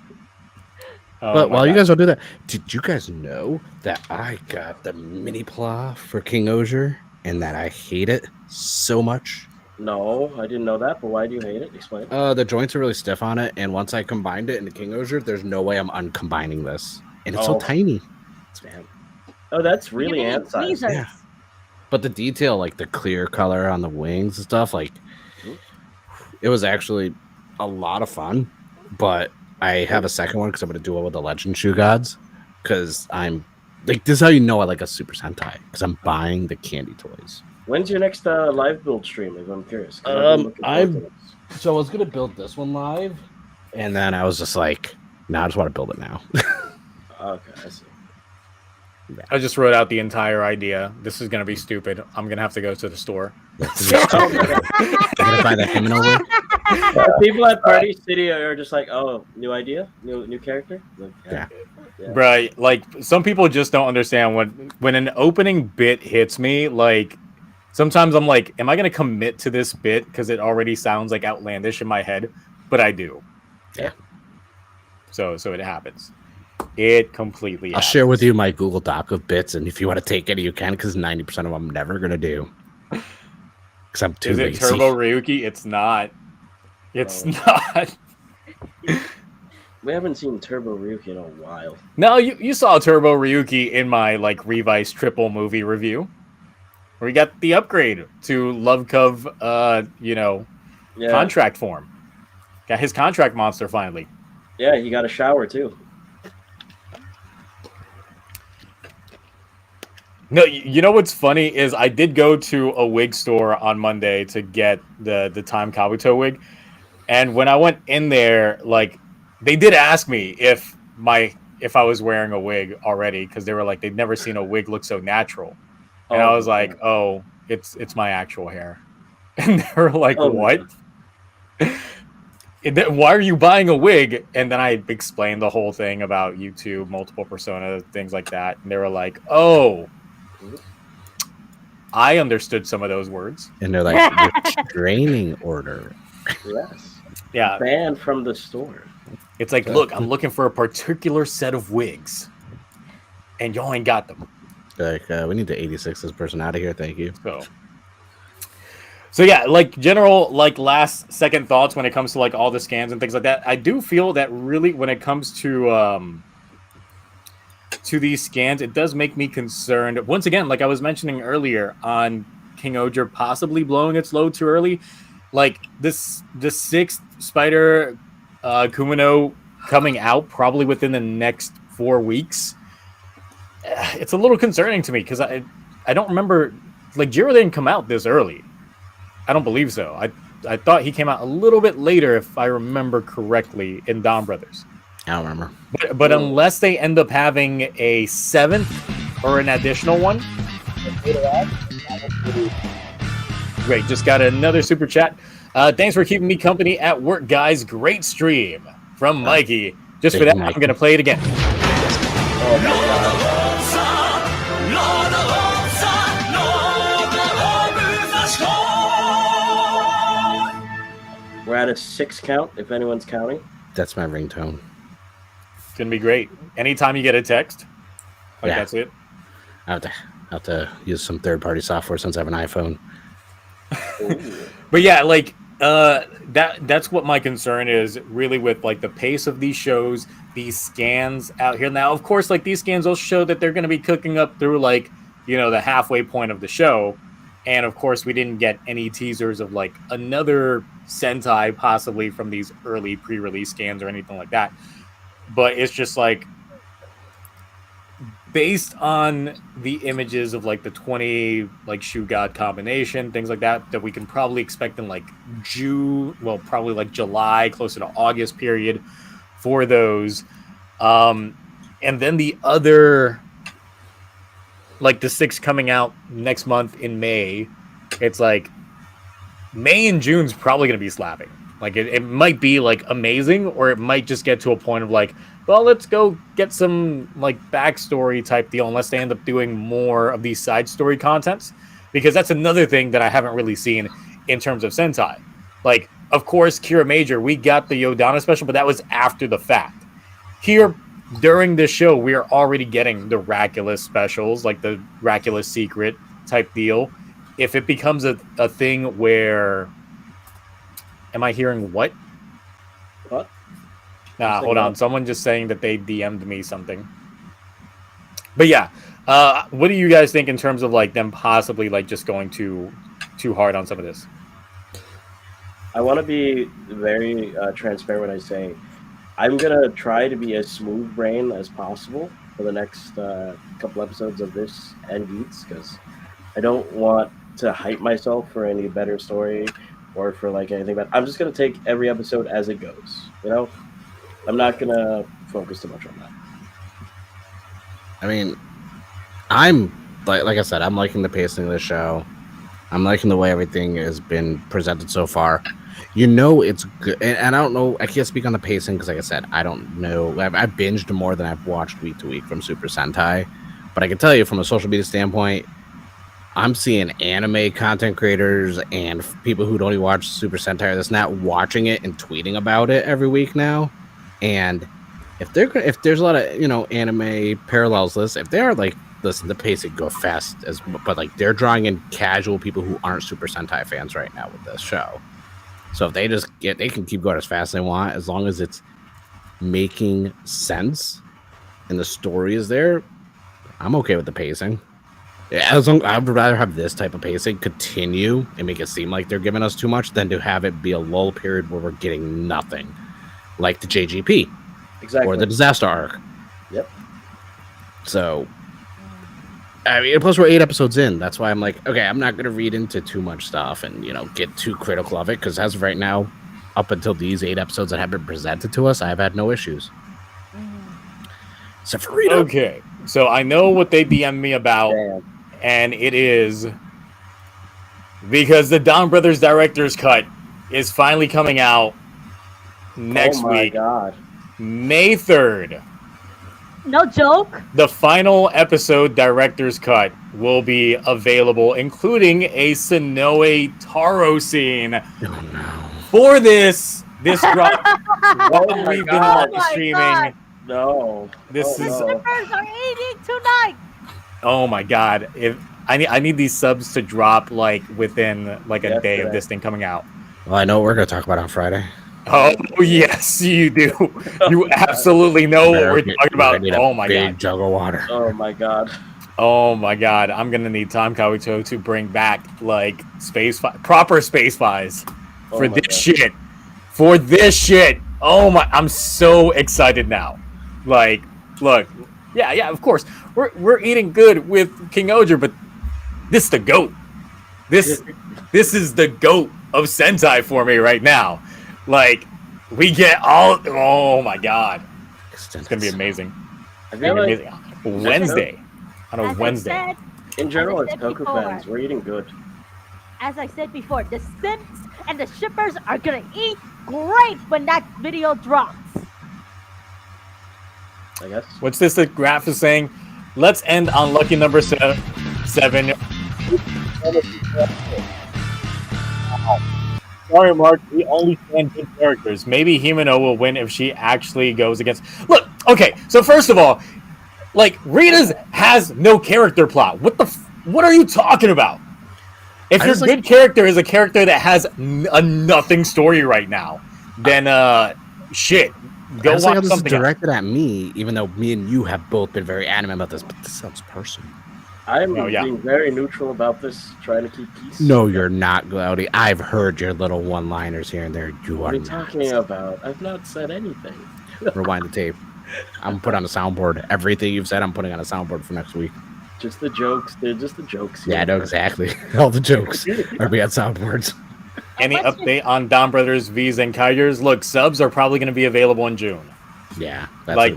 But while you guys don't do that, did you guys know that I got the mini plow for King-Ohger and that I hate it so much? No, I didn't know that, but why do you hate it? Explain. The joints are really stiff on it, and once I combined it into King-Ohger, there's no way I'm uncombining this. And it's so tiny. Oh, that's really ant-sized. Yeah. But the detail, like the clear color on the wings and stuff, like it was actually a lot of fun. But I have a second one because I'm going to do it with the Legend Shoe Gods. Because I'm like, this is how you know I like a Super Sentai, because I'm buying the candy toys. When's your next live build stream? If I'm curious. 'Cause I've been looking forward to this. So I was gonna build this one live, and then I was just like, "No, I just want to build it now." Okay, I see. I just wrote out the entire idea. This is gonna be stupid. I'm gonna have to go to the store. I'm gonna buy that Hymnal wig. People at Party City are just like, "Oh, new idea, new character." Like, Yeah. Right, like some people just don't understand when an opening bit hits me. Like sometimes I'm like, am I going to commit to this bit because it already sounds like outlandish in my head? But I do. Yeah. So it happens. It completely. I'll share with you my Google Doc of bits, and if you want to take any, you can, because 90% of them I'm never gonna do. Because I'm too Is it lazy. Turbo Ryuki? It's not. It's not. We haven't seen Turbo Ryuki in a while. No, you saw Turbo Ryuki in my like Revice triple movie review, where we got the upgrade to Love Cove, contract form. Got his contract monster finally. Yeah, he got a shower too. No, you know what's funny is I did go to a wig store on Monday to get the Time Kabuto wig, and when I went in there, like they did ask me if I was wearing a wig already because they were like they'd never seen a wig look so natural, and I was like, oh, it's my actual hair, and they were like, what? Why are you buying a wig? And then I explained the whole thing about YouTube, multiple persona, things like that, and they were like, oh. I understood some of those words. And they're like, restraining order. Yes. Yeah. Banned from the store. It's like, look, I'm looking for a particular set of wigs. And y'all ain't got them. Like, we need to 86 this person out of here. Thank you. So yeah, like general, like last second thoughts when it comes to like all the scans and things like that. I do feel that really when it comes to these scans, it does make me concerned. Once again, like I was mentioning earlier on King-Ohger possibly blowing its load too early. Like the sixth Spider Kumino coming out probably within the next 4 weeks. It's a little concerning to me because I don't remember, like Jiro didn't come out this early. I don't believe so. I thought he came out a little bit later if I remember correctly in Dawn Brothers. I don't remember. But unless they end up having a 7th or an additional one. Great. Just got another super chat. Thanks for keeping me company at work, guys. Great stream from Mikey. Just for that, I'm going to play it again. We're at a 6 count, if anyone's counting. That's my ringtone. It's going to be great. Anytime you get a text, like that's it. I have to use some third-party software since I have an iPhone. But yeah, like that's what my concern is really with like the pace of these shows, these scans out here. Now, of course, like these scans will show that they're going to be cooking up through like, the halfway point of the show. And of course, we didn't get any teasers of like another Sentai possibly from these early pre-release scans or anything like that. But it's just like based on the images of like the 20 like Shoe God combination, things like that we can probably expect in like probably like July, closer to August period for those. And then the other, like the 6 coming out next month in May, it's like May and June's probably going to be slapping. Like it might be like amazing, or it might just get to a point of like, well, let's go get some like backstory type deal, unless they end up doing more of these side story contents, because that's another thing that I haven't really seen in terms of Sentai. Like, of course, Kira Major, we got the Yodana special, but that was after the fact. Here, during this show, we are already getting the Racules specials, like the Racules Secret type deal. If it becomes a thing where... Am I hearing what? What? Hold on. Someone just saying that they DM'd me something. But yeah, what do you guys think in terms of like them possibly like just going too hard on some of this? I want to be very transparent when I say I'm gonna try to be as smooth brain as possible for the next couple episodes of this and Geats, because I don't want to hype myself for any better story or for like anything. But I'm just gonna take every episode as it goes. You know, I'm not gonna focus too much on that. I mean, I'm like I said, I'm liking the pacing of the show. I'm liking the way everything has been presented so far. You know, it's good, and I don't know. I can't speak on the pacing because, like I said, I don't know. I've binged more than I've watched week to week from Super Sentai, but I can tell you from a social media standpoint, I'm seeing anime content creators and people who don't even watch Super Sentai that's not watching it and tweeting about it every week now. And if there's a lot of anime parallels lists, if they're like, listen, the pacing go fast but like they're drawing in casual people who aren't Super Sentai fans right now with this show. So if they can keep going as fast as they want, as long as it's making sense and the story is there, I'm okay with the pacing. Yeah, I would rather have this type of pacing continue and make it seem like they're giving us too much than to have it be a lull period where we're getting nothing, like the JGP or the disaster arc. Yep. So, I mean, plus we're 8 episodes in. That's why I'm like, okay, I'm not going to read into too much stuff and get too critical of it, because as of right now, up until these 8 episodes that have been presented to us, I've had no issues. Except for Rita. Okay, so I know what they DM'd me about. Damn. And it is because the Don Brothers Director's Cut is finally coming out next week. God. May 3rd. No joke. The final episode Director's Cut will be available, including a Sonoe Taro scene. Oh, no. For this drop. What we've been live streaming. God. No. This is. The shippers are eating tonight. Oh my god! If I need these subs to drop like within like a day of this thing coming out. Well, I know what we're gonna talk about on Friday. Oh yes, you do. You absolutely know what we're talking about. Oh my god! Big jug of water. Oh my god. Oh my god! I'm gonna need Tom Kawito to bring back like proper space fies for this shit. For this shit. Oh my! I'm so excited now. Like, look. Yeah, of course. We're eating good with King-Ohger, but this is the GOAT. This is the GOAT of Sentai for me right now. Like, we get all. Oh my god, it's gonna be amazing. Amazing. Wednesday, on a Wednesday. In general, as Toku fans, we're eating good. As I said before, the Sims and the shippers are gonna eat great when that video drops. I guess. What's this? The graph is saying, let's end on lucky number 7. Sorry, Mark. We only stand good characters. Maybe Himeno will win if she actually goes against. Look, okay. So first of all, like Rita's has no character plot. What are you talking about? If your good character is a character that has a nothing story right now, then shit. Go watch something. This is directed at me, even though me and you have both been very adamant about this. But this sounds personal. I'm being very neutral about this, trying to keep peace. No, you're not, Glaudy. I've heard your little one-liners here and there. What are you talking about? I've not said anything. Rewind the tape. I'm gonna put on a soundboard. Everything you've said, I'm putting on a soundboard for next week. Just the jokes. They're just the jokes. Yeah, I know exactly. All the jokes are be on soundboards. Any update on Don Brothers V's and Kaigers? Look, subs are probably going to be available in June. Yeah, that's like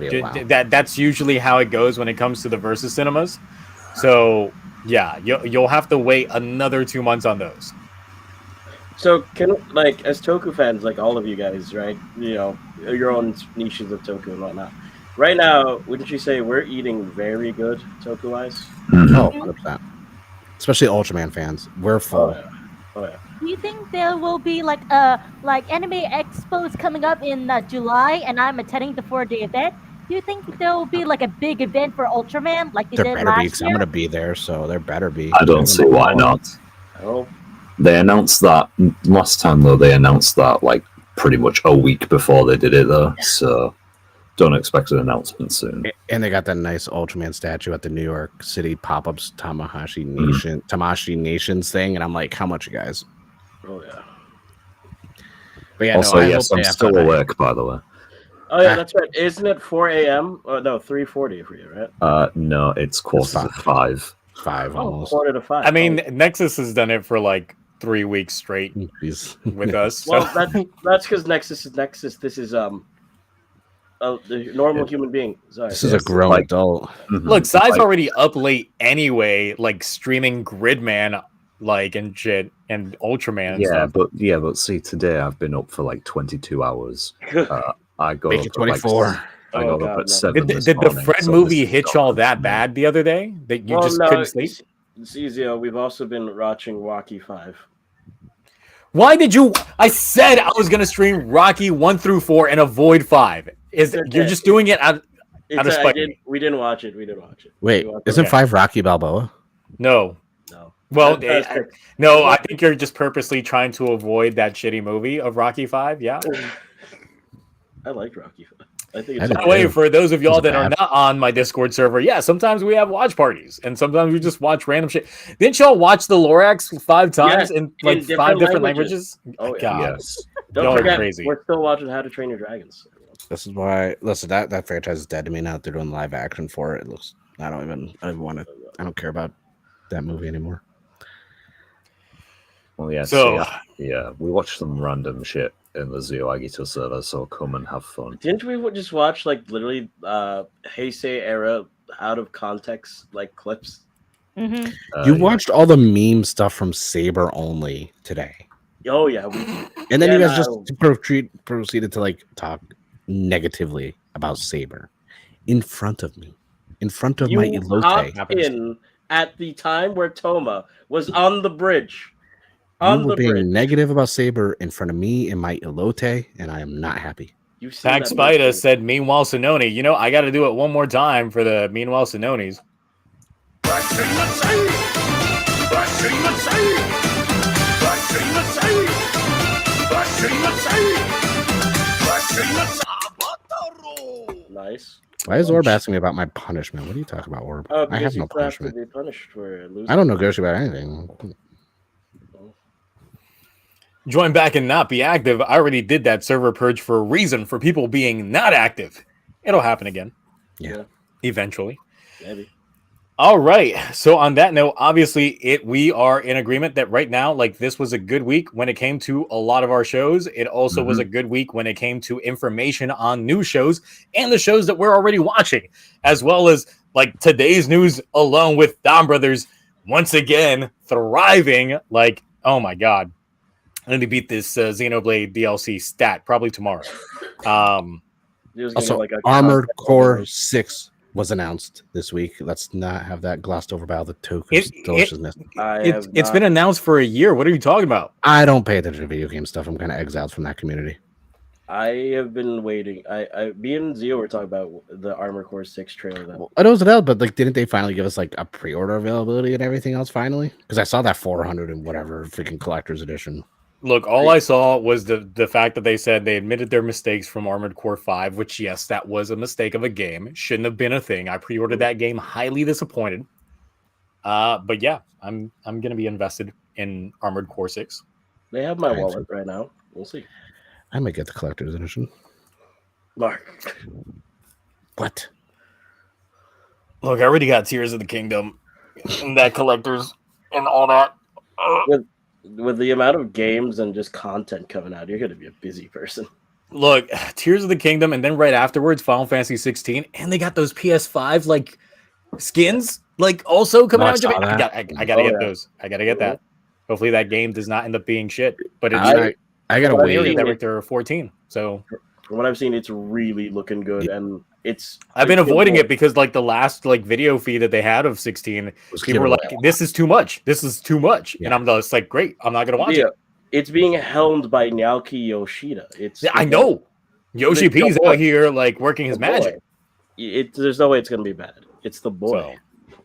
that's usually how it goes when it comes to the Versus cinemas. So yeah, you'll have to wait another 2 months on those. So as Toku fans, like all of you guys, right? Your own niches of Toku and whatnot. Right now, wouldn't you say we're eating very good Toku-wise? Oh, 100%. Especially Ultraman fans. We're full. Oh yeah. Do you think there will be like anime expos coming up in July, and I'm attending the 4-day event? Do you think there will be like a big event for Ultraman like they did last year? I'm gonna be there, so there better be. I don't see why not. Oh. They announced that last time, though. They announced that like pretty much a week before they did it, though. So don't expect an announcement soon. And they got that nice Ultraman statue at the New York City pop-ups Tamahashi Nations thing, and I'm like, how much, you guys? Oh yeah. But yeah, also, yes, I'm still awake, by the way. Oh yeah, that's right. Isn't it 4 a.m.? Oh no, 3:40 for you, right? No, it's 4:45. 5 almost. 4 to 5. I mean, Nexus has done it for like 3 weeks straight He's with us. So. Well, that's because Nexus is Nexus. This is the normal human being. Sorry. This is a grown adult. Look, Sai's already up late anyway, like streaming Gridman, like and shit, and Ultraman. And stuff. But see, today I've been up for like 22 hours. I got Make up it 24. I got up at 7. Did the Fred movie hit y'all that bad the other day that you just couldn't sleep? It's easier. We've also been watching Rocky 5. Why did you? I said I was gonna stream Rocky 1 through 4 and avoid 5. You're just doing it out of spite? We didn't watch it. Wait, isn't 5 Rocky Balboa? No. Well, no, I think you're just purposely trying to avoid that shitty movie of Rocky 5. Yeah. I like Rocky 5. I think it's. By the way, for those of y'all that are not on my Discord server, yeah, sometimes we have watch parties, and sometimes we just watch random shit. Didn't y'all watch the Lorax 5 times in like 5 different languages? Oh God, yes. Don't forget, crazy. We're still watching How to Train Your Dragons. This is why. Listen, that franchise is dead to me now. They're doing live action for it. It looks. I don't want to. I don't care about that movie anymore. Well, yeah. So we watched some random shit in the Zio server, so come and have fun. Didn't we just watch like literally Heisei era out of context like clips? You watched all the meme stuff from Saber only today. Oh yeah, and then you guys just proceeded to like talk negatively about Saber in front of me, in front of my elote. In at the time where Toma was on the bridge. You were being negative about Saber in front of me and my elote, and I am not happy. Pack Spida said, "Meanwhile, Sononi." You know, I got to do it one more time for the Meanwhile Sononis. Nice. Why is Orb asking me about my punishment? What are you talking about, Orb? I have no punishment. Be punished for losing. I don't negotiate about anything. Join back and not be active. I already did that server purge for a reason, for people being not active. It'll happen again. Yeah. Eventually. Maybe. All right. So on that note, obviously we are in agreement that right now, like, this was a good week when it came to a lot of our shows. It also was a good week when it came to information on new shows and the shows that we're already watching, as well as like today's news alone with Dom Brothers once again thriving. Like, oh my God. I need to beat this Xenoblade DLC stat probably tomorrow. Also, Armored Core 6 was announced this week. Let's not have that glossed over by all the Toku's deliciousness. It's been announced for a year. What are you talking about? I don't pay attention to video game stuff. I'm kind of exiled from that community. I have been waiting. Me and Zio were talking about the Armored Core 6 trailer. I know it's out, but like, didn't they finally give us like a pre-order availability and everything else finally? Because I saw that 400 and whatever freaking collector's edition. Look, all I saw was the fact that they said they admitted their mistakes from Armored Core 5, which, yes, that was a mistake of a game. It shouldn't have been a thing. I pre-ordered that game, highly disappointed. But yeah, I'm going to be invested in Armored Core 6. They have my wallet right now. We'll see. I might get the collector's edition. Mark. What? Look, I already got Tears of the Kingdom and that collector's and all that. With the amount of games and just content coming out, you're going to be a busy person. Look, Tears of the Kingdom, and then right afterwards, Final Fantasy 16, and they got those PS5 like skins, like also coming out. I gotta get those. I gotta get that. Hopefully, that game does not end up being shit. But it's I gotta wait. Director 14. So from what I've seen, it's really looking good, and I've been avoiding it because like the last like video feed that they had of 16, people were like, "This is too much. This is too much," and I'm just like, "Great, I'm not gonna watch it." It's being helmed by Naoki Yoshida. I know Yoshi P's out here like working his magic. There's no way it's gonna be bad. It's the boy. So,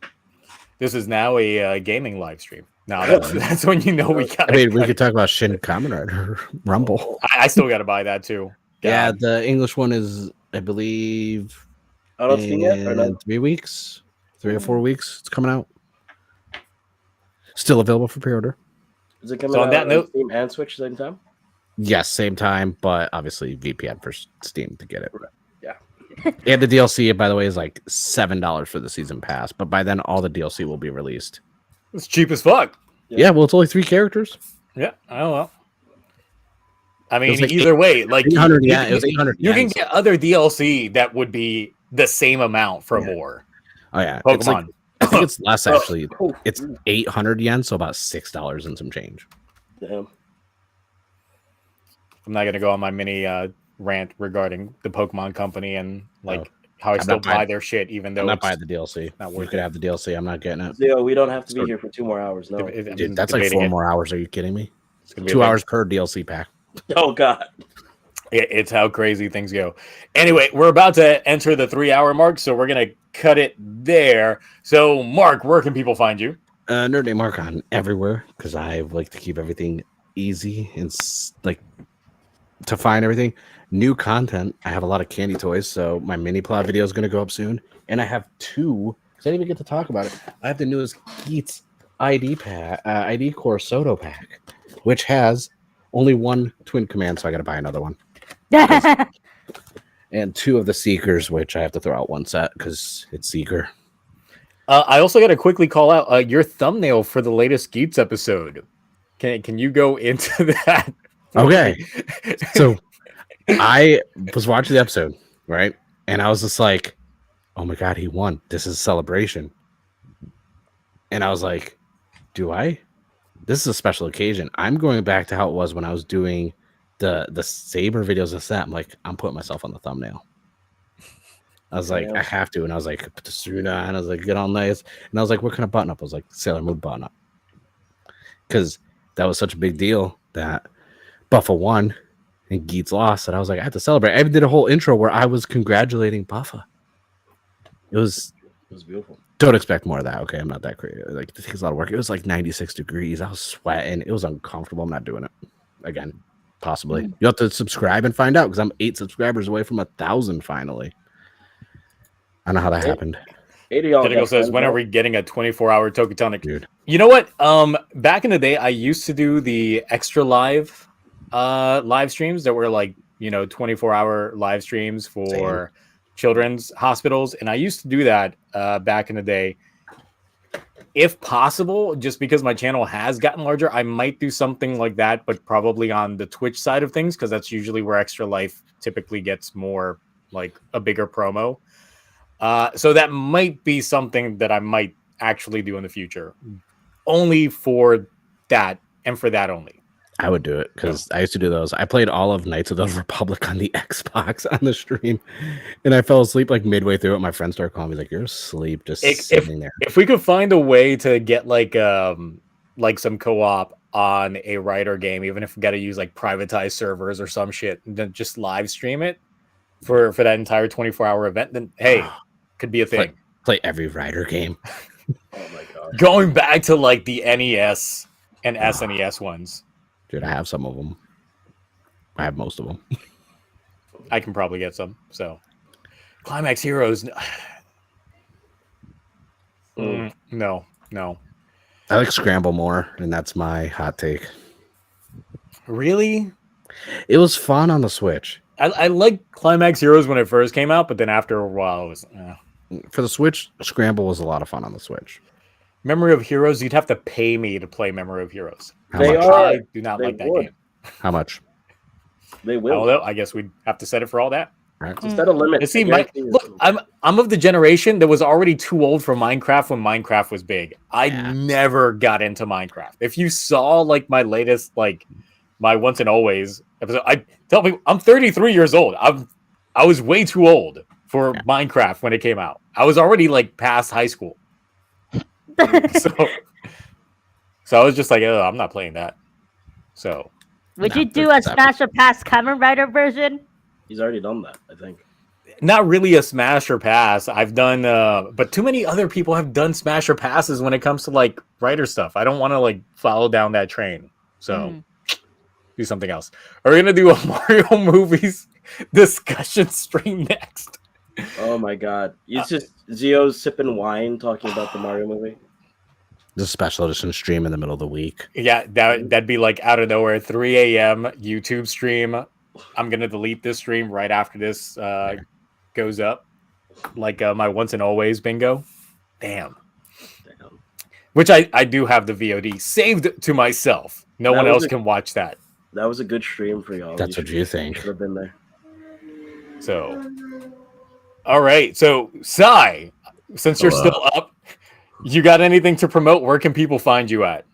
this is now a gaming live stream. Now that's when you know we got. I mean, we could talk about Shin Kamen Rider Rumble. I still got to buy that too. Yeah, the English one is, I believe, in 3 weeks, 3 or 4 weeks. It's coming out. Still available for pre-order. Is it coming out on Steam and Switch same time? Yes, same time, but obviously VPN for Steam to get it. Yeah. And the DLC, by the way, is like $7 for the season pass. But by then, all the DLC will be released. It's cheap as fuck. Yeah, well, it's only 3 characters. Yeah, oh well. I It mean, was like either way, like 800 yen. It was 800 you can yen, get other DLC that would be the same amount for more. Oh yeah, Pokemon. it's like, I think it's less actually. It's 800 yen, so about $6 and some change. Damn. I'm not gonna go on my mini rant regarding the Pokemon Company and like how I I'm still not buying- buy their shit, even though I'm not it's buying the DLC. not You worth could it. have the DLC. I'm not getting it. Zio, we don't have to be Sure. here for 2 more hours. No. I've been Dude, that's like debating 4 it. more hours. Are you kidding me? It's gonna be a 2 thing. hours per DLC pack. Oh God. It's how crazy things go. Anyway, we're about to enter the 3-hour mark, so we're gonna cut it there. So, Mark, where can people find you? Nerd Name Mark on everywhere because I like to keep everything easy and like to find everything. New content. I have a lot of candy toys, so my mini plot video is going to go up soon, and I have 2. Because I didn't even get to talk about it. I have the newest Geats ID pack, ID Core Soto pack, which has only 1 twin command, so I got to buy another one, and 2 of the Seekers, which I have to throw out 1 set because it's Seeker. I also got to quickly call out your thumbnail for the latest Geats episode. Can you go into that? Okay. So I was watching the episode, right? And I was just like, oh my God, he won. This is a celebration. And I was like, do I? This is a special occasion. I'm going back to how it was when I was doing the Saber videos and that. I'm like, I'm putting myself on the thumbnail. I was like, I have to. And I was like, put the suit on. I was like, get all nice. And I was like, what kind of button up? I was like, Sailor Moon button up. Because that was such a big deal that Buffa won and Geats lost. And I was like, I had to celebrate. I even did a whole intro where I was congratulating Buffa. It was beautiful. Don't expect more of that. Okay, I'm not that crazy. Like, it takes a lot of work. It was like 96 degrees. I was sweating. It was uncomfortable. I'm not doing it again. Possibly. You have to subscribe and find out because I'm 8 subscribers away from 1,000 finally. I don't know how that happened. 80 y'all Critical got says, friends, when are right? we getting a 24-hour TokuTonic? Dude. You know what? Back in the day, I used to do the extra live streams that were like, 24-hour live streams for children's hospitals. And I used to do that back in the day. If possible, just because my channel has gotten larger, I might do something like that, but probably on the Twitch side of things, because that's usually where Extra Life typically gets more like a bigger promo. So that might be something that I might actually do in the future, only for that and for that only. I would do it because I used to do those. I played all of Knights of the Republic on the Xbox on the stream, and I fell asleep like midway through it. My friend started calling me like, "You're asleep, just sitting there." If we could find a way to get like some co-op on a writer game, even if we got to use like privatized servers or some shit, and then just live stream it for that entire 24-hour event, then hey, could be a thing. Play every writer game. Oh my God. Going back to like the NES and SNES ones. Dude, I have some of them. I have most of them. I can probably get some. So, Climax Heroes. No. I like Scramble more, and that's my hot take. Really? It was fun on the Switch. I liked Climax Heroes when it first came out, but then after a while, it was. For the Switch, Scramble was a lot of fun on the Switch. Memory of Heroes, you'd have to pay me to play Memory of Heroes. How much? I do not They like that would. game. How much? They I will. don't know. I guess we'd have to set it for all that. Right. Instead of limits. See, I'm of the generation that was already too old for Minecraft when Minecraft was big. I never got into Minecraft. If you saw like my latest, like my Once and Always episode, I tell people I'm 33 years old. I was way too old for Minecraft when it came out. I was already like past high school. So I was just like, oh, I'm not playing that. So Would you do a Smash or Pass Kamen Rider version? He's already done that, I think. not really a smash or pass. I've done, but too many other people have done smash or passes when it comes to like writer stuff. I don't want to like follow down that train. So do something else. Are we gonna do a Mario movies discussion stream next? Oh my god! It's just Zio's sipping wine talking about the Mario movie. The special edition stream in the middle of the week. Yeah, that'd be like out of nowhere, 3 a.m. YouTube stream. I'm gonna delete this stream right after this goes up, like my once and always bingo. Damn. Which I do have the VOD saved to myself. No one else can watch that. That was a good stream for y'all. That's what you think. Should have been there. So, all right. So, Sai, since you're still up, you got anything to promote? Where can people find you at?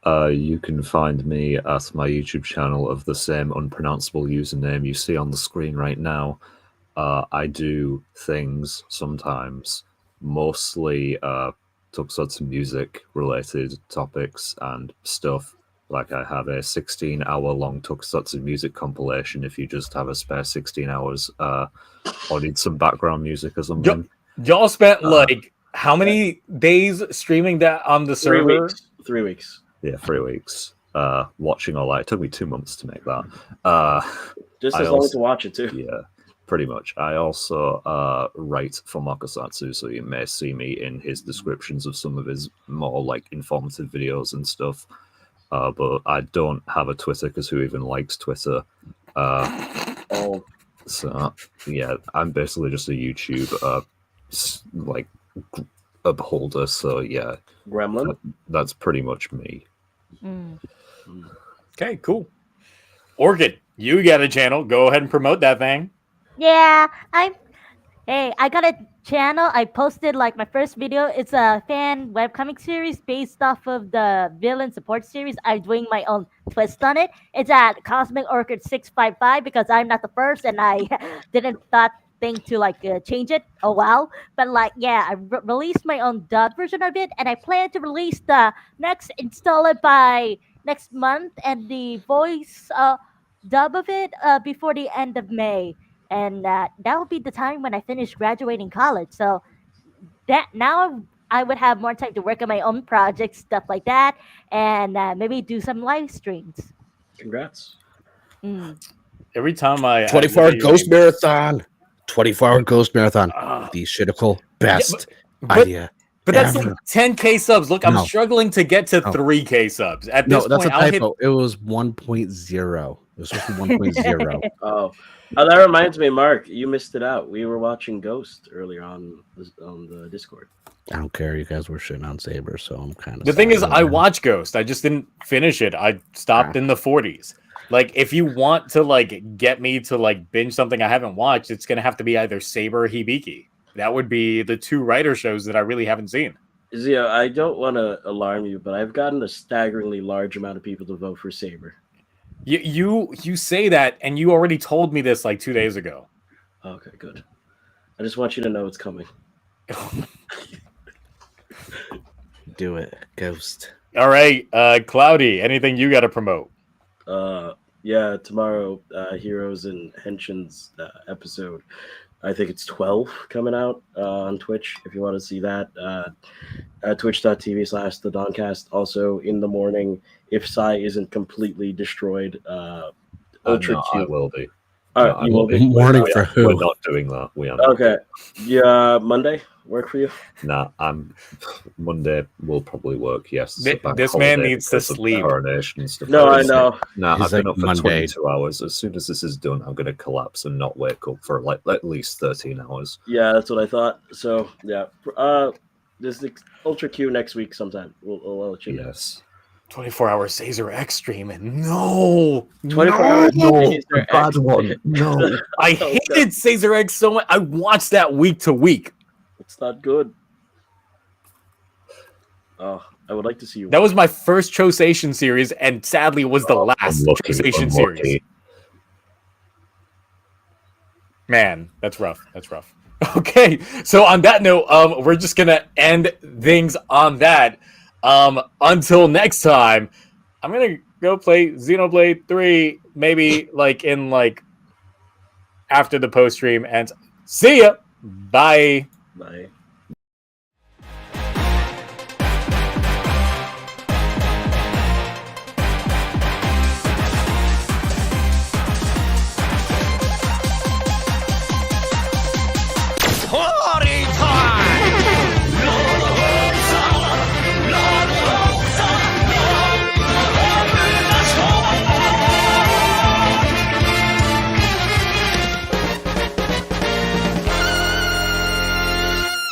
You can find me at my YouTube channel of the same unpronounceable username you see on the screen right now. I do things sometimes, mostly tokusatsu music related topics and stuff. Like I have a 16-hour-long tokusatsu music compilation if you just have a spare 16 hours or need some background music or something. Y'all spent like how many days streaming that on the server? 3 weeks. Yeah, 3 weeks. Watching all that. It took me 2 months to make that. Just as long to watch it too. Yeah, pretty much. I also write for Mokusatsu, so you may see me in his descriptions of some of his more like informative videos and stuff. But I don't have a Twitter because who even likes Twitter? So yeah, I'm basically just a YouTube like upholder. So yeah, Gremlin. That's pretty much me. Okay, cool. Orchid, you got a channel. Go ahead and promote that thing. Yeah, I got a channel. I posted like my first video. It's a fan webcomic series based off of the villain support series. I'm doing my own twist on it. It's at Cosmic Orchid 655 because I'm not the first and I didn't think to like change it. Oh wow. But like yeah, I released my own dub version of it and I plan to release the next installment by next month and the voice dub of it before the end of May. And that will be the time when I finish graduating college. So that now I would have more time to work on my own projects, stuff like that, and maybe do some live streams. Congrats! Every time I 24-hour Ghost Marathon, 24-hour Ghost Marathon, the shittical best idea. But that's like 10K subs. Look, I'm struggling to get to 3K subs. At this that's point, a typo. It was 1.0. It was supposed to be 1.0. Oh, that reminds me, Mark. You missed it out. We were watching Ghost earlier on the Discord. I don't care. You guys were shitting on Saber, so I'm kind of. The thing is, I watch Ghost. I just didn't finish it. I stopped in the 40s. Like, if you want to like get me to like binge something I haven't watched, it's gonna have to be either Saber or Hibiki. That would be the two writer shows that I really haven't seen. Zia, I don't want to alarm you, but I've gotten a staggeringly large amount of people to vote for Saber. You say that, and you already told me this like 2 days ago. Okay, good. I just want you to know it's coming. Do it, Ghost. All right, Cloudy. Anything you got to promote? Yeah, tomorrow, Heroes and Henshin's episode. I think it's 12 coming out on Twitch. If you want to see that, twitch.tv/the Doncast. Also in the morning, if Sai isn't completely destroyed, Ultra Q. I will be. You will be. Morning for who? We're not doing that. We are. Okay. Yeah, Monday work for you? Nah, Monday will probably work. Yes. This man needs to sleep. Coronation stuff. No, I know. Nah, I've been up for Monday. 22 hours. As soon as this is done, I'm going to collapse and not wake up for like at least 13 hours. Yeah, that's what I thought. So yeah, this is Ultra Q next week sometime. We'll let you know. Yes. 24-hour Caesar X streaming. No. 24 hours. Bad one. No. I hated Caesar X so much. I watched that week to week. It's not good. Oh, I would like to see you. That was my first Chosation series, and sadly was the last Chosation series. Man, that's rough. That's rough. Okay, so on that note, we're just gonna end things on that. Until next time, I'm gonna go play Xenoblade 3, maybe after the post stream, and see ya. Bye. Bye.